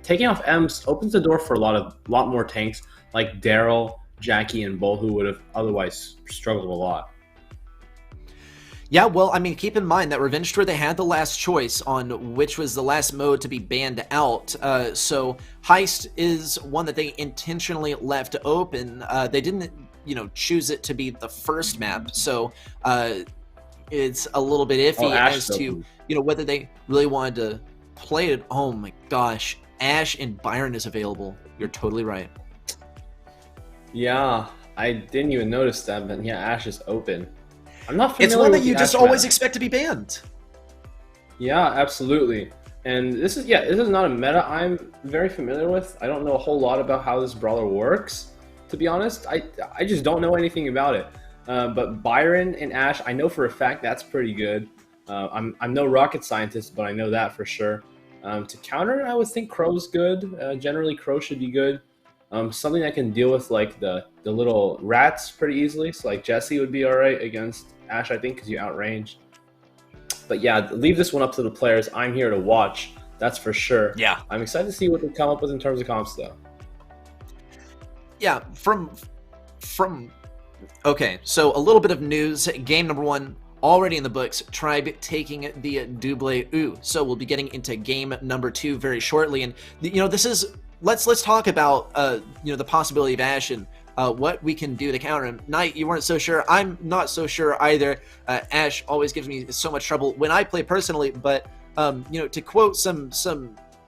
taking off Ems opens the door for a lot more tanks like Daryl, Jackie, and Bull, who would have otherwise struggled a lot. Yeah, well, I mean, keep in mind that Revenge Tour, they had the last choice on which was the last mode to be banned out. So Heist is one that they intentionally left open. They didn't, you know, choose it to be the first map. So it's a little bit iffy as to, you know, whether they really wanted to play it. Oh my gosh, Ash and Byron is available. You're totally right. Yeah, I didn't even notice that, but yeah, Ash is open. I'm not familiar. It's one that you with just Ash always map. expect to be banned. Yeah, absolutely. And this is not a meta I'm very familiar with. I don't know a whole lot about how this brawler works, to be honest. I just don't know anything about it. But Byron and Ash, I know for a fact that's pretty good. I'm no rocket scientist, but I know that for sure. To counter, I would think Crow's good. Generally, Crow should be good. Something that can deal with like the little rats pretty easily. So like Jesse would be all right against Ash, I think, because you outrange. But yeah, leave this one up to the players. I'm here to watch. That's for sure. Yeah. I'm excited to see what they come up with in terms of comps, though. Yeah, okay, so a little bit of news. Game number 1 already in the books. Tribe taking the Double U. So we'll be getting into game number 2 very shortly. And you know, this is let's talk about you know, the possibility of Ash and what we can do to counter him. Knight, you weren't so sure. I'm not so sure either. Ash always gives me so much trouble when I play personally, but you know, to quote some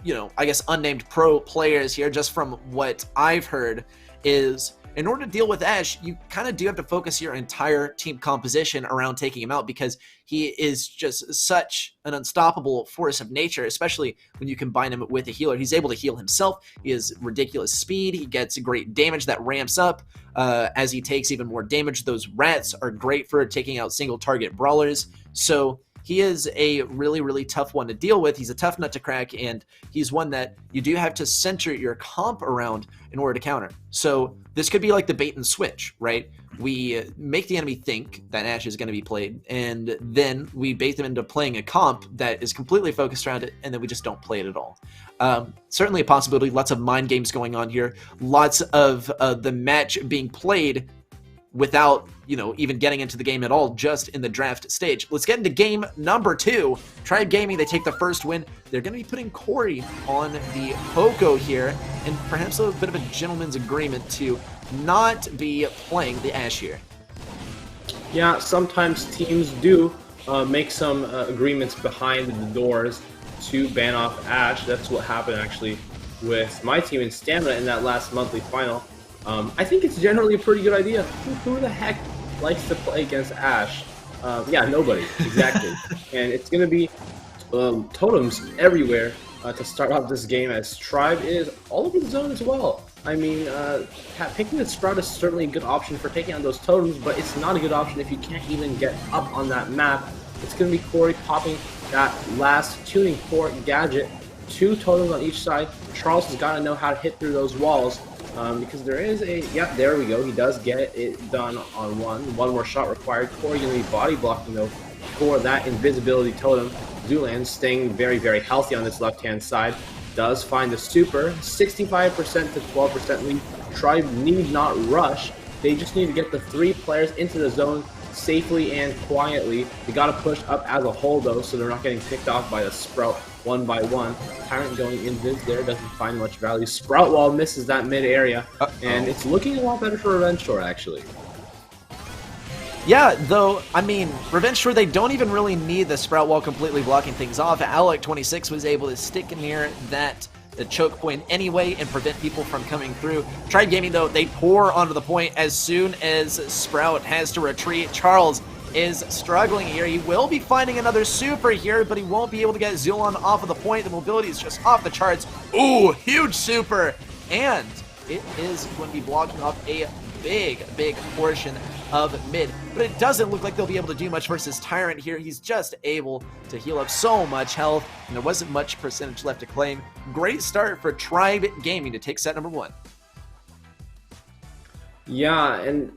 you know, I guess unnamed pro players here, just from what I've heard, is in order to deal with Ash, you kind of do have to focus your entire team composition around taking him out, because he is just such an unstoppable force of nature, especially when you combine him with a healer. He's able to heal himself. He has ridiculous speed. He gets great damage that ramps up as he takes even more damage. Those rats are great for taking out single target brawlers. So he is a really, really tough one to deal with. He's a tough nut to crack, and he's one that you do have to center your comp around in order to counter. So this could be like the bait and switch, right? We make the enemy think that Ash is going to be played, and then we bait them into playing a comp that is completely focused around it, and then we just don't play it at all. Certainly a possibility. Lots of mind games going on here. Lots of the match being played without, you know, even getting into the game at all, just in the draft stage. Let's get into game number 2. Tribe Gaming, they take the first win. They're going to be putting Corey on the Poco here, and perhaps a bit of a gentleman's agreement to not be playing the Ash here. Yeah, sometimes teams do make some agreements behind the doors to ban off Ash. That's what happened actually with my team in Stamina in that last monthly final. I think it's generally a pretty good idea. Who the heck likes to play against Ash? Yeah, nobody, exactly. And it's going to be totems everywhere to start off this game, as Tribe is all over the zone as well. I mean, picking the Sprout is certainly a good option for taking on those totems, but it's not a good option if you can't even get up on that map. It's going to be Corey popping that last tuning fork gadget. 2 totems on each side. Charles has got to know how to hit through those walls because there is a... Yep, there we go. He does get it done on one. One more shot required. Corey going to be body blocking, though, for that invisibility totem. Zulan staying very, very healthy on this left-hand side. Does find the super. 65% to 12% lead. Tribe need not rush. They just need to get the 3 players into the zone safely and quietly. They got to push up as a whole, though, so they're not getting picked off by the Sprout one by one. Tyrant going invis there, doesn't find much value. Sprout wall misses that mid area, and it's looking a lot better for RevengeTour, actually. Yeah, though, I mean, RevengeTour, they don't even really need the Sprout wall completely blocking things off. Alec26 was able to stick near the choke point anyway and prevent people from coming through. Tribe Gaming, though, they pour onto the point as soon as Sprout has to retreat. Charles is struggling here. He will be finding another super here, but he won't be able to get Zulan off of the point. The mobility is just off the charts. Ooh, huge super. And it is going to be blocking off a big portion of mid. But it doesn't look like they'll be able to do much versus Tyrant here. He's just able to heal up so much health, and there wasn't much percentage left to claim. Great start for Tribe Gaming to take set number 1. Yeah, and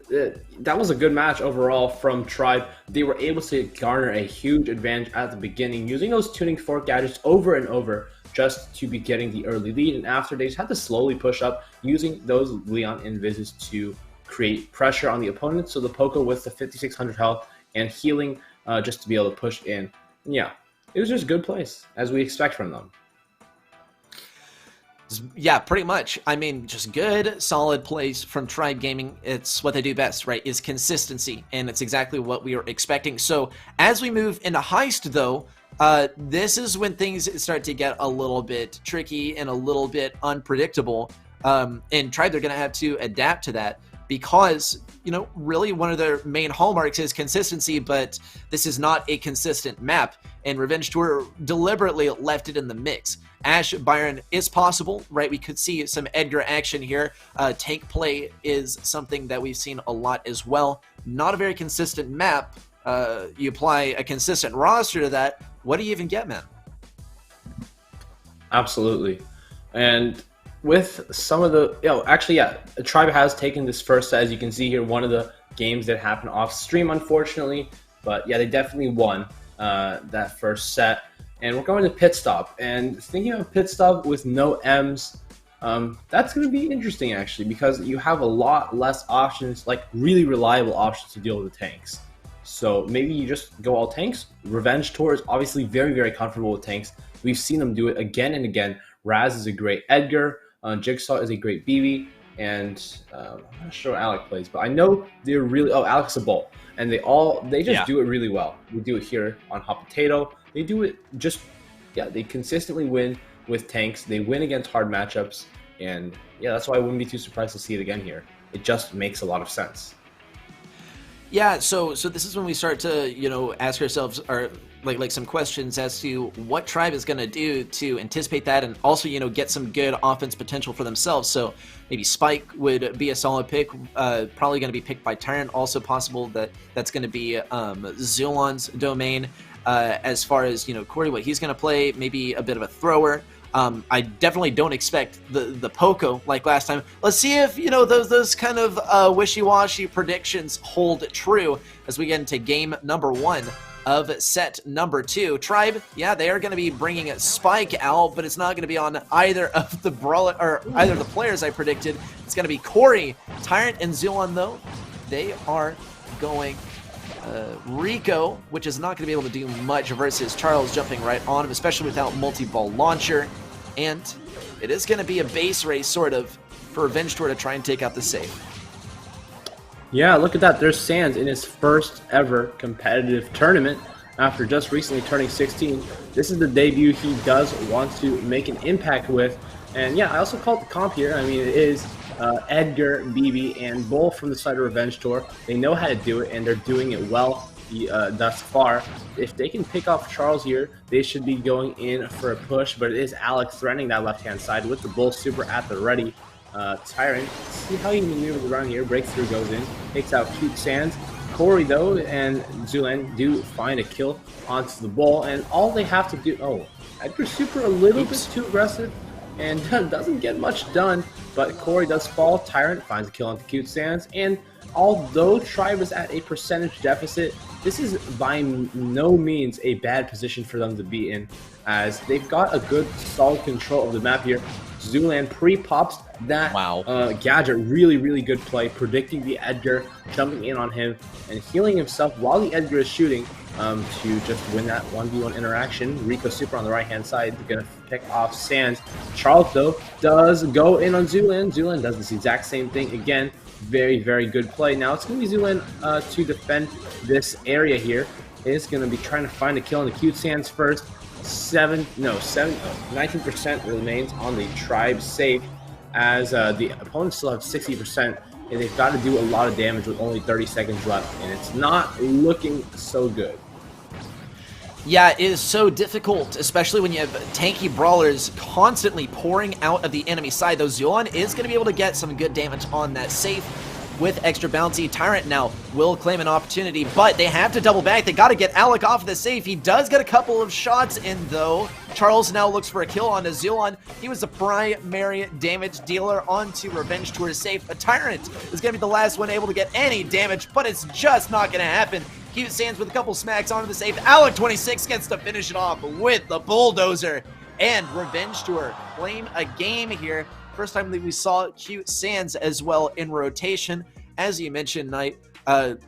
that was a good match overall from Tribe. They were able to garner a huge advantage at the beginning, using those tuning fork gadgets over and over just to be getting the early lead. And after, they just had to slowly push up, using those Leon Invises to create pressure on the opponent. So the Poco with the 5600 health and healing just to be able to push in. And yeah, it was just good plays, as we expect from them. Yeah, pretty much. I mean, just good, solid plays from Tribe Gaming. It's what they do best, right, is consistency, and it's exactly what we were expecting. So as we move into Heist, though, this is when things start to get a little bit tricky and a little bit unpredictable. And Tribe, they're going to have to adapt to that because, you know, really one of their main hallmarks is consistency, but this is not a consistent map, and RevengeTour deliberately left it in the mix. Ash Byron is possible, right? We could see some Edgar action here. Tank play is something that we've seen a lot as well. Not a very consistent map. You apply a consistent roster to that, what do you even get, man? Absolutely. And with some of the, actually, yeah, the Tribe has taken this first set, as you can see here, one of the games that happened off stream, unfortunately. But yeah, they definitely won that first set. And we're going to pit stop. And thinking of a pit stop with no M's, that's going to be interesting, actually, because you have a lot less options, like really reliable options to deal with the tanks. So maybe you just go all tanks. RevengeTour is obviously very, very comfortable with tanks. We've seen them do it again and again. Raz is a great Edgar. Jigsaw is a great BB. And I'm not sure Alec plays, but I know they're really... Oh, Alec's a Bull. And they just do it really well. We do it here on Hot Potato. They do it just... Yeah, they consistently win with tanks. They win against hard matchups. And yeah, that's why I wouldn't be too surprised to see it again here. It just makes a lot of sense. Yeah, so this is when we start to, you know, ask ourselves like some questions as to what Tribe is going to do to anticipate that, and also, you know, get some good offense potential for themselves. So maybe Spike would be a solid pick, probably going to be picked by Tyrant. Also possible that that's going to be Zulan's domain. As far as, you know, Corey, what he's going to play, maybe a bit of a thrower. I definitely don't expect the Poco like last time. Let's see if, you know, those kind of wishy-washy predictions hold true as we get into game number 1 of set number 2. Tribe, yeah, they are going to be bringing Spike out, but it's not going to be on either of the brawler or either of the players I predicted. It's going to be Corey. Tyrant and Zulan, though, they are going Rico, which is not going to be able to do much versus Charles jumping right on him, especially without multi-ball launcher. And it is going to be a base race, sort of, for RevengeTour to try and take out the safe. Yeah, look at that. There's Sands in his first ever competitive tournament after just recently turning 16. This is the debut he does want to make an impact with. And yeah, I also called the comp here. I mean, it is Edgar, BB, and Bull from the side of RevengeTour. They know how to do it, and they're doing it well. thus far. If they can pick off Charles here, they should be going in for a push, but it is Alex threatening that left-hand side with the Bull Super at the ready. Tyrant, see how he maneuvers around here, breakthrough goes in, takes out Cute Sands. Corey, though, and Zulan do find a kill onto the Bull, and all they have to do... Oh, Edgar Super a little bit too aggressive, and doesn't get much done, but Corey does fall. Tyrant finds a kill onto Cute Sands, and although Tribe is at a percentage deficit, this is by no means a bad position for them to be in, as they've got a good, solid control of the map here. Zulan pre-pops that gadget. Really, really good play, predicting the Edgar, jumping in on him, and healing himself while the Edgar is shooting to just win that 1v1 interaction. Rico Super on the right-hand side, going to pick off Sands. Charles, though, does go in on Zulan. Zulan does this exact same thing again. Very, very good play. Now it's going to be Zulan to defend this area here. Is going to be trying to find a kill on the Cute Sands first. 19% remains on the Tribe safe, as the opponents still have 60%, and they've got to do a lot of damage with only 30 seconds left, and it's not looking so good. Yeah, it is so difficult, especially when you have tanky brawlers constantly pouring out of the enemy side. Though Zulan is going to be able to get some good damage on that safe with extra bounty. Tyrant now will claim an opportunity, but they have to double back. They got to get Alec off of the safe. He does get a couple of shots in, though. Charles now looks for a kill onto Zulan. He was the primary damage dealer onto Revenge Tour's safe. A Tyrant is going to be the last one able to get any damage, but it's just not going to happen. Cute Sands with a couple smacks onto the safe. Alec 26 gets to finish it off with the bulldozer. And Revenge Tour claim a game here. First time that we saw Cute Sands as well in rotation. As you mentioned, Knight,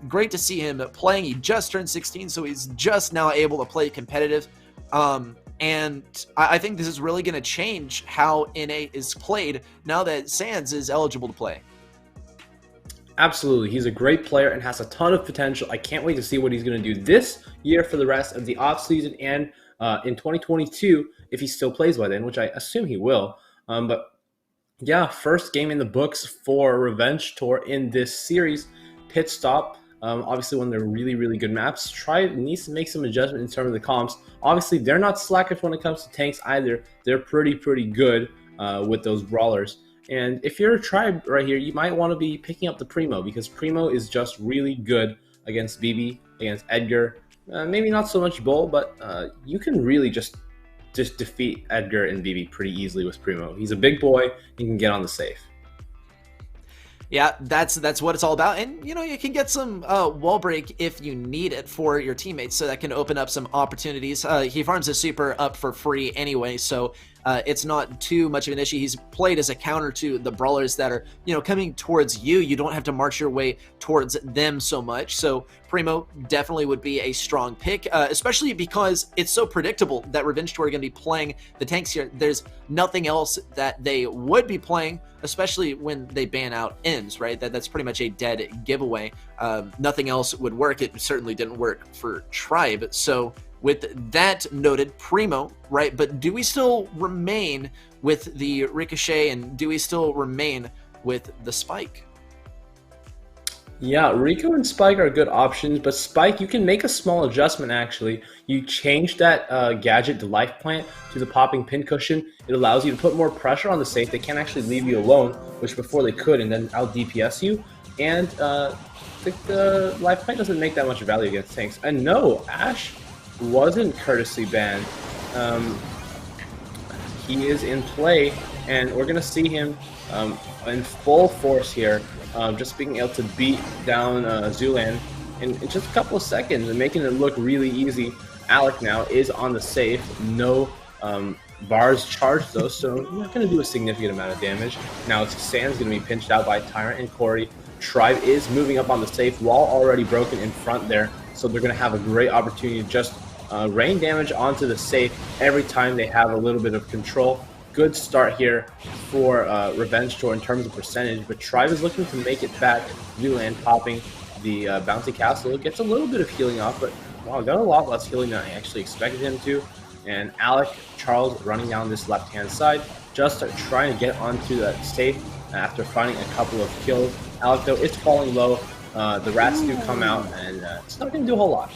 great to see him playing. He just turned 16, so he's just now able to play competitive. And I think this is really going to change how NA is played now that Sands is eligible to play. Absolutely. He's a great player and has a ton of potential. I can't wait to see what he's going to do this year for the rest of the offseason and in 2022, if he still plays by then, which I assume he will. But yeah, first game in the books for Revenge Tour in this series. Pit Stop, obviously one of their really, really good maps. Tribe needs to make some adjustment in terms of the comps. Obviously, they're not slackers when it comes to tanks either. They're pretty good with those brawlers. And if you're a Tribe right here, you might want to be picking up the Primo, because Primo is just really good against BB, against Edgar. Maybe not so much Bull, but you can really just defeat Edgar and BB pretty easily with Primo. He's a big boy, he can get on the safe. Yeah, that's what it's all about. And, you know, you can get some wall break if you need it for your teammates, so that can open up some opportunities. He farms a super up for free anyway, so it's not too much of an issue. He's played as a counter to the brawlers that are, you know, coming towards you. You don't have to march your way towards them so much. So Primo definitely would be a strong pick, especially because it's so predictable that Revenge Tour are going to be playing the tanks here. There's nothing else that they would be playing, especially when they ban out ends, right? That's pretty much a dead giveaway. Nothing else would work. It certainly didn't work for Tribe. So with that noted, Primo, right? But do we still remain with the Ricochet, and do we still remain with the Spike? Yeah, Rico and Spike are good options, but Spike, you can make a small adjustment actually. You change that gadget to Life Plant to the popping pincushion. It allows you to put more pressure on the safe. They can't actually leave you alone, which before they could, and then out DPS you. And the Life Plant doesn't make that much value against tanks. And no, Ash wasn't courtesy banned. He is in play, and we're going to see him in full force here. Just being able to beat down Zulan in just a couple of seconds and making it look really easy. Alec now is on the safe. No bars charged though, so not going to do a significant amount of damage. Now it's Sam's going to be pinched out by Tyrant and Corey. Tribe is moving up on the safe, wall already broken in front there, so they're going to have a great opportunity to just rain damage onto the safe every time they have a little bit of control. Good start here for Revenge Tour in terms of percentage, but Tribe is looking to make it back. Zulan popping the bouncy castle. It gets a little bit of healing off, but wow, got a lot less healing than I actually expected him to. And Alec, Charles running down this left-hand side, just trying to get onto that safe after finding a couple of kills. Alec, though, is falling low. the rats do come out, and it's not going to do a whole lot.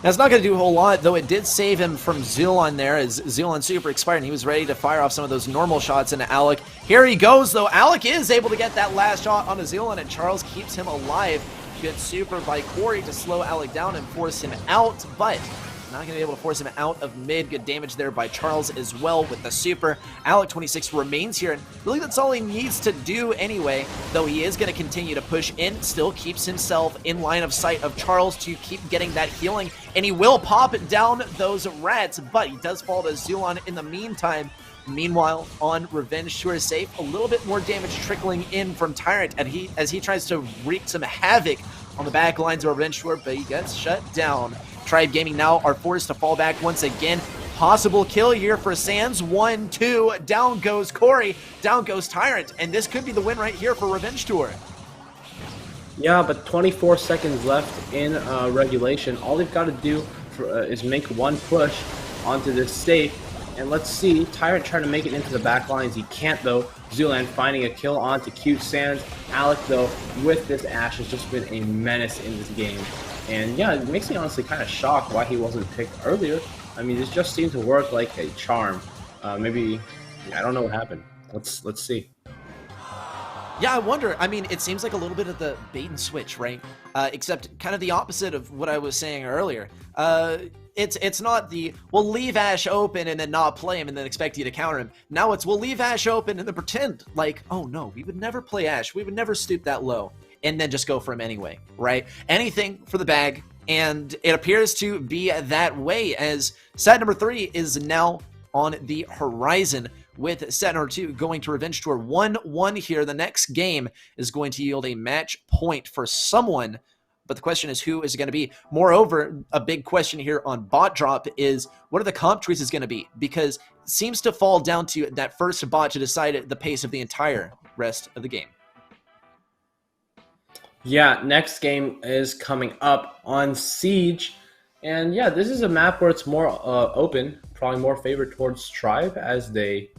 That's not going to do a whole lot, though it did save him from Zulon there, as Zulon super expired, and he was ready to fire off some of those normal shots into Alec. Here he goes, though. Alec is able to get that last shot on a Zulon, and Charles keeps him alive. Good super by Corey to slow Alec down and force him out, but not going to be able to force him out of mid. Good damage there by Charles as well with the super. Alec 26 remains here, and really that's all he needs to do anyway, though he is going to continue to push in, still keeps himself in line of sight of Charles to keep getting that healing, and he will pop down those rats, but he does fall to Zulon in the meantime. Meanwhile, on Revenge Tour safe, a little bit more damage trickling in from Tyrant as he tries to wreak some havoc on the back lines of Revenge Tour, but he gets shut down. Tribe Gaming now are forced to fall back once again. Possible kill here for Sans. 1, 2, down goes Corey, down goes Tyrant, and this could be the win right here for Revenge Tour. Yeah, but 24 seconds left in regulation. All they've got to do is make one push onto this safe. And let's see, Tyrant trying to make it into the back lines. He can't, though. Zulan finding a kill onto Cute Sans. Alec, though, with this Ash, has just been a menace in this game. And yeah, it makes me honestly kind of shocked why he wasn't picked earlier. I mean, this just seemed to work like a charm. Maybe, I don't know what happened. Let's see. Yeah, I wonder. I mean, it seems like a little bit of the bait and switch, right? Except kind of the opposite of what I was saying earlier. It's not the, we'll leave Ash open and then not play him and then expect you to counter him. Now it's, we'll leave Ash open and then pretend like, oh no, we would never play Ash. We would never stoop that low. And then just go for him anyway, right? Anything for the bag. And it appears to be that way, as set number 3 is now on the horizon, with set number 2 going to Revenge Tour 1-1 here. The next game is going to yield a match point for someone, but the question is, who is it going to be? Moreover, a big question here on bot drop is, what are the comp choices going to be? Because it seems to fall down to that first bot to decide the pace of the entire rest of the game. Yeah, next game is coming up on Siege. And yeah, this is a map where it's more open, probably more favored towards Tribe, as they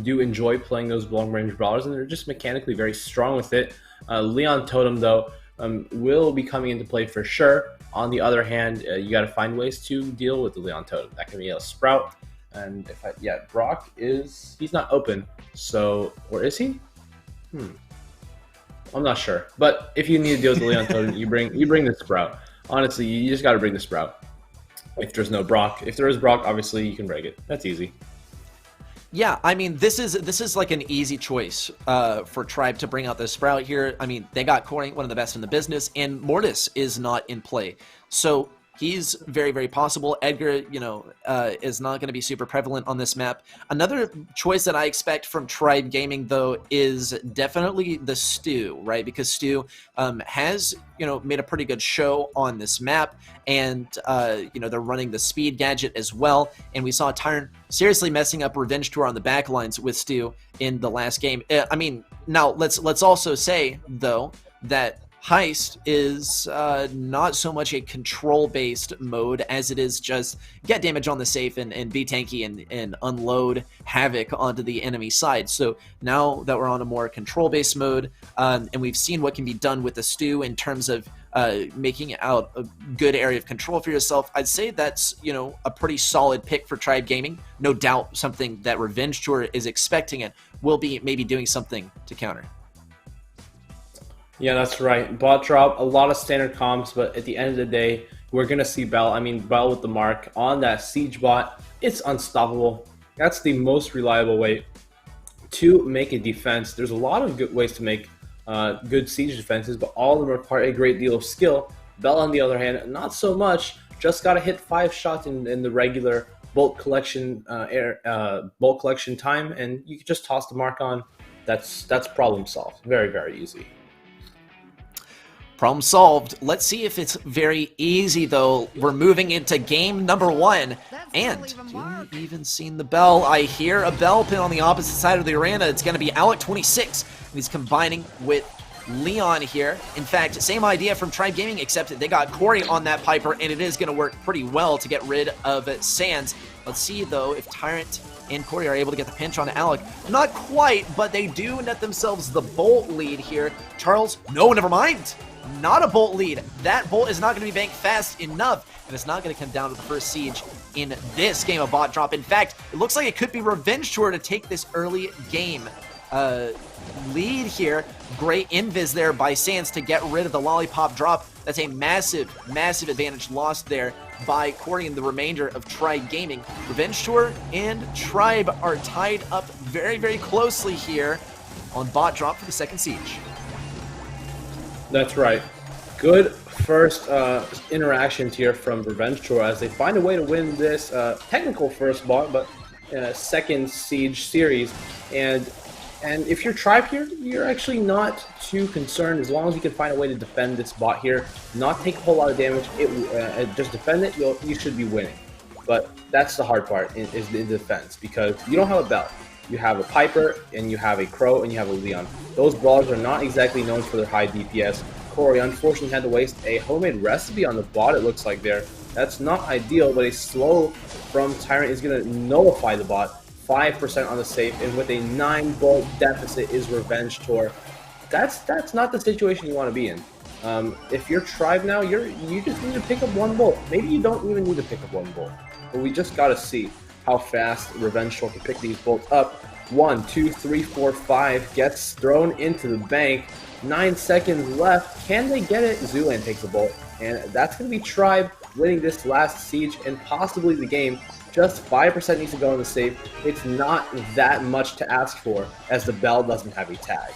do enjoy playing those long-range brawlers, and they're just mechanically very strong with it. Leon Totem, though, will be coming into play for sure. On the other hand, you got to find ways to deal with the Leon Totem. That can be a Sprout, and Brock he's not open, so, or is he? I'm not sure, but if you need to deal with the Leon Totem, you bring the Sprout. Honestly, you just got to bring the Sprout. If there's no Brock, if there is Brock, obviously you can break it. That's easy. Yeah, I mean, this is like an easy choice for Tribe to bring out the Sprout here. I mean, they got Corey, one of the best in the business, and Mortis is not in play. So he's very, very possible. Edgar, is not going to be super prevalent on this map. Another choice that I expect from Tribe Gaming, though, is definitely the Stu, right? Because Stu has, made a pretty good show on this map, and, they're running the speed gadget as well. And we saw Tyrant seriously messing up Revenge Tour on the back lines with Stu in the last game. I mean, now let's also say, though, that Heist is not so much a control-based mode as it is just get damage on the safe and be tanky and unload havoc onto the enemy side. So now that we're on a more control-based mode, and we've seen what can be done with the Stu in terms of making out a good area of control for yourself, I'd say that's, a pretty solid pick for Tribe Gaming. No doubt something that Revenge Tour is expecting it will be maybe doing something to counter. Yeah, that's right. Bot drop, a lot of standard comps, but at the end of the day, we're going to see Bell. I mean, Bell with the mark on that Siege bot. It's unstoppable. That's the most reliable way to make a defense. There's a lot of good ways to make good Siege defenses, but all of them require a great deal of skill. Bell, on the other hand, not so much. Just got to hit 5 shots in the regular bolt collection time, and you can just toss the mark on. That's problem solved. Very, very easy. Problem solved. Let's see if it's very easy, though. We're moving into game number 1. And do you even seen the bell? I hear a bell pin on the opposite side of the arena. It's going to be Alec 26. And he's combining with Leon here. In fact, same idea from Tribe Gaming, except they got Corey on that Piper, and it is going to work pretty well to get rid of Sans. Let's see, though, if Tyrant and Corey are able to get the pinch on Alec. Not quite, but they do net themselves the bolt lead here. Charles, no, never mind. not a Bolt lead. That Bolt is not going to be banked fast enough, and it's not going to come down to the first siege in this game of bot drop. In fact, it looks like it could be Revenge Tour to take this early game lead here. Great invis there by Sans to get rid of the lollipop drop. That's a massive, massive advantage lost there by Corey and the remainder of Tribe Gaming. Revenge Tour and Tribe are tied up very, very closely here on bot drop for the second siege. That's right. Good first interactions here from Revenge Tour as they find a way to win this technical first bot, but second siege series. And if you're Tribe here, you're actually not too concerned as long as you can find a way to defend this bot here, not take a whole lot of damage. Just defend it, you should be winning. But that's the hard part is the defense, because you don't have a Bell. You have a Piper, and you have a Crow, and you have a Leon. Those brawlers are not exactly known for their high DPS. Corey unfortunately had to waste a homemade recipe on the bot, it looks like there. That's not ideal, but a slow from Tyrant is going to nullify the bot. 5% on the safe, and with a 9 Bolt deficit is Revenge Tour. That's not the situation you want to be in. If you're Tribe now, you just need to pick up 1 Bolt. Maybe you don't even need to pick up 1 Bolt. But we just gotta see how fast Revenge Tour can pick these bolts up. 1, 2, 3, 4, 5 gets thrown into the bank. 9 seconds left. Can they get it? Zulan takes a bolt, and that's gonna be Tribe winning this last siege and possibly the game. Just 5% needs to go in the safe. It's not that much to ask for, as the Bell doesn't have a tag.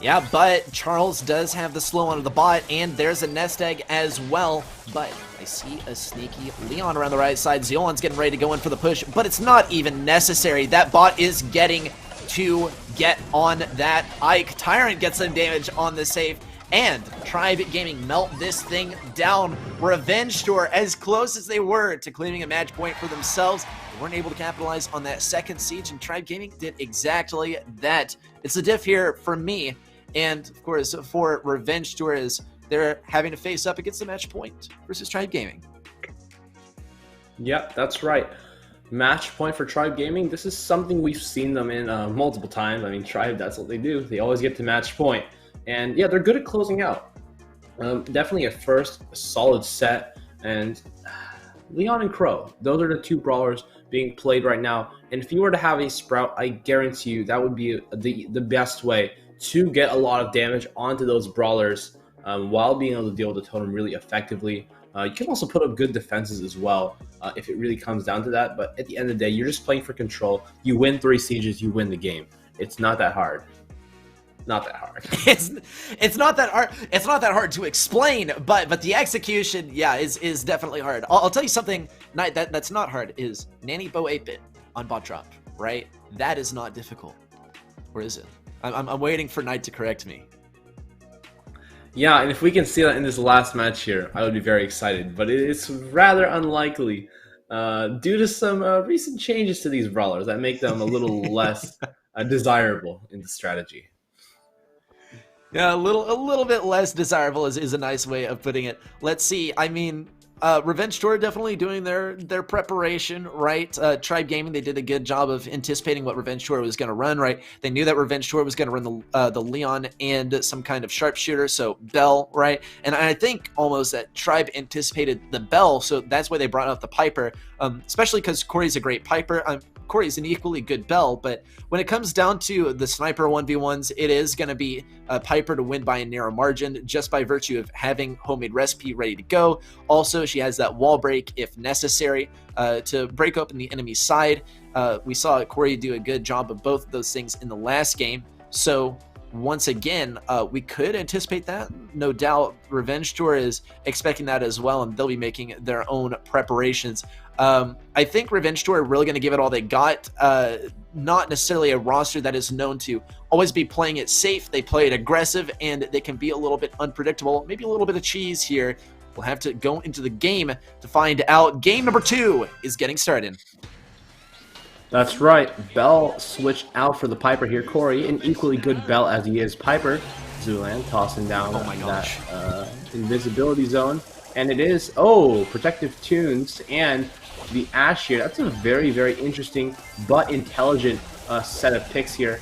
Yeah, but Charles does have the slow onto the bot, and there's a nest egg as well. But I see a sneaky Leon around the right side. Zeolan's getting ready to go in for the push, but it's not even necessary. That bot is getting to get on that Ike. Tyrant gets some damage on the save, and Tribe Gaming melt this thing down. Revenge Tour, as close as they were to claiming a match point for themselves, they weren't able to capitalize on that second siege, and Tribe Gaming did exactly that. It's a diff here for me, and of course for Revenge Tour, is they're having to face up against the match point versus Tribe Gaming. Yep, that's right. Match point for Tribe Gaming. This is something we've seen them in multiple times. I mean, Tribe, that's what they do. They always get to match point. And yeah, they're good at closing out. Definitely a first solid set. And Leon and Crow, those are the 2 brawlers being played right now. And if you were to have a Sprout, I guarantee you that would be the best way to get a lot of damage onto those brawlers while being able to deal with the totem really effectively. You can also put up good defenses as well if it really comes down to that. But at the end of the day, you're just playing for control. You win 3 sieges, you win the game. It's not that hard. Not that hard. It's not that hard. It's not that hard to explain, but the execution, yeah, is definitely hard. I'll tell you something that's not hard is Nanny Bo 8-bit on bot drop, right? That is not difficult, or is it? I'm waiting for Knight to correct me. Yeah, and if we can see that in this last match here, I would be very excited. But it's rather unlikely due to some recent changes to these brawlers that make them a little less desirable in the strategy. Yeah, a little bit less desirable is a nice way of putting it. Let's see. I mean, Revenge Tour definitely doing their preparation, right? Tribe Gaming, they did a good job of anticipating what Revenge Tour was going to run, right? They knew that Revenge Tour was going to run the Leon and some kind of sharpshooter, so Bell, right? And I think almost that Tribe anticipated the Bell, so that's why they brought out the Piper, especially because Corey's a great Piper. Corey's an equally good Bell, but when it comes down to the sniper 1v1s, it is going to be Piper to win by a narrow margin just by virtue of having homemade recipe ready to go. Also, she has that wall break if necessary to break open the enemy side. We saw Corey do a good job of both of those things in the last game. So once again, we could anticipate that. No doubt Revenge Tour is expecting that as well, and they'll be making their own preparations. I think Revenge Tour are really going to give it all they got. Not necessarily a roster that is known to always be playing it safe. They play it aggressive, and they can be a little bit unpredictable. Maybe a little bit of cheese here. We'll have to go into the game to find out. Game number 2 is getting started. That's right. Bell switched out for the Piper here. Corey, an equally good Bell as he is Piper. Zulan tossing down that invisibility zone. And it is, protective tunes and the Ash here. That's a very, very interesting but intelligent set of picks here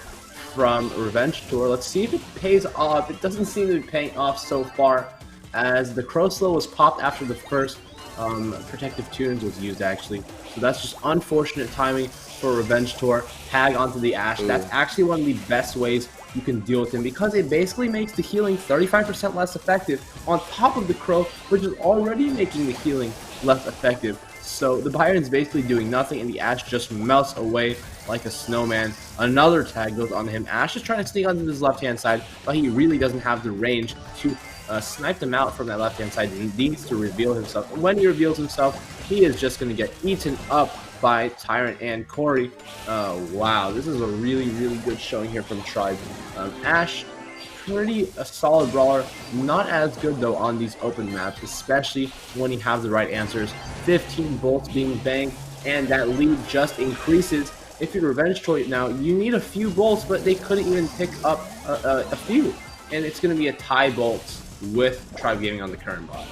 from Revenge Tour. Let's see if it pays off. It doesn't seem to be paying off so far, as the Crow Slow was popped after the first protective tunes was used, actually. So that's just unfortunate timing for Revenge Tour. Tag onto the Ashe. Ooh. That's actually one of the best ways you can deal with him, because it basically makes the healing 35% less effective on top of the Crow, which is already making the healing less effective. So the Byron's basically doing nothing, and the Ashe just melts away like a snowman. Another tag goes on him. Ashe is trying to sneak onto his left-hand side, but he really doesn't have the range to snipe them out from that left-hand side. He needs to reveal himself. And when he reveals himself, he is just going to get eaten up by Tyrant and Corey. Wow, this is a really, really good showing here from Tribe. Ashe, pretty a solid brawler. Not as good, though, on these open maps, especially when you have the right answers. 15 bolts being banked, and that lead just increases. If you're Revenge Tour now, you need a few bolts, but they couldn't even pick up a few. And it's going to be a tie bolts with Tribe Gaming on the current bot.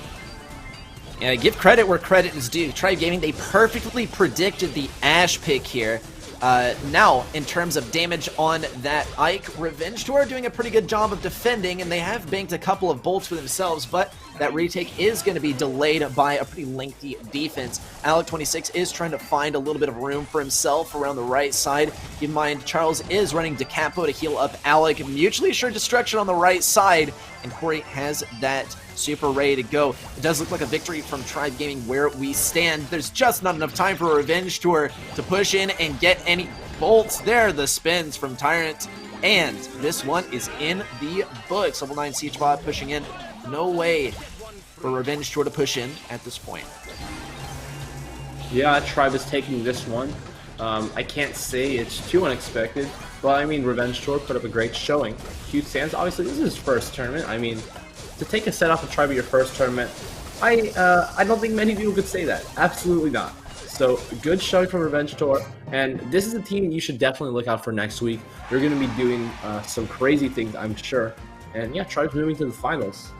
Yeah, give credit where credit is due. Tribe Gaming, they perfectly predicted the Ashe pick here. Now, in terms of damage on that Ike, Revenge Tour are doing a pretty good job of defending, and they have banked a couple of bolts for themselves, but that retake is going to be delayed by a pretty lengthy defense. Alec26 is trying to find a little bit of room for himself around the right side. Keep in mind, Charles is running DeCapo to heal up Alec. Mutually assured destruction on the right side, and Corey has that super ready to go. It does look like a victory from Tribe Gaming where we stand. There's just not enough time for Revenge Tour to push in and get any bolts. There, the spins from Tyrant, and this one is in the books. Level 9 Siege Bot pushing in. No way for Revenge Tour to push in at this point. Yeah, Tribe is taking this one. I can't say it's too unexpected, but I mean, Revenge Tour put up a great showing. Cute Sands, obviously, this is his first tournament. I mean, to take a set off of Tribe at your first tournament, I don't think many people could say that. Absolutely not. So, good showing from Revenge Tour, and this is a team you should definitely look out for next week. They're going to be doing some crazy things, I'm sure. And yeah, Tribe's moving to the finals.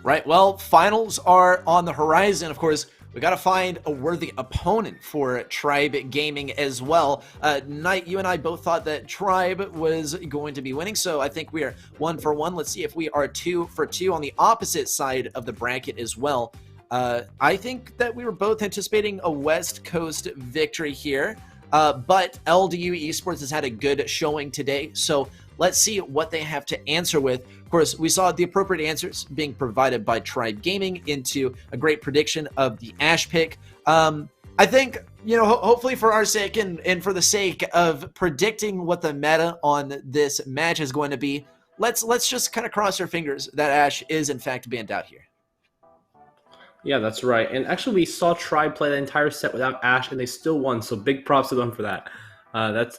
Right, well, finals are on the horizon. Of course, we got to find a worthy opponent for Tribe Gaming as well. Knight, you and I both thought that Tribe was going to be winning, so I think we are 1 for 1. Let's see if we are 2 for 2 on the opposite side of the bracket as well. I think that we were both anticipating a West Coast victory here, but Ldu Esports has had a good showing today, so let's see what they have to answer with. Of course, we saw the appropriate answers being provided by Tribe Gaming into a great prediction of the Ashe pick. I think, you know, hopefully for our sake and for the sake of predicting what the meta on this match is going to be, let's just kind of cross our fingers that Ashe is in fact banned out here. Yeah, that's right. And actually, we saw Tribe play the entire set without Ashe, and they still won. So big props to them for that. That's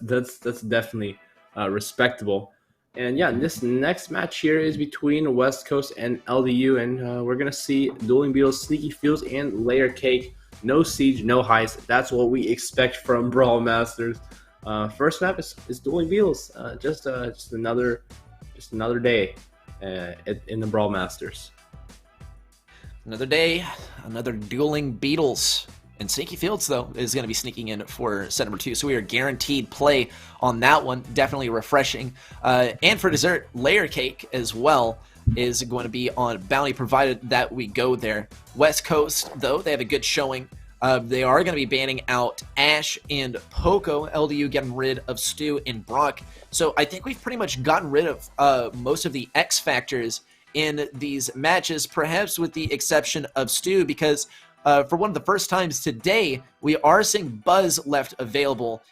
definitely respectable. And yeah, this next match here is between West Coast and LDU, and we're gonna see Dueling Beetles, Sneaky Fields, and Layer Cake. No siege, no heist. That's what we expect from Brawl Masters. First map is Dueling Beetles. Just another day in the Brawl Masters. Another day, another Dueling Beetles. And Sneaky Fields, though, is going to be sneaking in for set number 2. So we are guaranteed play on that one. Definitely refreshing. And for dessert, Layer Cake as well is going to be on Bounty, provided that we go there. West Coast, though, they have a good showing. They are going to be banning out Ashe and Poco. LDU getting rid of Stu and Brock. So I think we've pretty much gotten rid of most of the X factors in these matches, perhaps with the exception of Stu, because for one of the first times today, we are seeing Buzz left available.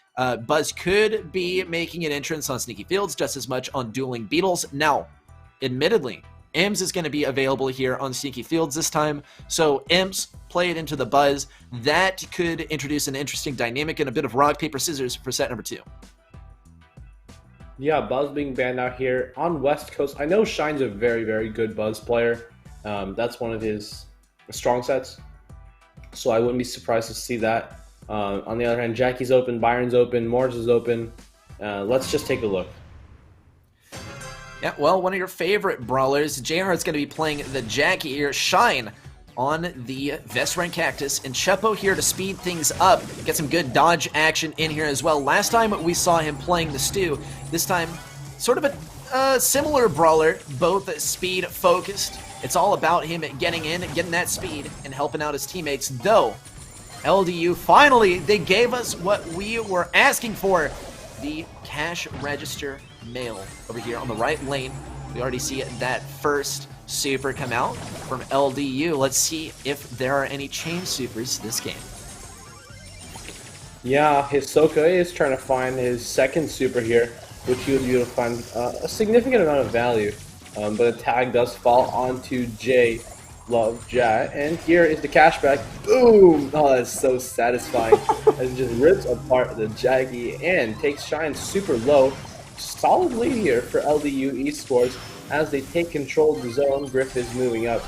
Buzz could be making an entrance on Sneaky Fields, just as much on Dueling Beetles. Now, admittedly, Ems is going to be available here on Sneaky Fields this time, so Ems play it into the Buzz. That could introduce an interesting dynamic and a bit of rock, paper, scissors for set number 2. Yeah, Buzz being banned out here on West Coast. I know Shine's a very, very good Buzz player. That's one of his strong sets. So I wouldn't be surprised to see that. On the other hand, Jackie's open, Byron's open, Morris is open. Let's just take a look. Yeah, well, one of your favorite brawlers, JR, is going to be playing the Jackie here. Shine on the Vestran Cactus, and Chepo here to speed things up, get some good dodge action in here as well. Last time we saw him playing the Stu, this time sort of a similar brawler, both speed focused. It's all about him getting in, getting that speed, and helping out his teammates, though LDU, finally, they gave us what we were asking for, the cash register mail over here on the right lane. We already see that first super come out from LDU. Let's see if there are any chain supers this game. Yeah, Hisoka is trying to find his second super here, which he would be able to find a significant amount of value. But a tag does fall onto J Love Jat, and here is the cashback. Boom! Oh, that's so satisfying. As it just rips apart the Jaggy and takes Shine super low. Solid lead here for LDU Esports as they take control of the zone. Griff is moving up.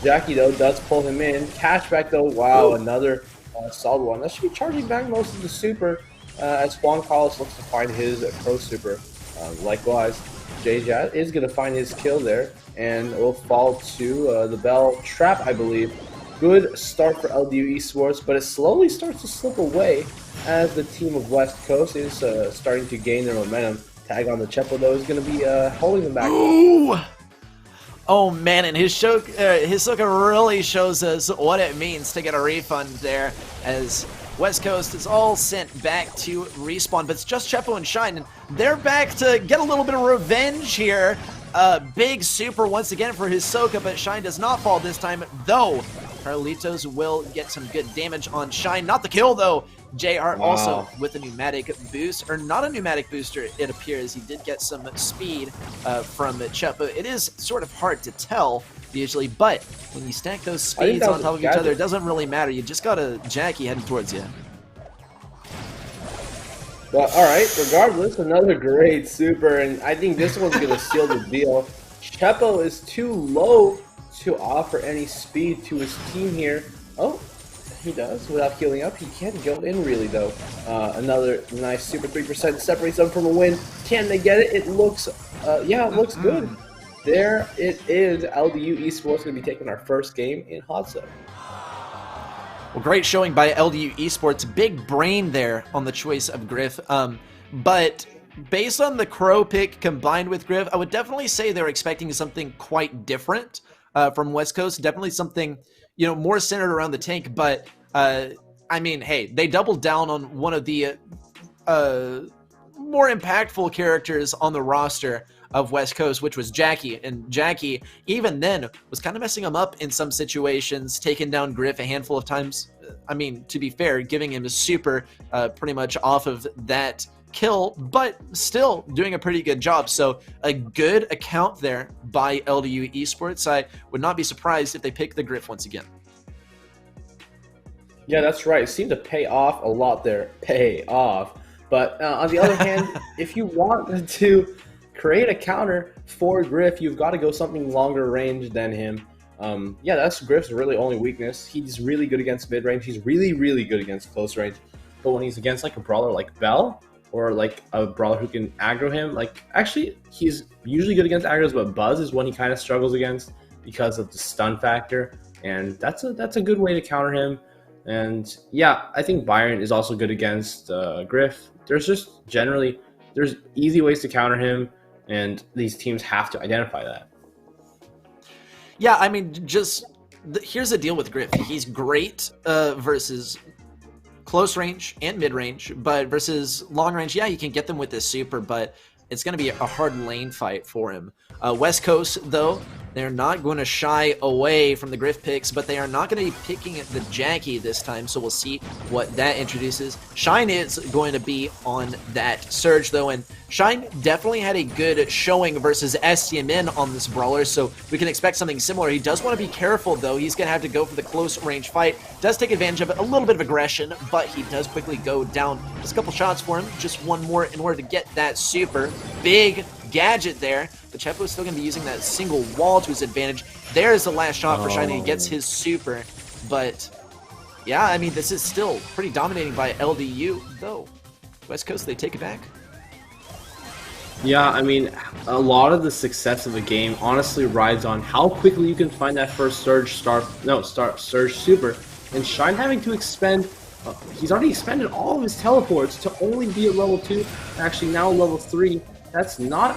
Jackie, though, does pull him in. Cashback, though, wow, another solid one. That should be charging back most of the super as Juan Carlos looks to find his pro super. Likewise, J-Jat is going to find his kill there and will fall to the Bell Trap, I believe. Good start for LDU Esports, but it slowly starts to slip away as the team of West Coast is starting to gain their momentum. Tag on the Chepo, though, is going to be holding them back. Ooh! Oh man, and Hisoka really shows us what it means to get a refund there, as West Coast is all sent back to respawn, but it's just Chepo and Shine, and they're back to get a little bit of revenge here. Big super once again for Hisoka, but Shine does not fall this time, though Carlitos will get some good damage on Shine. Not the kill, though. JR also with a pneumatic boost, or not a pneumatic booster, it appears. He did get some speed from Chepo. It is sort of hard to tell usually, but when you stack those speeds on top of each other, it doesn't really matter. You just got a Jackie heading towards you. Well, alright, regardless, another great super, and I think this one's going to seal the deal. Chepo is too low to offer any speed to his team here. Oh, he does without healing up. He can't go in really, though. Another nice super 3% separates them from a win. Can they get it? It looks, yeah, it looks good. There it is. LDU Esports going to be taking our first game in Hot Zone. Well, great showing by LDU Esports. Big brain there on the choice of Griff. But based on the Crow pick combined with Griff, I would definitely say they're expecting something quite different from West Coast. Definitely something, you know, more centered around the tank. But I mean, hey, they doubled down on one of the more impactful characters on the roster of West Coast, which was Jackie. And Jackie, even then, was kind of messing him up in some situations, taking down Griff a handful of times. I mean, to be fair, giving him a super pretty much off of that kill, but still doing a pretty good job. So a good account there by LDU Esports. I would not be surprised if they pick the Griff once again. Yeah, that's right. It seemed to pay off a lot there. Pay off. But on the other hand, if you want to create a counter for Griff, you've got to go something longer range than him. Yeah, that's Griff's really only weakness. He's really good against mid-range. He's really, really good against close range. But when he's against like a brawler like Bell, or like a brawler who can aggro him, like actually he's usually good against aggros, but Buzz is one he kind of struggles against because of the stun factor. And that's a good way to counter him. And yeah, I think Byron is also good against Griff. There's just generally, there's easy ways to counter him, and these teams have to identify that. Yeah, I mean, just here's the deal with Griff. He's great versus close range and mid range, but versus long range, yeah, you can get them with this super, but it's going to be a hard lane fight for him. West Coast, though, they're not going to shy away from the Griff picks, but they are not going to be picking the Jackie this time, so we'll see what that introduces. Shine is going to be on that Surge, though, and Shine definitely had a good showing versus STMN on this brawler, so we can expect something similar. He does want to be careful, though. He's going to have to go for the close range fight. Does take advantage of a little bit of aggression, but he does quickly go down. Just a couple shots for him, just one more in order to get that super. Big gadget there, but Chepo is still going to be using that single wall to his advantage. There's the last shot for Shiny. He gets his super, but yeah, I mean, this is still pretty dominating by LDU, though. West Coast, they take it back. Yeah, I mean, a lot of the success of a game honestly rides on how quickly you can find that first Surge Super, and Shine having to expend. He's already expended all of his teleports to only be at level 2. Actually, now level 3. That's not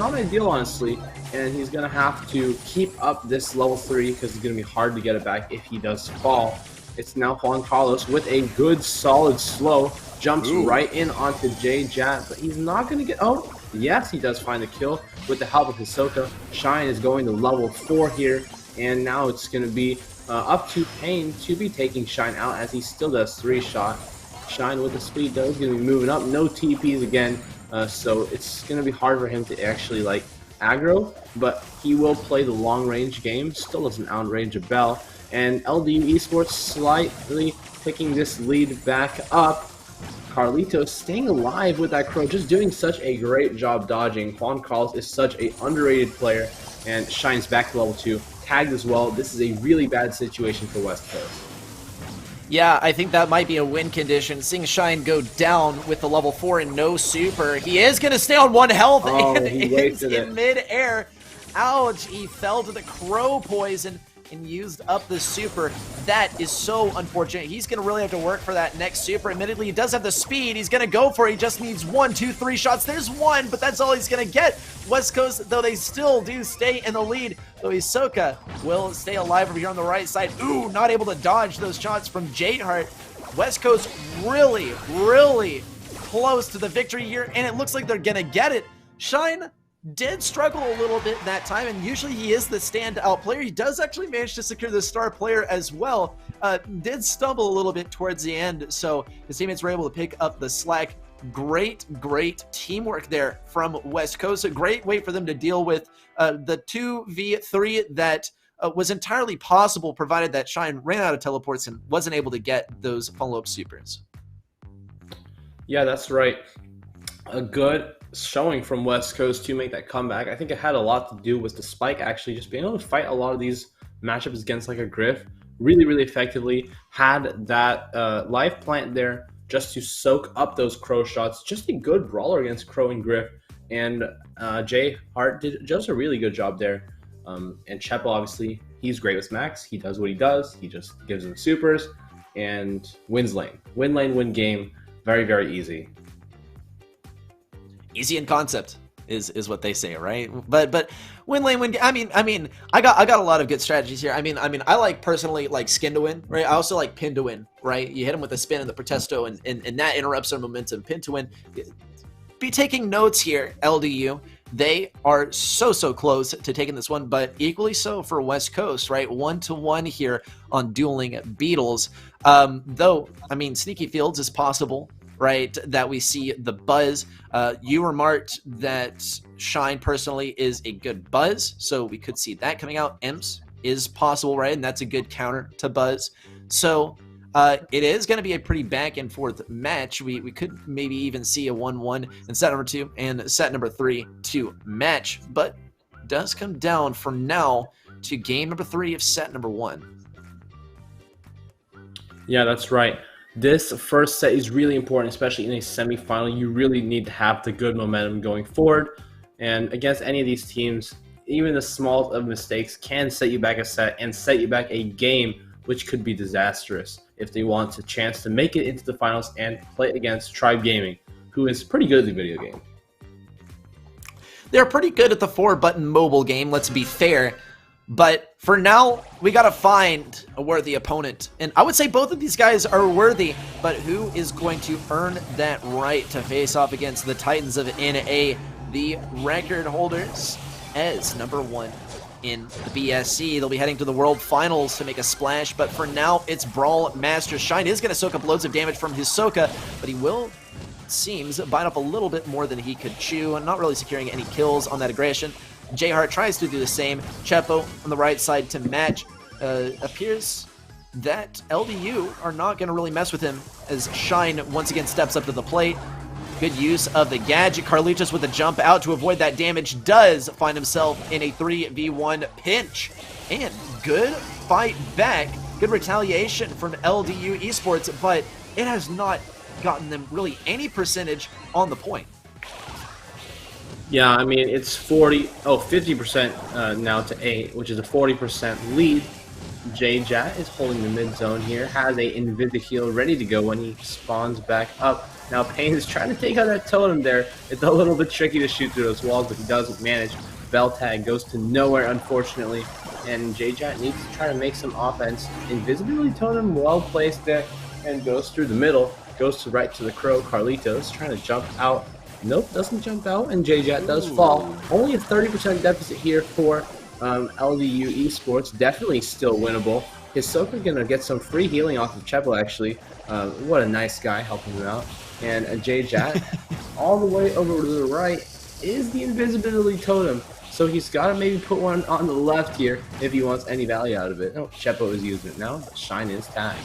ideal, honestly. And he's gonna have to keep up this level 3 because it's gonna be hard to get it back if he does fall. It's now Juan Carlos with a good solid slow. Jumps right in onto J-Jat, but he's not gonna get. Oh, yes, he does find the kill with the help of Hisoka. Shine is going to level 4 here, and now it's gonna be up to Pain to be taking Shine out as he still does 3-shot. Shine with the speed though is gonna be moving up. No TPs again, so it's gonna be hard for him to actually like aggro, but he will play the long range game. Still doesn't outrange a Bell. And Ldu Esports slightly picking this lead back up. Carlitos staying alive with that crow, just doing such a great job dodging. Juan Carlos is such a underrated player, and Shine's back to level 2, tagged as well. This is a really bad situation for West Coast. Yeah, I think that might be a win condition. Seeing Shine go down with the level 4 and no super. He is going to stay on 1 health and is in mid-air. Ouch, he fell to the crow poison and used up the super. That is so unfortunate. He's going to really have to work for that next super. Admittedly, he does have the speed. He's going to go for it. He just needs 1, 2, 3 shots. There's 1, but that's all he's going to get. West Coast, though, they still do stay in the lead. Though Hisoka will stay alive over here on the right side. Ooh, not able to dodge those shots from J-Heart. West Coast really, really close to the victory here, and it looks like they're going to get it. Shine did struggle a little bit that time, and usually he is the standout player. He does actually manage to secure the star player as well. Did stumble a little bit towards the end, so his teammates were able to pick up the slack. Great teamwork there from West Coast. A great way for them to deal with the 2v3 that was entirely possible, provided that Shine ran out of teleports and wasn't able to get those follow-up supers. Yeah, that's right. A good showing from West Coast to make that comeback. I think it had a lot to do with the Spike actually just being able to fight a lot of these matchups against like a Griff really effectively. Had that life plant there just to soak up those Crow shots. Just a good brawler against Crow and Griff. And Jay Hart did just a really good job there. And Chepo, obviously, he's great with Max. He does what he does. He just gives them supers and wins lane. Win lane, win game. Very easy. Easy in concept is what they say, right? But win lane, win. I mean, I got a lot of good strategies here. I mean, I like personally like skin to win, right? I also like pin to win, right? You hit him with a spin and the protesto, and that interrupts their momentum. Pin to win. Be taking notes here, LDU. They are so close to taking this one, but equally so for West Coast, right? 1-1 here on dueling Beetles. Though, I mean, Sneaky Fields is possible, right? That we see the buzz. You remarked that Shine personally is a good buzz, so we could see that coming out. Imps is possible, right? And that's a good counter to buzz. So it is going to be a pretty back and forth match. We could maybe even see a 1-1 in set number 2 and set number 3 to match, but does come down for now to game number 3 of set number 1. Yeah, that's right. This first set is really important, especially in a semifinal. You really need to have the good momentum going forward. And against any of these teams, even the smallest of mistakes can set you back a set and set you back a game, which could be disastrous if they want a chance to make it into the finals and play against Tribe Gaming, who is pretty good at the video game. They're pretty good at the 4-button mobile game, let's be fair. But for now, we got to find a worthy opponent. And I would say both of these guys are worthy, but who is going to earn that right to face off against the Titans of NA, the record holders, as number 1 in the BSC. They'll be heading to the World Finals to make a splash, but for now, it's BrawlMSTRS. Shine is going to soak up loads of damage from Hisoka, but he will, seems, bite up a little bit more than he could chew, and not really securing any kills on that aggression. J-Heart tries to do the same. Chepo on the right side to match. Appears that LDU are not going to really mess with him as Shine once again steps up to the plate. Good use of the gadget. Carlitos with a jump out to avoid that damage does find himself in a 3v1 pinch. And good fight back. Good retaliation from Ldu Esports, but it has not gotten them really any percentage on the point. Yeah, I mean, it's 50% now to 8, which is a 40% lead. Jat is holding the mid zone here, has a Invisi heal ready to go when he spawns back up. Now Payne is trying to take out that totem there. It's a little bit tricky to shoot through those walls, but he does manage. Bell tag goes to nowhere, unfortunately, and Jat needs to try to make some offense. Invisibility totem well placed there, and goes through the middle, goes to right to the crow. Carlitos trying to jump out. Nope, doesn't jump out, and Jat does fall. Only a 30% deficit here for Ldu Esports. Definitely still winnable. Hisoka gonna get some free healing off of Chepo, actually. What a nice guy helping him out. And Jat, all the way over to the right, is the invisibility totem. So he's got to maybe put one on the left here if he wants any value out of it. Oh, Chepo is using it now. Shine is tagged.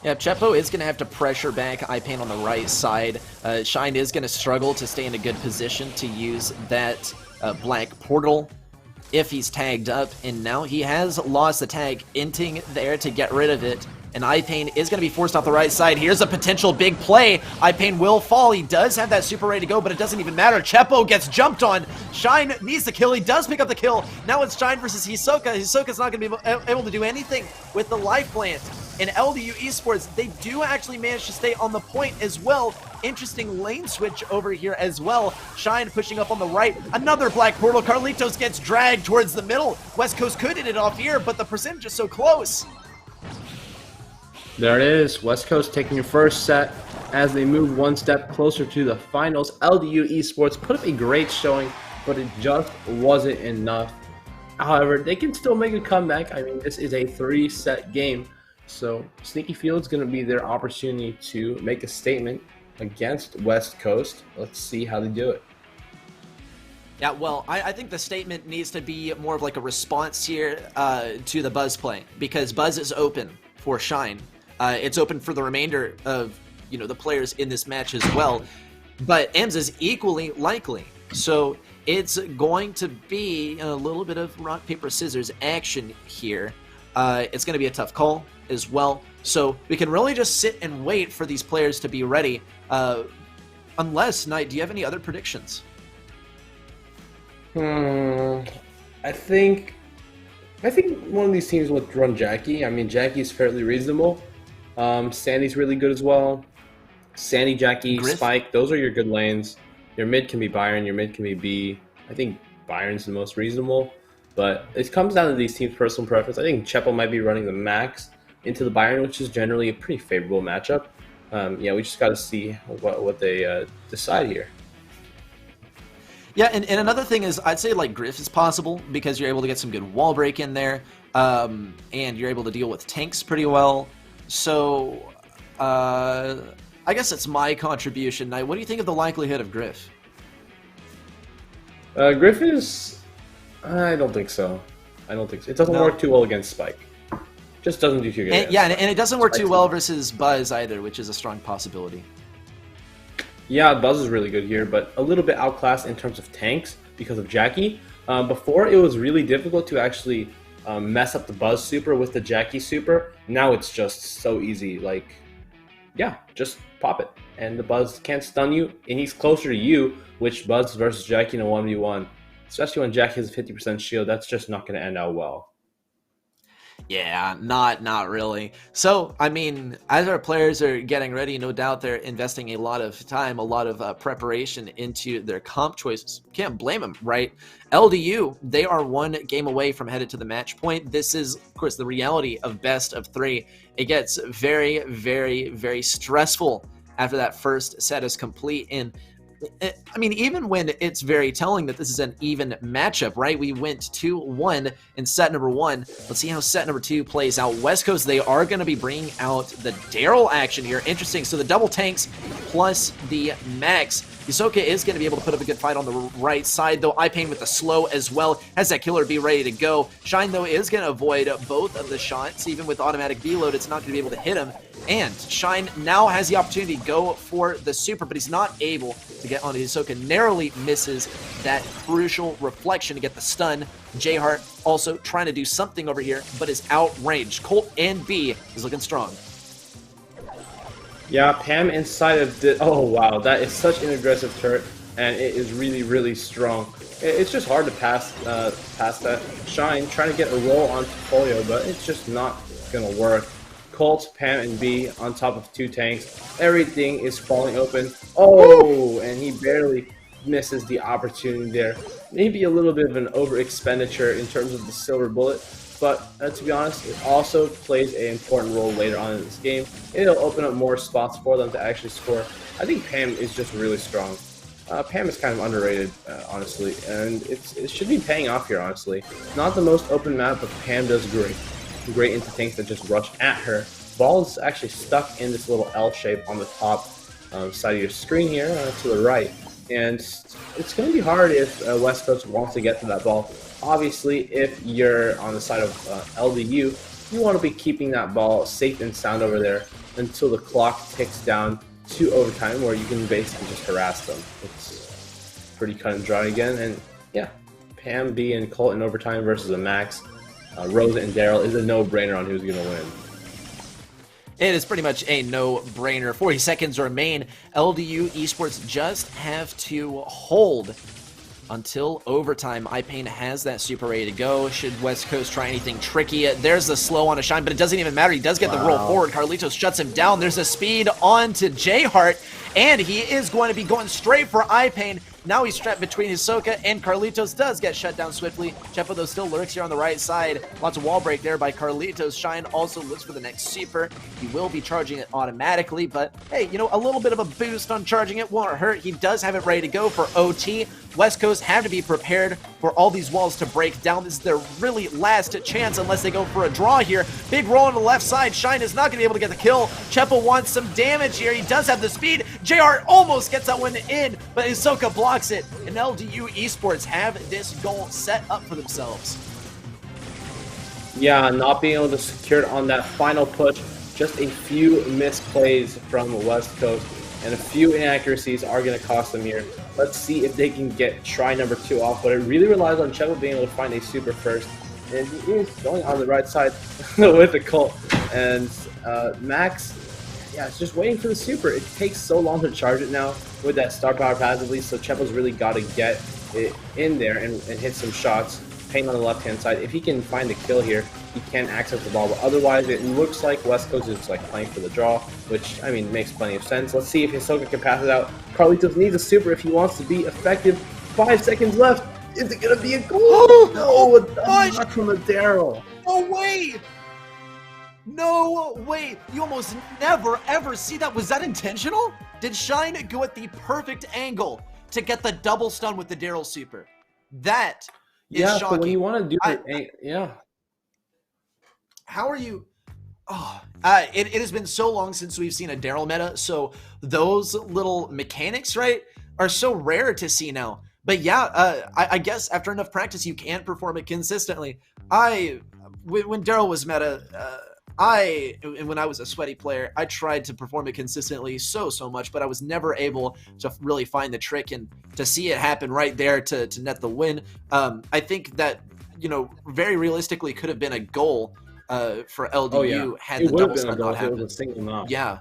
Yeah, Chepo is going to have to pressure back iPain on the right side. Shine is going to struggle to stay in a good position to use that black portal if he's tagged up. And now he has lost the tag, inting there to get rid of it. And iPain is going to be forced off the right side. Here's a potential big play. iPain will fall. He does have that super ready to go, but it doesn't even matter. Chepo gets jumped on. Shine needs the kill. He does pick up the kill. Now it's Shine versus Hisoka. Hisoka's not going to be able to do anything with the life plant. In Ldu Esports, they do actually manage to stay on the point as well. Interesting lane switch over here as well. Shine pushing up on the right. Another black portal. Carlitos gets dragged towards the middle. West Coast could hit it off here, but the percentage is so close. There it is. West Coast taking your first set as they move one step closer to the finals. Ldu Esports put up a great showing, but it just wasn't enough. However, they can still make a comeback. I mean, this is a 3-set game. So Sneaky Field's going to be their opportunity to make a statement against West Coast. Let's see how they do it. Yeah, well, I think the statement needs to be more of like a response here to the Buzz play, because Buzz is open for Shine. It's open for the remainder of, the players in this match as well. But EMS is equally likely. So it's going to be a little bit of rock, paper, scissors action here. It's going to be a tough call as well. So we can really just sit and wait for these players to be ready. Unless, Knight, do you have any other predictions? I think one of these teams would run Jackie. I mean, Jackie's fairly reasonable. Sandy's really good as well. Sandy, Jackie, Griff? Spike, those are your good lanes. Your mid can be Byron, your mid can be B. I think Byron's the most reasonable. But it comes down to these teams' personal preference. I think Chepo might be running the max into the Byron, which is generally a pretty favorable matchup. Yeah, we just got to see what they decide here. Yeah, and another thing is, I'd say like Griff is possible because you're able to get some good wall break in there, and you're able to deal with tanks pretty well. So, I guess it's my contribution. Now, what do you think of the likelihood of Griff? Griff is... I don't think so. It doesn't work too well against Spike. Just doesn't do too good. And it doesn't work too well versus Buzz either, which is a strong possibility. Yeah, Buzz is really good here, but a little bit outclassed in terms of tanks because of Jackie. Before, it was really difficult to actually mess up the Buzz super with the Jackie super. Now it's just so easy. Like, yeah, just pop it. And the Buzz can't stun you, and he's closer to you, which Buzz versus Jackie in a 1v1. Especially when Jackie has a 50% shield, that's just not going to end out well. Yeah, not really. So, I mean, as our players are getting ready, no doubt they're investing a lot of time, a lot of preparation into their comp choices. Can't blame them, right? LDU, they are one game away from headed to the match point. This is, of course, the reality of best of 3. It gets very, very, very stressful after that first set is complete. And I mean, even when it's very telling that this is an even matchup, right? We went 2-1 in set number 1. Let's see how set number 2 plays out. West Coast, they are going to be bringing out the Daryl action here. Interesting. So the double tanks plus the max. Hisoka is going to be able to put up a good fight on the right side, though iPain with the slow as well. Has that killer be ready to go. Shine, though, is going to avoid both of the shots. Even with automatic B-load, it's not going to be able to hit him. And Shine now has the opportunity to go for the super, but he's not able to get onto Hisoka. Narrowly misses that crucial reflection to get the stun. J-Heart also trying to do something over here, but is outranged. Colt and B is looking strong. Yeah, Pam inside of the... Oh, wow. That is such an aggressive turret. and it is really, really strong. It's just hard to pass that. Shine trying to get a roll onto Folio, but it's just not gonna work. Colt, Pam, and B on top of 2 tanks. Everything is falling open. Oh, and he barely misses the opportunity there. Maybe a little bit of an over expenditure in terms of the silver bullet, but to be honest, it also plays an important role later on in this game. It'll open up more spots for them to actually score. I think Pam is just really strong. Pam is kind of underrated, honestly, and it should be paying off here, honestly. Not the most open map, but Pam does great into tanks that just rush at her. Ball is actually stuck in this little L shape on the top side of your screen here to the right. And it's going to be hard if West Coast wants to get to that ball. Obviously, if you're on the side of LDU, you want to be keeping that ball safe and sound over there until the clock ticks down to overtime, where you can basically just harass them. It's pretty cut and dry again. And yeah, Pam, B, and Colt in overtime versus a Max. Rosa and Daryl is a no-brainer on who's going to win. It is pretty much a no-brainer. 40 seconds remain. LDU Esports just have to hold until overtime. iPain has that super ready to go. Should West Coast try anything tricky? There's the slow on a Shine, but it doesn't even matter. He does get the roll forward. Carlitos shuts him down. There's a speed on to J-Heart, and he is going to be going straight for iPain. Now he's trapped between Hisoka and Carlitos. Does get shut down swiftly. Chepo, though, still lurks here on the right side. Lots of wall break there by Carlitos. Shine also looks for the next super. He will be charging it automatically, but hey, you know, a little bit of a boost on charging it won't hurt. He does have it ready to go for OT. West Coast have to be prepared for all these walls to break down. This is their really last chance unless they go for a draw here. Big roll on the left side. Shine is not going to be able to get the kill. Chepo wants some damage here. He does have the speed. JR almost gets that one in, but Hisoka blocks it. And LDU Esports have this goal set up for themselves. Yeah, not being able to secure it on that final push. Just a few misplays from West Coast, and a few inaccuracies are going to cost them here. Let's see if they can get try number 2 off, but it really relies on Chepo being able to find a super first. And he is going on the right side with the Colt. And Max, yeah, it's just waiting for the super. It takes so long to charge it now with that star power passively, so Chepo's really got to get it in there and hit some shots. Pain on the left-hand side. If he can find the kill here, he can access the ball, but otherwise it looks like West Coast is like playing for the draw, which, I mean, makes plenty of sense. Let's see if Hisoka can pass it out. Carlitos needs a super if he wants to be effective. 5 seconds left. Is it going to be a goal? Oh, no, not from a Daryl. No way! No way! You almost never ever see that. Was that intentional? Did Shine go at the perfect angle to get the double stun with the Daryl super? That is shocking. But when you want to do it, yeah. How are you? Oh, it has been so long since we've seen a Daryl meta, so those little mechanics, right, are so rare to see now. But yeah, I guess after enough practice, you can perform it consistently. When Daryl was meta, and when I was a sweaty player, I tried to perform it consistently so much, but I was never able to really find the trick and to see it happen right there to net the win. I think that, you know, very realistically could have been a goal for LDU had the double stun not happened. Yeah.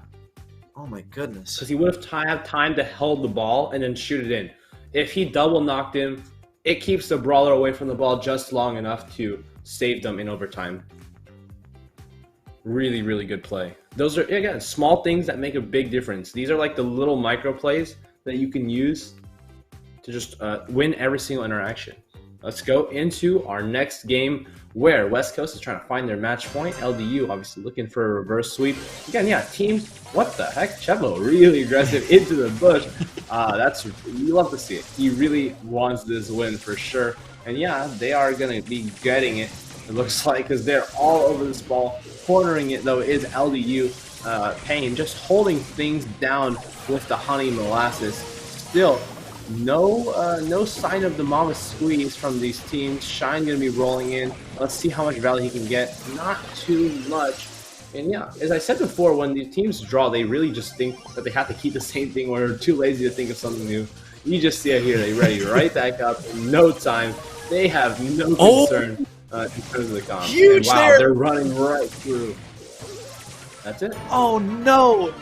Oh my goodness. Because he would have had time to hold the ball and then shoot it in. If he double knocked him, it keeps the brawler away from the ball just long enough to save them in overtime. Really, really good play. Those are, again, small things that make a big difference. These are like the little micro plays that you can use to just win every single interaction. Let's go into our next game where West Coast is trying to find their match point. LDU obviously looking for a reverse sweep. Again, yeah, teams, what the heck? Chepo really aggressive into the bush. You love to see it. He really wants this win for sure. And yeah, they are going to be getting it, it looks like, because they're all over this ball. Cornering it, though, is LDU. Payne just holding things down with the honey molasses. Still, no sign of the mama squeeze from these teams. Shine gonna be rolling in. Let's see how much value he can get. Not too much. And yeah, as I said before, when these teams draw, they really just think that they have to keep the same thing or they're too lazy to think of something new. You just see it here. They ready right back up in no time. They have no concern in terms of the comp. Huge wow, there. They're running right through. That's it. Oh no!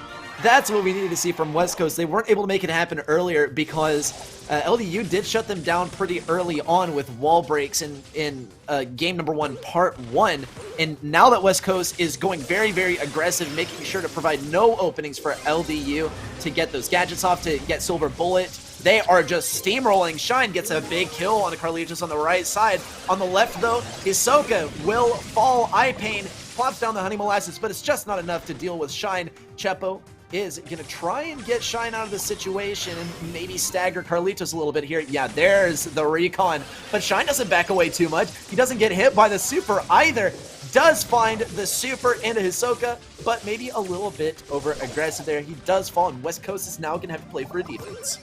That's what we needed to see from West Coast. They weren't able to make it happen earlier because LDU did shut them down pretty early on with wall breaks in game number 1, part 1. And now that West Coast is going very, very aggressive, making sure to provide no openings for LDU to get those gadgets off, to get Silver Bullet, they are just steamrolling. Shine gets a big kill on the Carlitos on the right side. On the left, though, Hisoka will fall. iPain plops down the Honey Molasses, but it's just not enough to deal with Shine. Chepo is going to try and get Shine out of the situation and maybe stagger Carlitos a little bit here. Yeah, there's the recon, but Shine doesn't back away too much. He doesn't get hit by the super either. Does find the super into Hisoka, but maybe a little bit over aggressive there. He does fall, and West Coast is now going to have to play for a defense.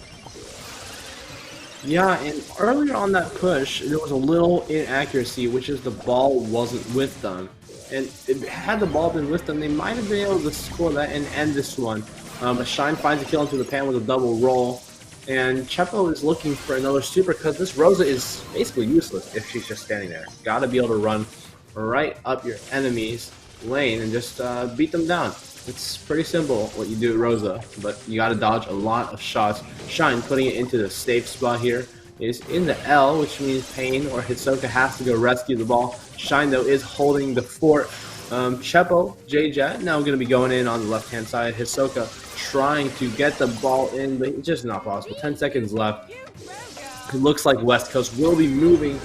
Yeah, and earlier on that push, there was a little inaccuracy, which is the ball wasn't with them. And had the ball been with them, they might have been able to score that and end this one. But Shine finds a kill into the pan with a double roll. And Chepo is looking for another super because this Rosa is basically useless if she's just standing there. Gotta be able to run right up your enemy's lane and just beat them down. It's pretty simple what you do at Rosa, but you gotta dodge a lot of shots. Shine putting it into the safe spot here is in the L, which means Pain or Hisoka has to go rescue the ball. Shine, though, is holding the fort. Chepo, J-Jet, now going to be going in on the left-hand side. Hisoka trying to get the ball in, but it's just not possible. 10 seconds left. It looks like West Coast will be moving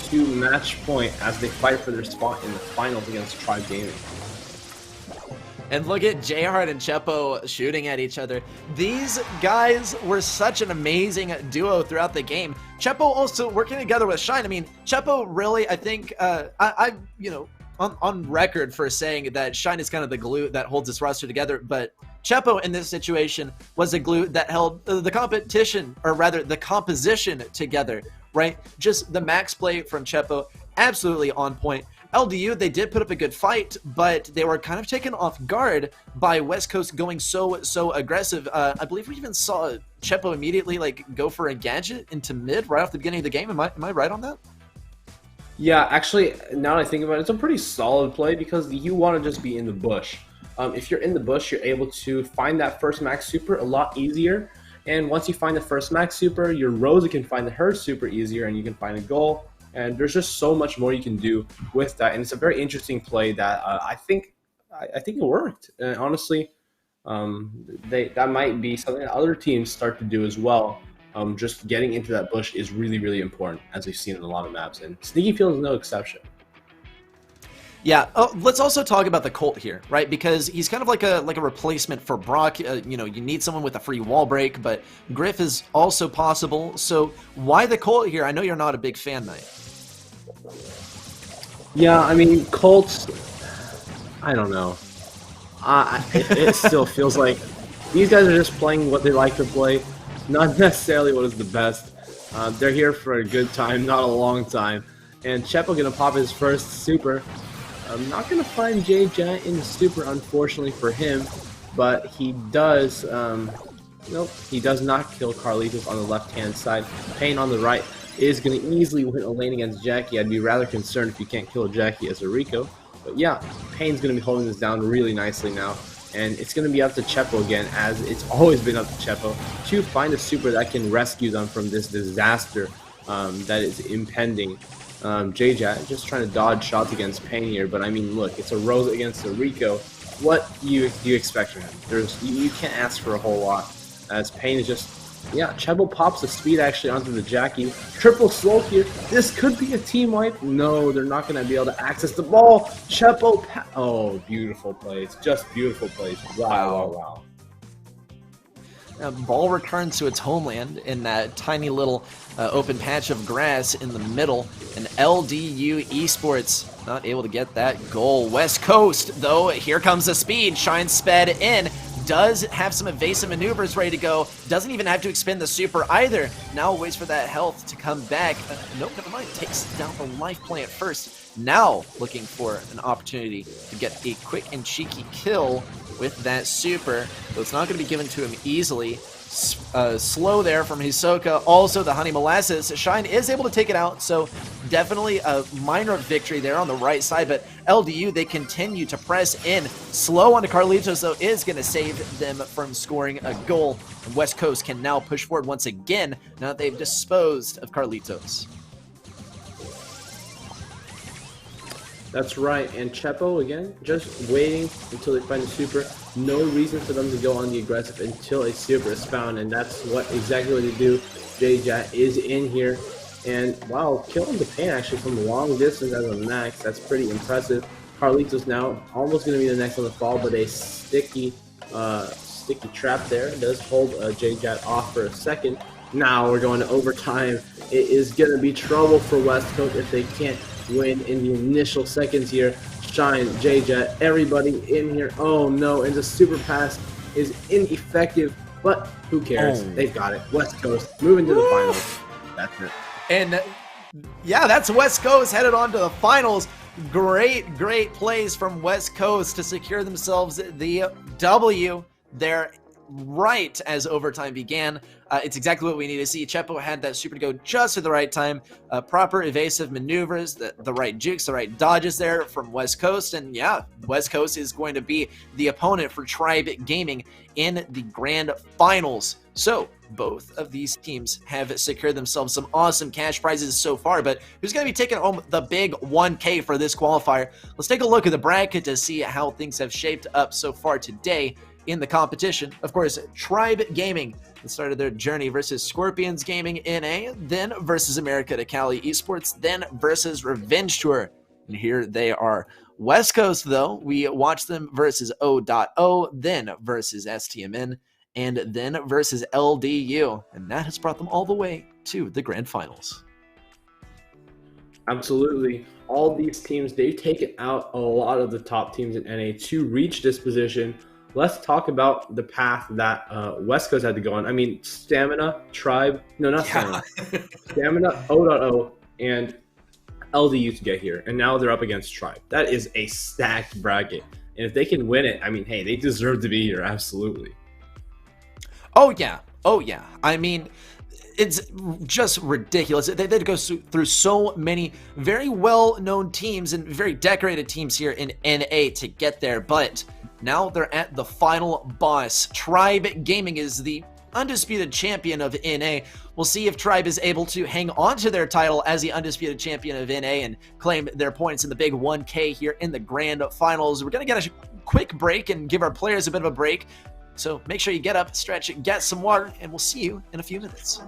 to match point as they fight for their spot in the finals against Tribe Gaming. And look at J-Hard and Chepo shooting at each other. These guys were such an amazing duo throughout the game. Chepo also working together with Shine. I mean, Chepo really, I think, you know, on record for saying that Shine is kind of the glue that holds this roster together, but Chepo in this situation was the glue that held the competition, or rather the composition together, right? Just the max play from Chepo, absolutely on point. LDU, they did put up a good fight, but they were kind of taken off guard by West Coast going so aggressive. I believe we even saw Chepo immediately like go for a gadget into mid right off the beginning of the game. Am I right on that? Yeah, actually, now that I think about it, it's a pretty solid play because you want to just be in the bush. If you're in the bush, you're able to find that first max super a lot easier. And once you find the first max super, your Rosa can find her super easier and you can find a goal. And there's just so much more you can do with that. And it's a very interesting play that I think it worked. And honestly, that might be something that other teams start to do as well. Just getting into that bush is really, really important, as we've seen in a lot of maps. And Sneaky Field is no exception. Yeah, let's also talk about the Colt here, right? Because he's kind of like a replacement for Brock. You know, you need someone with a free wall break, but Griff is also possible. So why the Colt here? I know you're not a big fan, Knight. Yeah, I mean, Colts, I don't know. It still feels like these guys are just playing what they like to play, not necessarily what is the best. They're here for a good time, not a long time. And Chepo gonna pop his first super. I'm not gonna find J-Jet in the super, unfortunately for him, but he does. Nope, he does not kill Carlitos on the left-hand side. Pain on the right is going to easily win a lane against Jackie. I'd be rather concerned if you can't kill Jackie as a Rico. But yeah, Pain's going to be holding this down really nicely now. And it's going to be up to Chepo again, as it's always been up to Chepo, to find a super that can rescue them from this disaster that is impending. J-Jet just trying to dodge shots against Pain here. But I mean, look, it's a Rosa against a Rico. What do you expect from him? You can't ask for a whole lot, as Pain is just... Yeah, Chepo pops the speed actually onto the Jackie. Triple slow here. This could be a team wipe. No, they're not going to be able to access the ball. Chepo, oh, beautiful plays. Just beautiful plays. Wow. Ball returns to its homeland in that tiny little open patch of grass in the middle. And Ldu Esports not able to get that goal. West Coast, though, here comes the speed. Shine sped in. Does have some evasive maneuvers ready to go. Doesn't even have to expend the super either. Now waits for that health to come back. Nope, never mind. Takes down the life plant first. Now looking for an opportunity to get a quick and cheeky kill with that super. Though it's not going to be given to him easily. slow there from Hisoka. Also, the Honey Molasses. Shine is able to take it out, so definitely a minor victory there on the right side. But LDU, they continue to press in. Slow onto Carlitos, though, is going to save them from scoring a goal. And West Coast can now push forward once again now that they've disposed of Carlitos. That's right, and Chepo, again, just waiting until they find a super. No reason for them to go on the aggressive until a super is found, and that's exactly what they do. J-Jat is in here, and wow, killing the pain actually from long distance as a max. That's pretty impressive. Carlitos now almost going to be the next on the fall, but a sticky trap there does hold J-Jat off for a second. Now we're going to overtime. It is going to be trouble for West Coast if they can't win in the initial seconds here. Shine, J-Jet, everybody in here. Oh no, and the super pass is ineffective, but who cares? They've got it. West Coast moving to the finals. That's it. And yeah, that's West Coast headed on to the finals. Great plays from West Coast to secure themselves the W there right as overtime began. It's exactly what we need to see. Chepo had that super to go just at the right time. Proper evasive maneuvers, the right jukes, the right dodges there from West Coast. And yeah, West Coast is going to be the opponent for Tribe Gaming in the grand finals. So both of these teams have secured themselves some awesome cash prizes so far, but who's going to be taking home the big 1K for this qualifier? Let's take a look at the bracket to see how things have shaped up so far today in the competition. Of course, Tribe Gaming started their journey versus Scorpions Gaming NA, then versus America to Gallant Esports, then versus Revenge Tour. And here they are. West Coast, though, we watched them versus O.O, then versus STMN, and then versus LDU. And that has brought them all the way to the grand finals. Absolutely. All these teams, they've taken out a lot of the top teams in NA to reach this position. Let's talk about the path that West Coast had to go on. I mean, Stamina, Tribe, no, not Stamina. Stamina, O.O, and LDU to get here. And now they're up against Tribe. That is a stacked bracket. And if they can win it, I mean, hey, they deserve to be here, absolutely. Oh, yeah. I mean, it's just ridiculous. They go through so many very well-known teams and very decorated teams here in NA to get there, but now they're at the final boss. Tribe Gaming is the undisputed champion of NA. We'll see if Tribe is able to hang on to their title as the undisputed champion of NA and claim their points in the big 1K here in the grand finals. We're going to get a quick break and give our players a bit of a break. So make sure you get up, stretch, get some water, and we'll see you in a few minutes.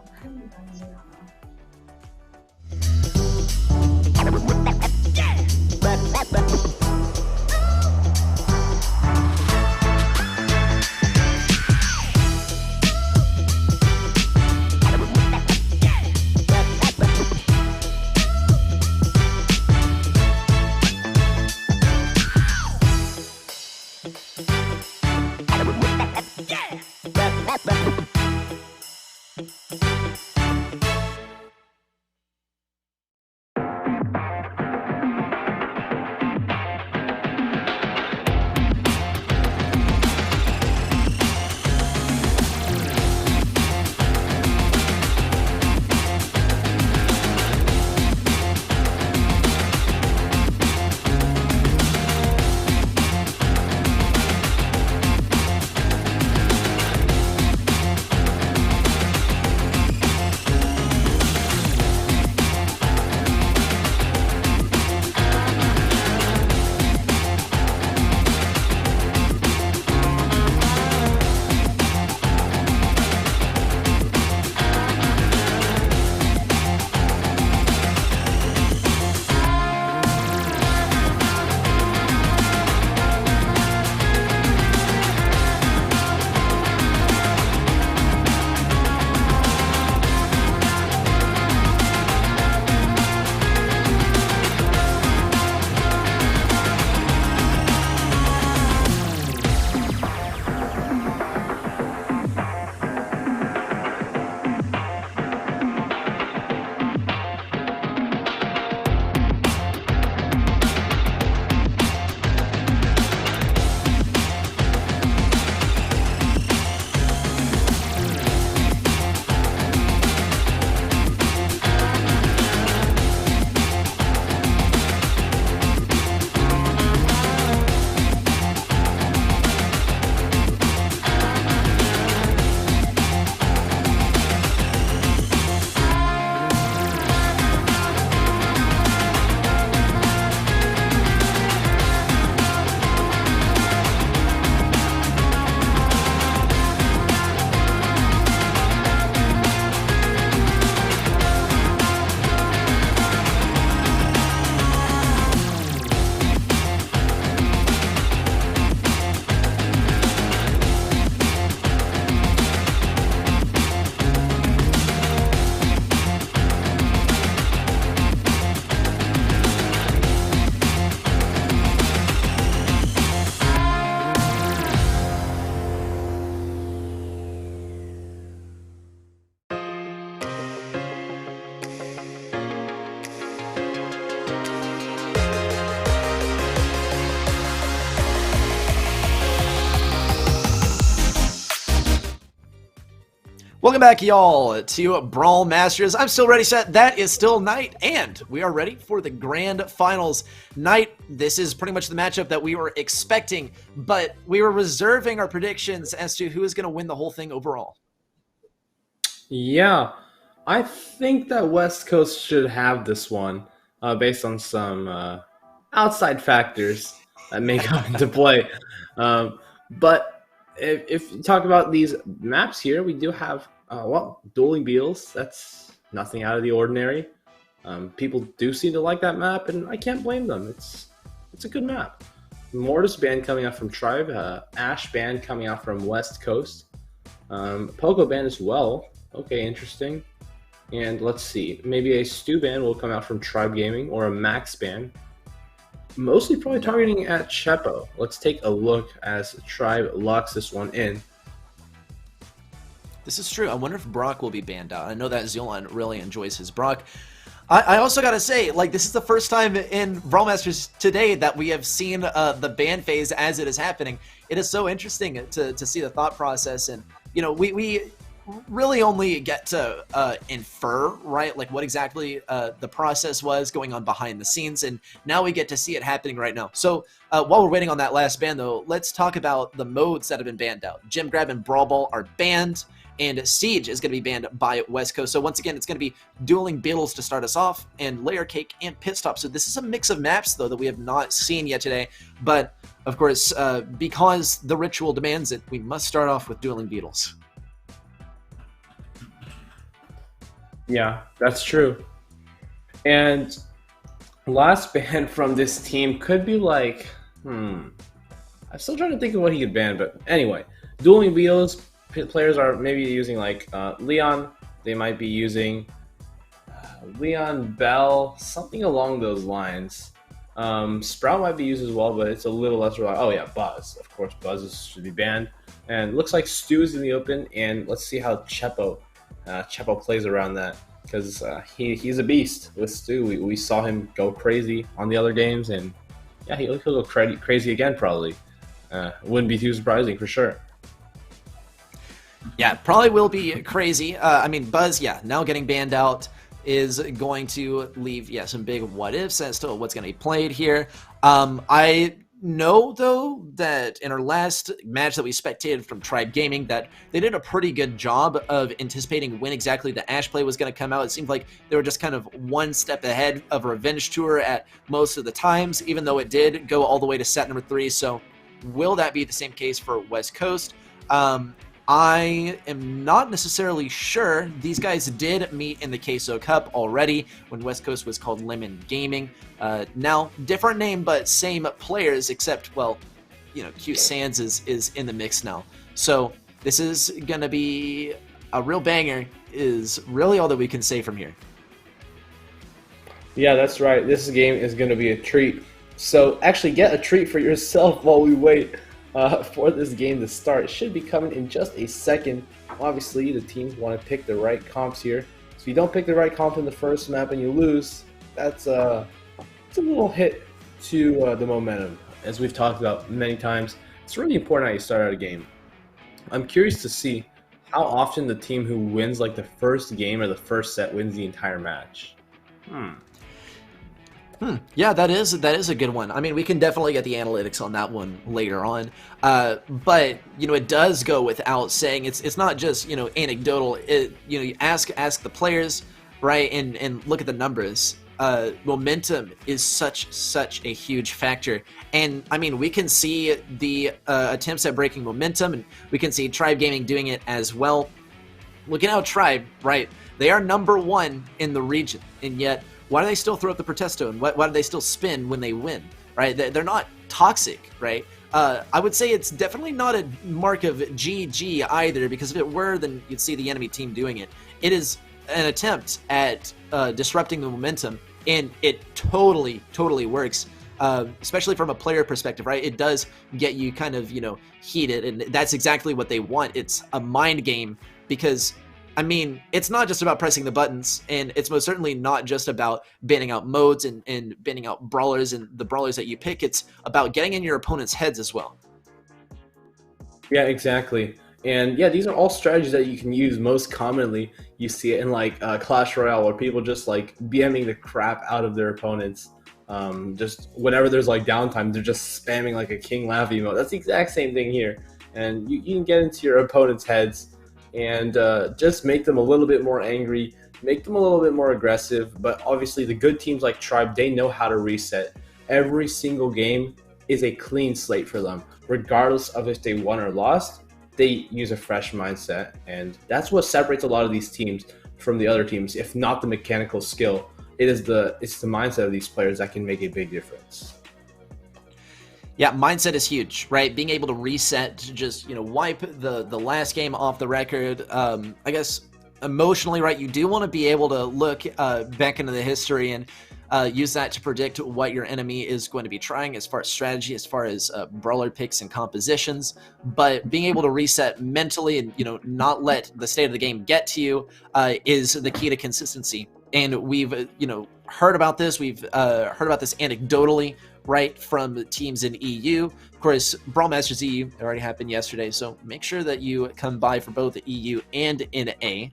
Welcome back, y'all, to Brawl Masters. I'm still ready, set. That is still Night, and we are ready for the grand finals. Night, this is pretty much the matchup that we were expecting, but we were reserving our predictions as to who is going to win the whole thing overall. Yeah, I think that West Coast should have this one based on some outside factors that may come into play. But if you talk about these maps here, we do have, Dueling Beetles. That's nothing out of the ordinary. People do seem to like that map, and I can't blame them. It's a good map. Mortis ban coming out from Tribe, Ash ban coming out from West Coast, Poco ban as well. Okay, interesting. And let's see, maybe a Stu ban will come out from Tribe Gaming or a Max ban. Mostly probably targeting at Chepo. Let's take a look as Tribe locks this one in. This is true. I wonder if Brock will be banned out. I know that Zealand really enjoys his Brock. I also gotta say, like, this is the first time in Brawl Masters today that we have seen the ban phase as it is happening. It is so interesting to see the thought process, and you know, we really only get to infer, right, like what exactly the process was going on behind the scenes, and now we get to see it happening right now. So while we're waiting on that last ban, though, let's talk about the modes that have been banned out. Gem Grab and Brawl Ball are banned, and Siege is going to be banned by West Coast. So once again, it's going to be Dueling Beetles to start us off, and Layer Cake and Pit Stop. So this is a mix of maps, though, that we have not seen yet today, but of course, because the ritual demands it, we must start off with Dueling Beetles. Yeah, that's true. And last ban from this team could be like, I'm still trying to think of what he could ban, but anyway, Dueling Beetles players are maybe using like Leon. They might be using Leon, Bell, something along those lines. Sprout might be used as well, but it's a little less reliable. Oh yeah, Buzz. Of course, should be banned. And looks like Stu's in the open, and let's see how Chepo plays around that, because he's a beast with Stu. We saw him go crazy on the other games, and yeah, he'll go crazy again probably. Wouldn't be too surprising for sure. Yeah, probably will be crazy. I mean, Buzz, yeah, now getting banned out is going to leave, yeah, some big what ifs as to what's going to be played here. I know, though, that in our last match that we spectated from Tribe Gaming, that they did a pretty good job of anticipating when exactly the Ash play was going to come out. It seemed like they were just kind of one step ahead of Revenge Tour at most of the times, even though it did go all the way to set number 3. So will that be the same case for West Coast? I am not necessarily sure. These guys did meet in the Queso Cup already when West Coast was called Lemon Gaming. Now, different name, but same players, except, well, you know, Q Sands is in the mix now. So this is going to be a real banger, is really all that we can say from here. Yeah, that's right. This game is going to be a treat. So actually get a treat for yourself while we wait for this game to start. It should be coming in just a second. Obviously, the teams want to pick the right comps here. So if you don't pick the right comp in the first map and you lose, it's a little hit to the momentum. As we've talked about many times, it's really important how you start out a game. I'm curious to see how often the team who wins like the first game or the first set wins the entire match. Yeah, that is a good one. I mean, we can definitely get the analytics on that one later on. But you know, it does go without saying. It's not just, you know, anecdotal. You know, you ask the players, right, and look at the numbers. Momentum is such a huge factor, and I mean, we can see the attempts at breaking momentum, and we can see Tribe Gaming doing it as well. Look at how Tribe, right? They are number 1 in the region, and yet, why do they still throw up the Protesto, and why do they still spin when they win, right? They're not toxic, right? I would say it's definitely not a mark of GG either, because if it were, then you'd see the enemy team doing it. It is an attempt at disrupting the momentum, and it totally works, especially from a player perspective, right? It does get you kind of, you know, heated, and that's exactly what they want. It's a mind game, because I mean, it's not just about pressing the buttons, and it's most certainly not just about banning out modes and banning out brawlers and the brawlers that you pick. It's about getting in your opponent's heads as well. Yeah, exactly. And yeah, these are all strategies that you can use. Most commonly, you see it in like Clash Royale, where people just like BMing the crap out of their opponents. Just whenever there's like downtime, they're just spamming like a King Laugh emote. That's the exact same thing here. And you can get into your opponent's heads and just make them a little bit more angry, make them a little bit more aggressive. But obviously, the good teams like Tribe, they know how to reset. Every single game is a clean slate for them, regardless of if they won or lost. They use a fresh mindset, and that's what separates a lot of these teams from the other teams. If not the mechanical skill, it's the mindset of these players that can make a big difference. Yeah, mindset is huge, right? Being able to reset, to just wipe the last game off the record. I guess emotionally, right? You do want to be able to look back into the history and use that to predict what your enemy is going to be trying as far as strategy, as far as brawler picks and compositions. But being able to reset mentally and not let the state of the game get to you is the key to consistency. And we've heard about this. We've heard about this anecdotally, right, from teams in EU. Of course, BrawlMSTRS EU already happened yesterday, so make sure that you come by for both the EU and NA.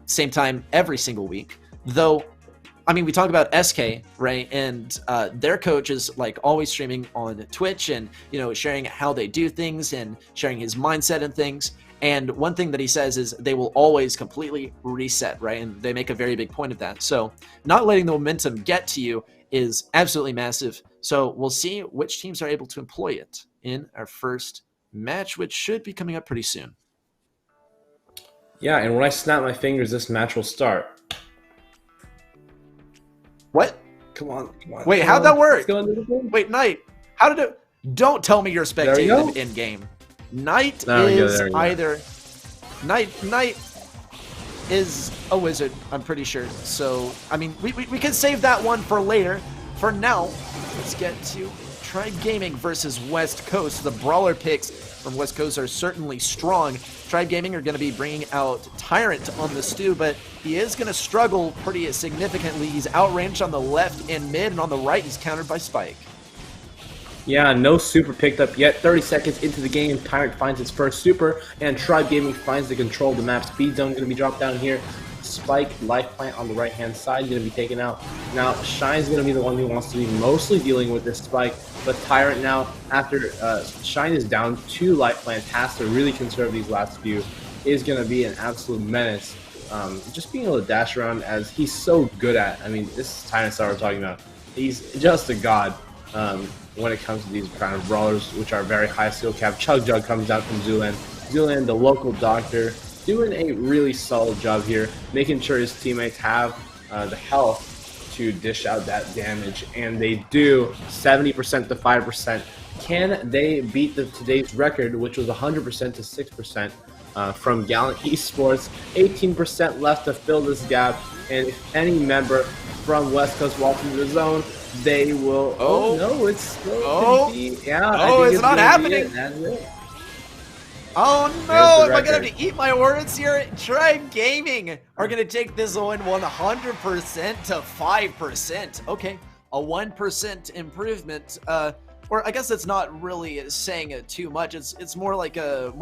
Same time every single week, though. I mean, we talk about SK, right? And their coach is like always streaming on Twitch and, sharing how they do things and sharing his mindset and things. And one thing that he says is they will always completely reset, right? And they make a very big point of that. So not letting the momentum get to you is absolutely massive. So we'll see which teams are able to employ it in our first match, which should be coming up pretty soon. Yeah, and when I snap my fingers, this match will start. What? Come on. Wait, how'd that work? Wait, Knight, how did it? Don't tell me you're spectating them in game. Knight is either Knight is a wizard, I'm pretty sure. So I mean, we can save that one for later. For now, let's get to Tribe Gaming versus West Coast. The brawler picks from West Coast are certainly strong. Tribe Gaming are going to be bringing out Tyrant on the stew, but he is going to struggle pretty significantly. He's outranged on the left and mid, and on the right, he's countered by Spike. Yeah, no super picked up yet. 30 seconds into the game, Tyrant finds his first super, and Tribe Gaming finds the control of the map. Speed zone going to be dropped down here. Spike, life plant on the right-hand side, going to be taken out. Now, Shine's going to be the one who wants to be mostly dealing with this Spike, but Tyrant now, after Shine is down 2 life plants, has to really conserve these last few, is going to be an absolute menace. Just being able to dash around as he's so good at. I mean, this is Tyrant Star we're talking about. He's just a god when it comes to these kind of brawlers, which are very high skill cap. Chug Jug comes out from Zulan. Zulan, the local doctor, doing a really solid job here, making sure his teammates have the health to dish out that damage, and they do. 70% to 5%. Can they beat today's record, which was 100% to 6% from Gallant Esports? 18% left to fill this gap, and if any member from West Coast walks into the zone, they will. Oh no, it's still yeah. Oh, it's not happening. That's it. Oh no, am I going to have to eat my words here? Tribe Gaming are going to take this one 100% to 5%. Okay, a 1% improvement. Or I guess that's not really saying it too much. It's more like a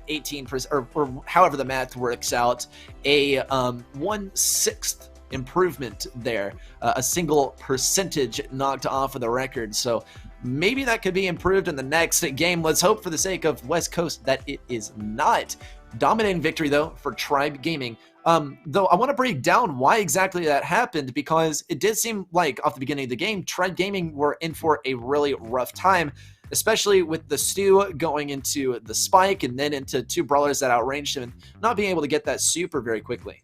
18% or however the math works out. A 1/6 improvement there. A single percentage knocked off of the record. So maybe that could be improved in the next game. Let's hope for the sake of West Coast that it is not. Dominating victory, though, for Tribe Gaming. Though I want to break down why exactly that happened, because it did seem like off the beginning of the game, Tribe Gaming were in for a really rough time, especially with the stew going into the Spike and then into 2 brawlers that outranged him and not being able to get that super very quickly.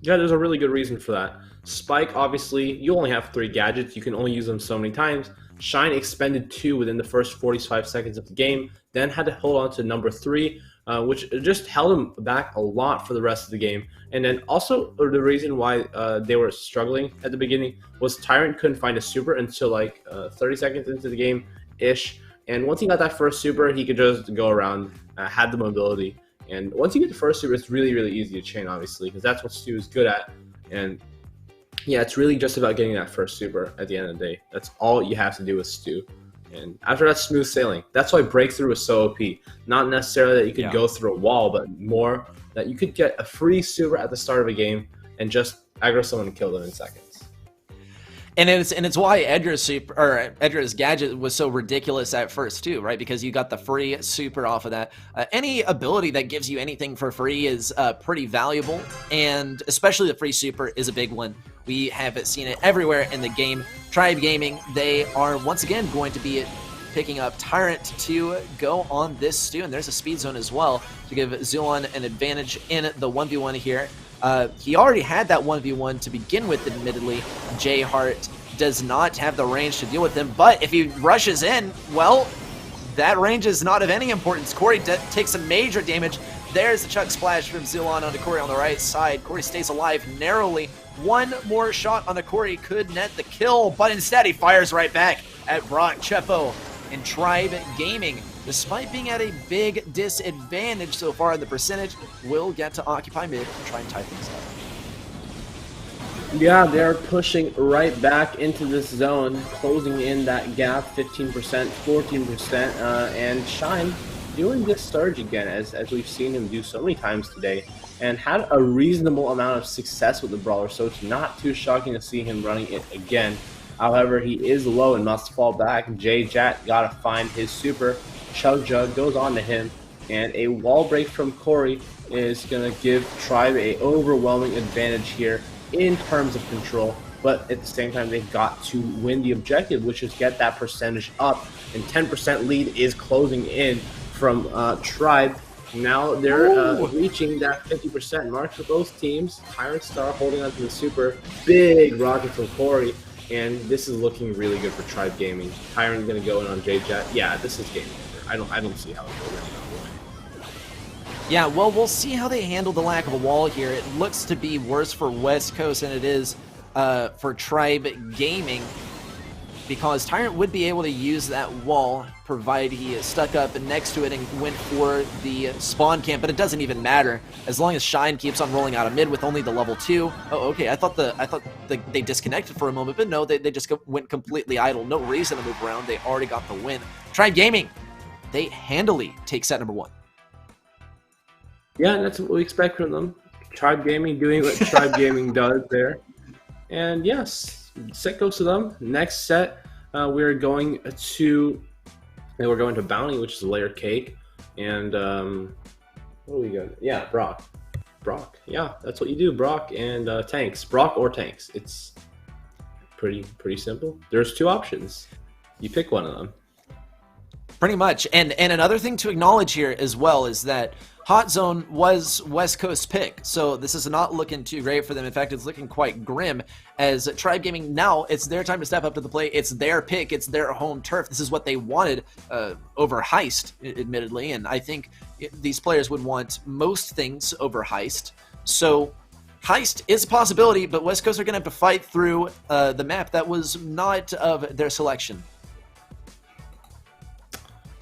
Yeah, there's a really good reason for that. Spike, obviously, you only have 3 gadgets. You can only use them so many times. Shine expended 2 within the first 45 seconds of the game, then had to hold on to number 3, which just held him back a lot for the rest of the game. And then also the reason why they were struggling at the beginning was Tyrant couldn't find a super until like 30 seconds into the game-ish. And once he got that first super, he could just go around, had the mobility. And once you get the first super, it's really, really easy to chain, obviously, because that's what Stu is good at. And yeah, it's really just about getting that first super at the end of the day. That's all you have to do with Stu. And after that, smooth sailing. That's why breakthrough is so OP. Not necessarily that you could go through a wall, but more that you could get a free super at the start of a game and just aggro someone and kill them in seconds. And it's why Edra's gadget was so ridiculous at first too, right? Because you got the free super off of that. Any ability that gives you anything for free is pretty valuable, and especially the free super is a big one. We have seen it everywhere in the game. Tribe Gaming, they are once again going to be picking up Tyrant to go on this stew, and there's a speed zone as well to give Zulon an advantage in the 1v1 here. He already had that 1v1 to begin with, admittedly. J Hart does not have the range to deal with him, but if he rushes in, well, that range is not of any importance. Corey takes some major damage. There's the Chuck Splash from Zulon onto Corey on the right side. Corey stays alive narrowly. One more shot on the Corey could net the kill, but instead he fires right back at Brock, Chepo, and Tribe Gaming. Despite being at a big disadvantage so far in the percentage, will get to occupy mid and try and tie things up. Yeah, they're pushing right back into this zone, closing in that gap, 15%, 14%, and Shine doing this surge again, as we've seen him do so many times today, and had a reasonable amount of success with the brawler, so it's not too shocking to see him running it again. However, he is low and must fall back. J-Jat gotta find his super. Chug Jug goes on to him, and a wall break from Corey is gonna give Tribe a overwhelming advantage here in terms of control, but at the same time they've got to win the objective, which is get that percentage up, and 10% lead is closing in from Tribe. Now they're reaching that 50% mark for both teams. Tyrant Star holding on to the super. Big rocket from Corey, and this is looking really good for Tribe Gaming. Tyrant gonna go in on J-Jet. Yeah, this is game over. I don't see how it goes right now. Yeah, well, we'll see how they handle the lack of a wall here. It looks to be worse for West Coast than it is for Tribe Gaming, because Tyrant would be able to use that wall, provided he is stuck up next to it and went for the spawn camp, but it doesn't even matter as long as Shine keeps on rolling out of mid with only the level 2. Oh, okay, I thought they disconnected for a moment, but no, they just went completely idle. No reason to move around. They already got the win. Tribe Gaming, they handily take set number 1. Yeah, that's what we expect from them. Tribe Gaming doing what Tribe Gaming does there. And yes, set goes to them. Next set, we're going to Bounty, which is a layered cake. And what do we got? Yeah, Brock. Yeah, that's what you do, Brock and tanks. Brock or tanks. It's pretty simple. There's 2 options. You pick one of them. Pretty much. And another thing to acknowledge here as well is that Hot Zone was West Coast's pick, so this is not looking too great for them. In fact, it's looking quite grim, as Tribe Gaming, now it's their time to step up to the plate. It's their pick, it's their home turf. This is what they wanted over Heist, admittedly, and I think these players would want most things over Heist. So Heist is a possibility, but West Coast are going to have to fight through the map that was not of their selection.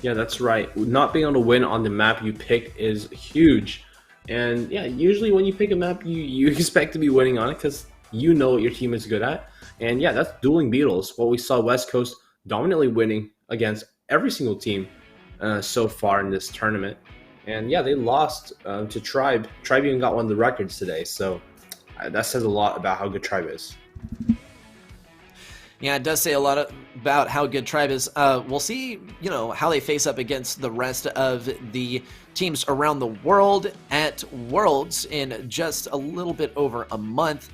Yeah, that's right. Not being able to win on the map you picked is huge. And yeah, usually when you pick a map, you expect to be winning on it because you know what your team is good at. And yeah, that's dueling Beetles. What we saw West Coast dominantly winning against every single team so far in this tournament. And yeah, they lost to Tribe. Tribe even got one of the records today. So that says a lot about how good Tribe is. Yeah, it does say a lot about how good Tribe is. We'll see, how they face up against the rest of the teams around the world at Worlds in just a little bit over a month.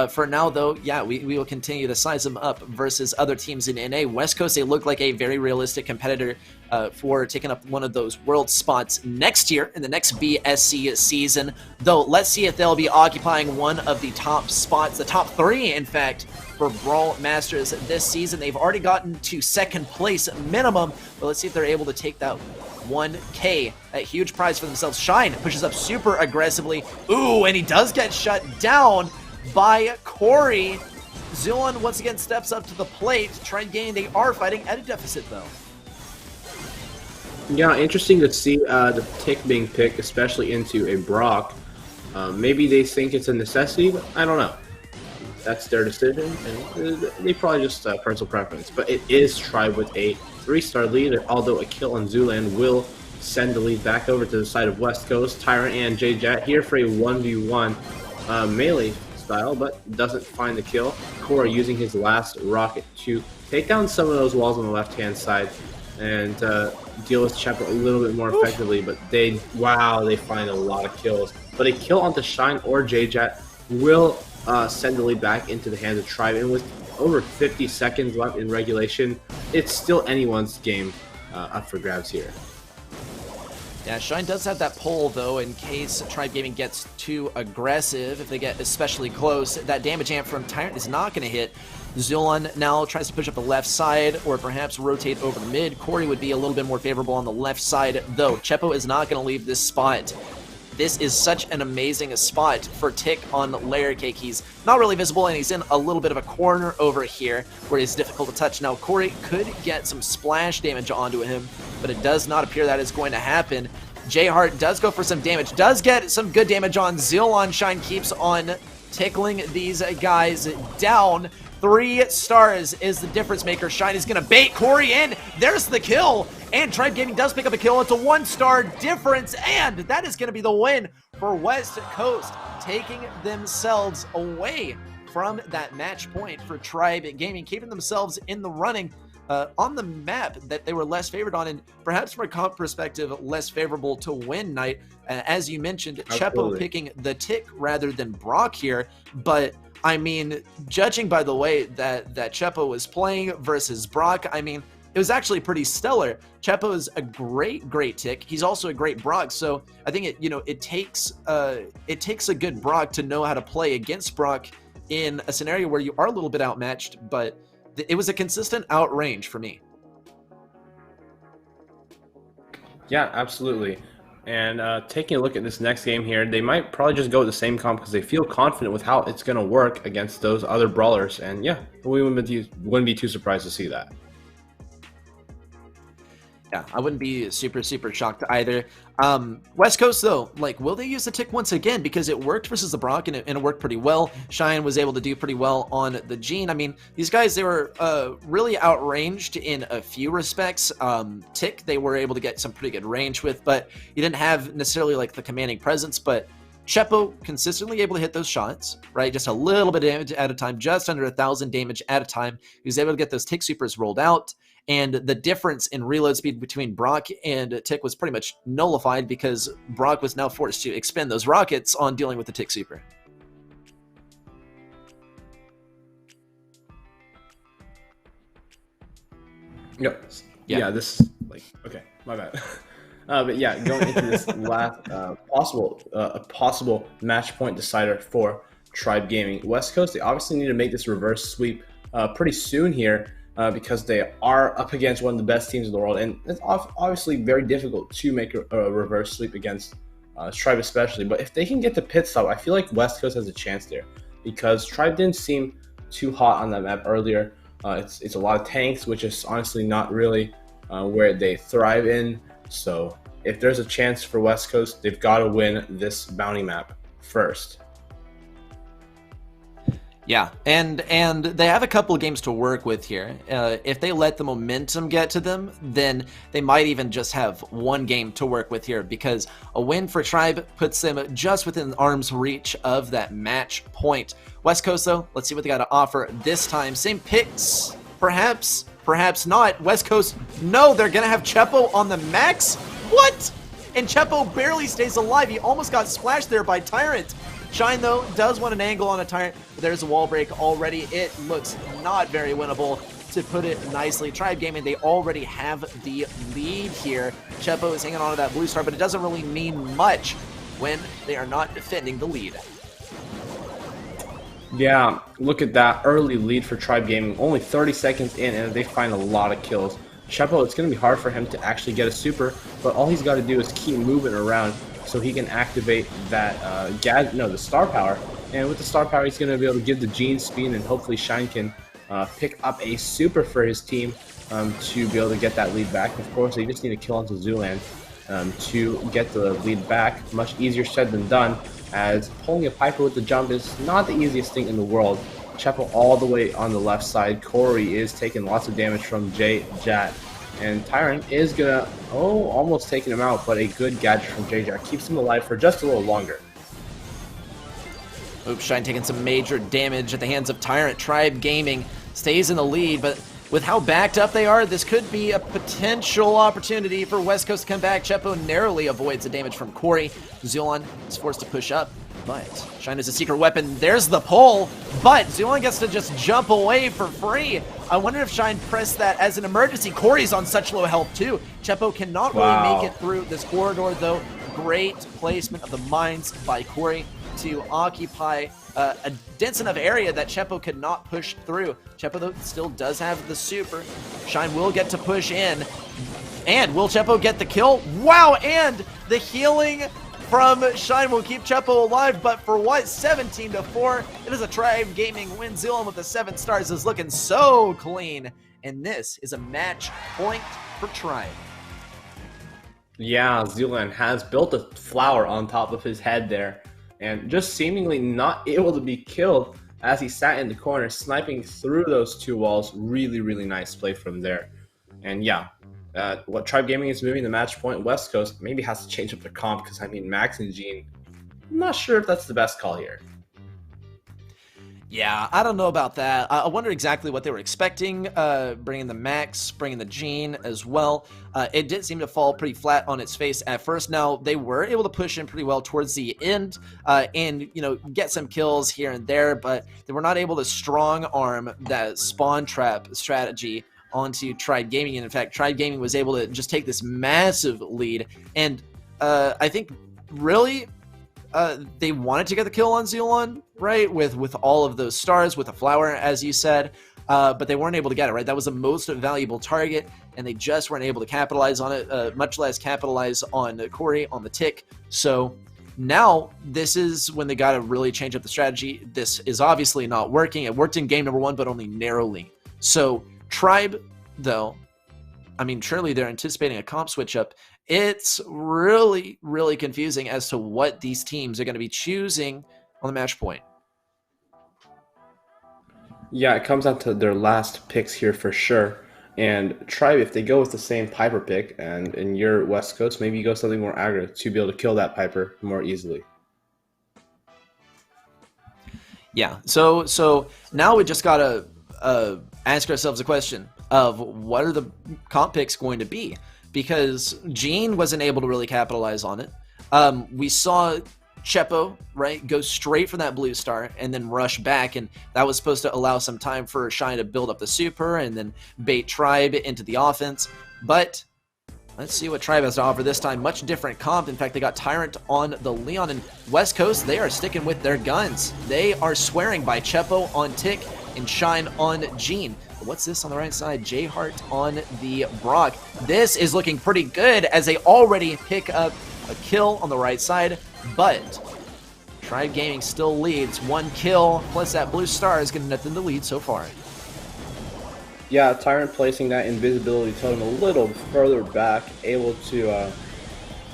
For now, though, yeah, we will continue to size them up versus other teams in NA. West Coast, they look like a very realistic competitor for taking up one of those world spots next year in the next BSC season. Though, let's see if they'll be occupying one of the top spots, the top 3, in fact, for BrawlMSTRS this season. They've already gotten to second place minimum, but let's see if they're able to take that 1K, a huge prize for themselves. Shine pushes up super aggressively. Ooh, and he does get shut down by Corey. Zulon once again steps up to the plate to try and gain. They are fighting at a deficit, though. Yeah, interesting to see the tick being picked, especially into a Brock. Maybe they think it's a necessity, but I don't know. that's their decision, and they probably just personal preference. But it is Tribe with a 3-star lead, although a kill on Zooland will send the lead back over to the side of West Coast. Tyrant and J-Jet here for a 1v1 melee style, but doesn't find the kill. Cora using his last rocket to take down some of those walls on the left-hand side and deal with Chepo a little bit more effectively, but they find a lot of kills. But a kill onto Shine or J-Jet will send the lead back into the hands of Tribe, and with over 50 seconds left in regulation, it's still anyone's game up for grabs here. Yeah, Shine does have that pull, though, in case Tribe Gaming gets too aggressive. If they get especially close, that damage amp from Tyrant is not going to hit. Zulon now tries to push up the left side, or perhaps rotate over the mid. Corey would be a little bit more favorable on the left side, though. Chepo is not going to leave this spot. This is such an amazing spot for Tick on Layer Cake. He's not really visible, and he's in a little bit of a corner over here where he's difficult to touch. Now, Corey could get some splash damage onto him, but it does not appear that is going to happen. J-Heart does go for some damage, does get some good damage on Zilon. Shine keeps on tickling these guys down. 3 stars is the difference maker. Shine is going to bait Corey in. There's the kill. And Tribe Gaming does pick up a kill. It's a 1-star difference. And that is going to be the win for West Coast, taking themselves away from that match point for Tribe Gaming, keeping themselves in the running on the map that they were less favored on, and perhaps from a comp perspective, less favorable to win night. As you mentioned, Chepo picking the Tick rather than Brock here, but I mean, judging by the way that Chepo was playing versus Brock, I mean, it was actually pretty stellar. Chepo is a great Tick. He's also a great Brock, so I think it takes a good Brock to know how to play against Brock in a scenario where you are a little bit outmatched, but it was a consistent outrange for me. Yeah, absolutely. And taking a look at this next game here, they might probably just go with the same comp because they feel confident with how it's going to work against those other brawlers. And yeah, we wouldn't be too surprised to see that. Yeah, I wouldn't be super shocked either. West Coast, though, like, will they use the Tick once again? Because it worked versus the Brock, and it worked pretty well. Shine was able to do pretty well on the Gene. I mean, these guys, they were really outranged in a few respects. Tick, they were able to get some pretty good range with, but you didn't have necessarily, like, the commanding presence. But Chepo consistently able to hit those shots, right? Just a little bit of damage at a time, just under 1,000 damage at a time. He was able to get those Tick supers rolled out. And the difference in reload speed between Brock and Tick was pretty much nullified because Brock was now forced to expend those rockets on dealing with the Tick super. Yep. Yeah, this is like, okay, my bad. But yeah, going into this last possible match point decider for Tribe Gaming. West Coast, they obviously need to make this reverse sweep pretty soon here. Because they are up against one of the best teams in the world, and it's obviously very difficult to make a reverse sweep against Tribe especially. But if they can get the pit stop, I feel like West Coast has a chance there, because Tribe didn't seem too hot on that map earlier. It's a lot of tanks, which is honestly not really where they thrive in. So if there's a chance for West Coast, they've got to win this bounty map first. Yeah, and they have a couple of games to work with here. If they let the momentum get to them, then they might even just have one game to work with here, because a win for Tribe puts them just within arm's reach of that match point. West Coast, though, let's see what they got to offer this time. Same picks, perhaps not. West Coast, no, they're going to have Chepo on the max? What? And Chepo barely stays alive. He almost got splashed there by Tyrant. Shine, though, does want an angle on a Tyrant, but there's a wall break already. It looks not very winnable, to put it nicely. Tribe Gaming, they already have the lead here. Chepo is hanging on to that blue star, but it doesn't really mean much when they are not defending the lead. Yeah, look at that early lead for Tribe Gaming. Only 30 seconds in, and they find a lot of kills. Chepo, it's going to be hard for him to actually get a super, but all he's got to do is keep moving around so he can activate that the star power. And with the star power, he's going to be able to give the Gene speed, and hopefully Shine can pick up a super for his team to be able to get that lead back. Of course, they just need to kill onto Zooland to get the lead back. Much easier said than done, as pulling a Piper with the jump is not the easiest thing in the world. Chepo all the way on the left side. Corey is taking lots of damage from Jat. And Tyrant is gonna, almost taking him out, but a good gadget from Jat keeps him alive for just a little longer. Oops, Shine taking some major damage at the hands of Tyrant. Tribe Gaming stays in the lead, but with how backed up they are, this could be a potential opportunity for West Coast to come back. Chepo narrowly avoids the damage from Corey. Zulon is forced to push up, but Shine is a secret weapon. There's the pull, but Zulon gets to just jump away for free. I wonder if Shine pressed that as an emergency. Corey's on such low health too. Chepo cannot really make it through this corridor though. Great placement of the mines by Corey to occupy a dense enough area that Chepo could not push through. Chepo, though, still does have the super. Shine will get to push in. And will Chepo get the kill? Wow, and the healing from Shine will keep Chepo alive, but for what? 17-4. It is a Tribe Gaming win. Zulon with the 7 stars is looking so clean. And this is a match point for Tribe. Yeah, Zulon has built a flower on top of his head there, and just seemingly not able to be killed as he sat in the corner sniping through those 2 walls. Really, really nice play from there. And yeah, what Tribe Gaming is moving the match point. West Coast maybe has to change up the comp because, I mean, Max and Gene, I'm not sure if that's the best call here. Yeah, I don't know about that. I wonder exactly what they were expecting, bringing the Max, bringing the Gene as well. It did seem to fall pretty flat on its face at first. Now, they were able to push in pretty well towards the end and, get some kills here and there, but they were not able to strong arm that spawn trap strategy onto Tribe Gaming. And in fact, Tribe Gaming was able to just take this massive lead. And I think really they wanted to get the kill on Zulon, right? With all of those stars, with a flower, as you said, but they weren't able to get it, right? That was the most valuable target, and they just weren't able to capitalize on it, much less capitalize on Corey on the tick. So now this is when they got to really change up the strategy. This is obviously not working. It worked in game number 1, but only narrowly. So Tribe, though, I mean, surely they're anticipating a comp switch up. It's really, really confusing as to what these teams are going to be choosing on the match point. Yeah, it comes down to their last picks here for sure. And Tribe, if they go with the same Piper pick, and in your West Coast, maybe you go something more aggro to be able to kill that Piper more easily. Yeah, so now we just got to ask ourselves a question of what are the comp picks going to be? Because Gene wasn't able to really capitalize on it. We saw Chepo, right, go straight for that blue star and then rush back, and that was supposed to allow some time for Shine to build up the super and then bait Tribe into the offense. But let's see what Tribe has to offer this time. Much different comp. In fact, they got Tyrant on the Leon, and West Coast, they are sticking with their guns. They are swearing by Chepo on Tick and Shine on Gene. What's this on the right side? J-Heart on the Brock. This is looking pretty good as they already pick up a kill on the right side, but Tribe Gaming still leads. 1 kill, plus that blue star is getting nothing to lead so far. Yeah, Tyrant placing that invisibility totem a little further back, able to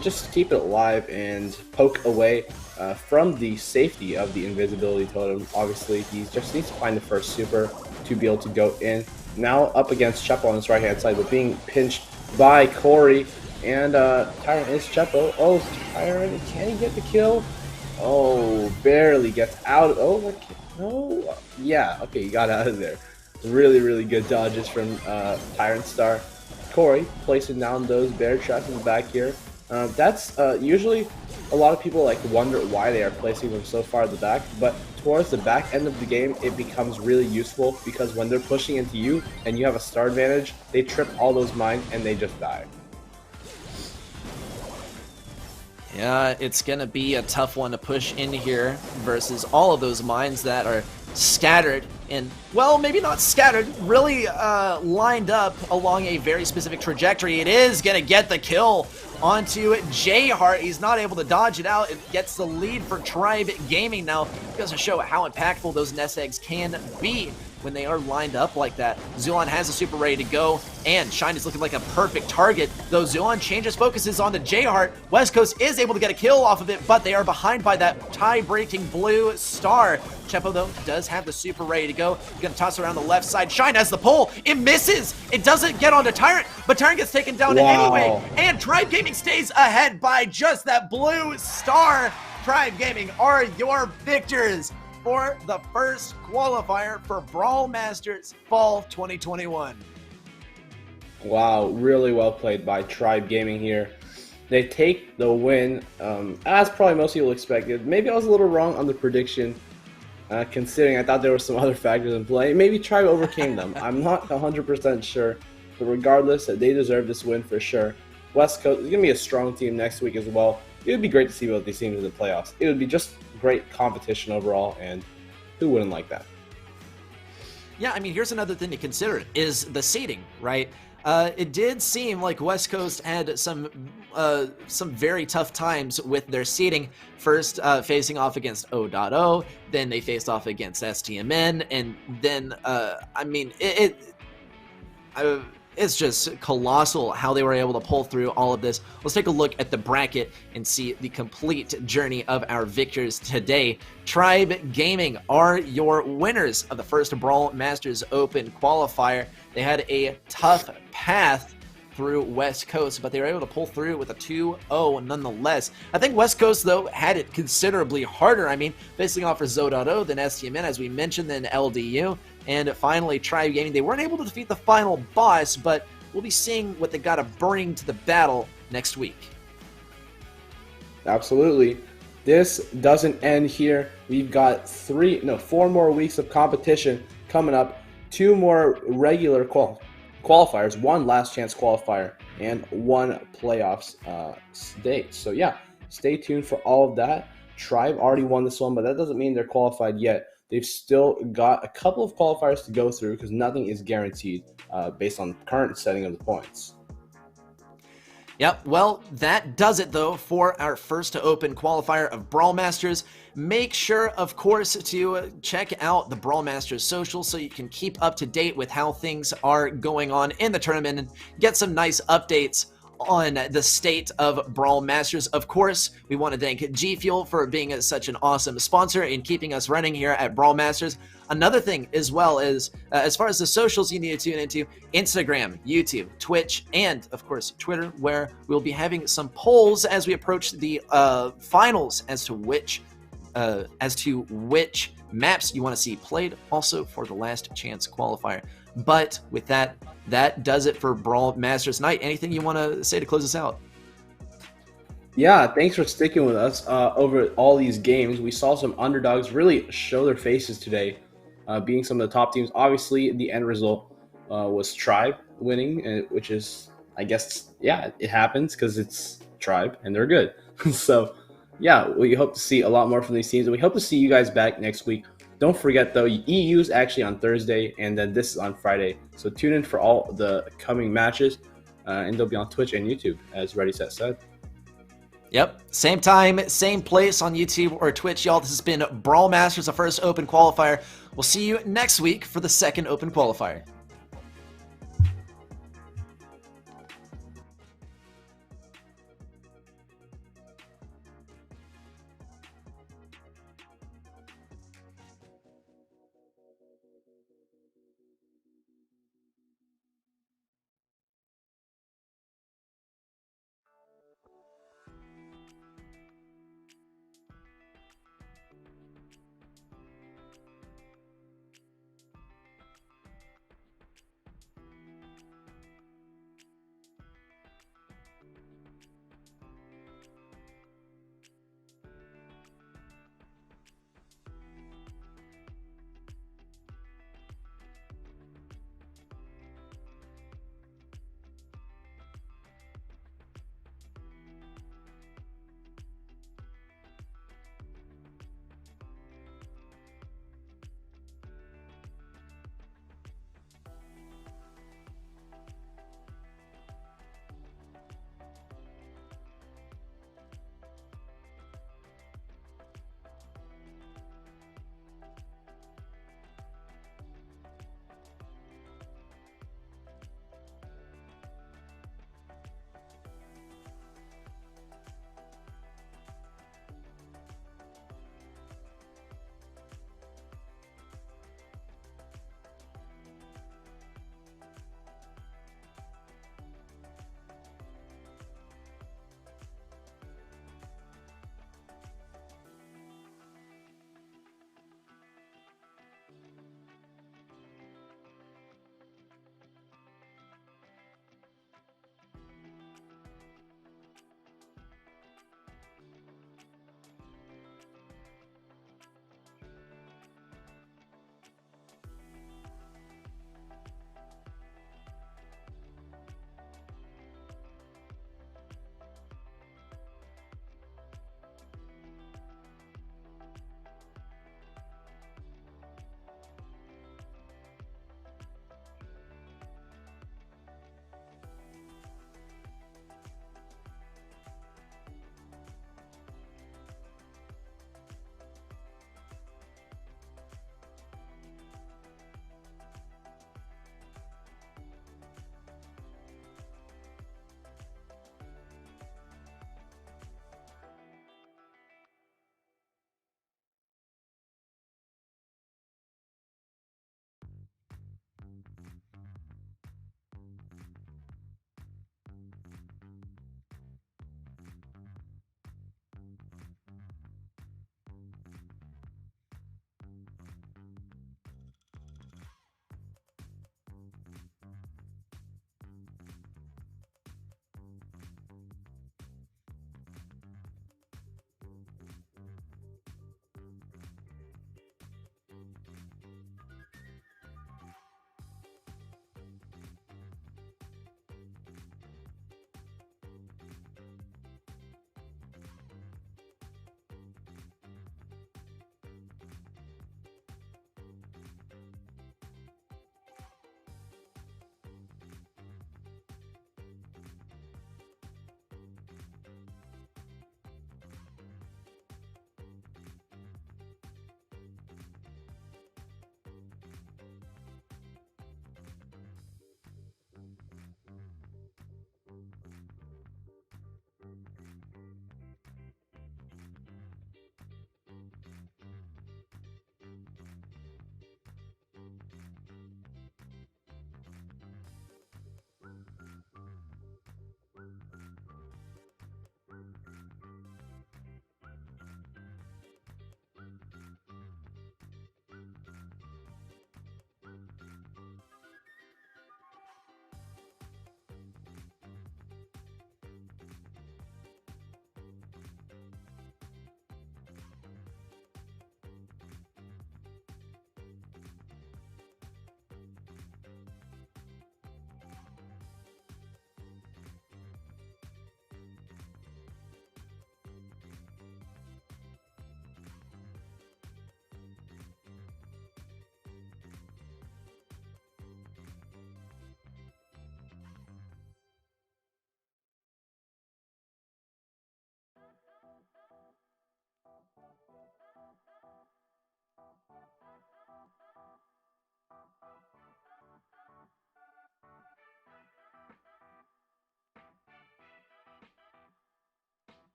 just keep it alive and poke away from the safety of the invisibility totem. Obviously, he just needs to find the first super to be able to go in. Now up against Chepo on his right-hand side, but being pinched by Corey. And Tyrant is Chepo. Oh, Tyrant, can he get the kill? Oh, barely gets out. Oh, no. Yeah, okay, he got out of there. Really, really good dodges from Tyrant Star. Corey placing down those bear traps in the back here. That's usually a lot of people wonder why they are placing them so far at the back, but towards the back end of the game, it becomes really useful because when they're pushing into you and you have a star advantage, they trip all those mines and they just die. Yeah, it's going to be a tough one to push in here versus all of those mines that are scattered and, well, maybe not scattered, really lined up along a very specific trajectory. It is going to get the kill onto J-Heart. He's not able to dodge it out. It gets the lead for Tribe Gaming now. It goes to show how impactful those nest eggs can be. when they are lined up like that. Zulon has a super ready to go, and Shine is looking like a perfect target, though Zulon changes focuses onto J-Heart. West Coast is able to get a kill off of it, but they are behind by that tie-breaking blue star. Chepo, though, does have the super ready to go. He's gonna toss around the left side. Shine has the pull. It misses. It doesn't get onto Tyrant, but Tyrant gets taken down anyway. And Tribe Gaming stays ahead by just that blue star. Tribe Gaming are your victors for the first qualifier for Brawl Masters Fall 2021. Wow, really well played by Tribe Gaming here. They take the win, as probably most people expected. Maybe I was a little wrong on the prediction, considering I thought there were some other factors in play. Maybe Tribe overcame them. I'm not 100% sure, but regardless, they deserve this win for sure. West Coast is going to be a strong team next week as well. It would be great to see both these teams in the playoffs. It would be just great competition overall, and who wouldn't like that? Yeah, I mean, here's another thing to consider is the seeding, right? It did seem like West Coast had some very tough times with their seeding. First, facing off against O.O, then they faced off against STMN, and then, I mean, it's just colossal how they were able to pull through all of this. Let's take a look at the bracket and see the complete journey of our victors today. Tribe Gaming are your winners of the first Brawl Masters Open qualifier. They had a tough path through West Coast, but they were able to pull through with a 2-0 nonetheless. I think West Coast, though, had it considerably harder. I mean, facing off for Zo.O, then STMN, as we mentioned, then LDU, and finally Tribe Gaming. They weren't able to defeat the final boss, but we'll be seeing what they got to bring to the battle next week. Absolutely. This doesn't end here. We've got 4 more weeks of competition coming up, 2 more regular qualifiers, 1 last chance qualifier, and 1 playoffs date. So yeah, stay tuned for all of that. Tribe already won this one, but that doesn't mean they're qualified yet. They've still got a couple of qualifiers to go through because nothing is guaranteed based on the current setting of the points. Yep, well, that does it, though, for our first open qualifier of Brawl Masters. Make sure, of course, to check out the Brawl Masters social so you can keep up to date with how things are going on in the tournament and get some nice updates on the state of Brawl Masters. Of course, we want to thank G Fuel for being such an awesome sponsor and keeping us running here at Brawl Masters. Another thing as well is, as far as the socials you need to tune into, Instagram, YouTube, Twitch, and of course Twitter, where we'll be having some polls as we approach the finals as to which maps you want to see played, also for the last chance qualifier. But with that, that does it for Brawl Masters Night. Anything you want to say to close us out? Yeah, thanks for sticking with us over all these games. We saw some underdogs really show their faces today, being some of the top teams. Obviously, the end result was Tribe winning, which is, I guess, yeah, it happens because it's Tribe and they're good. So, yeah, we hope to see a lot more from these teams, and we hope to see you guys back next week. Don't forget, though, EU is actually on Thursday, and then this is on Friday. So tune in for all the coming matches, and they'll be on Twitch and YouTube, as Ready, Set, Said. Yep, same time, same place on YouTube or Twitch, y'all. This has been Brawl Masters, the first open qualifier. We'll see you next week for the second open qualifier.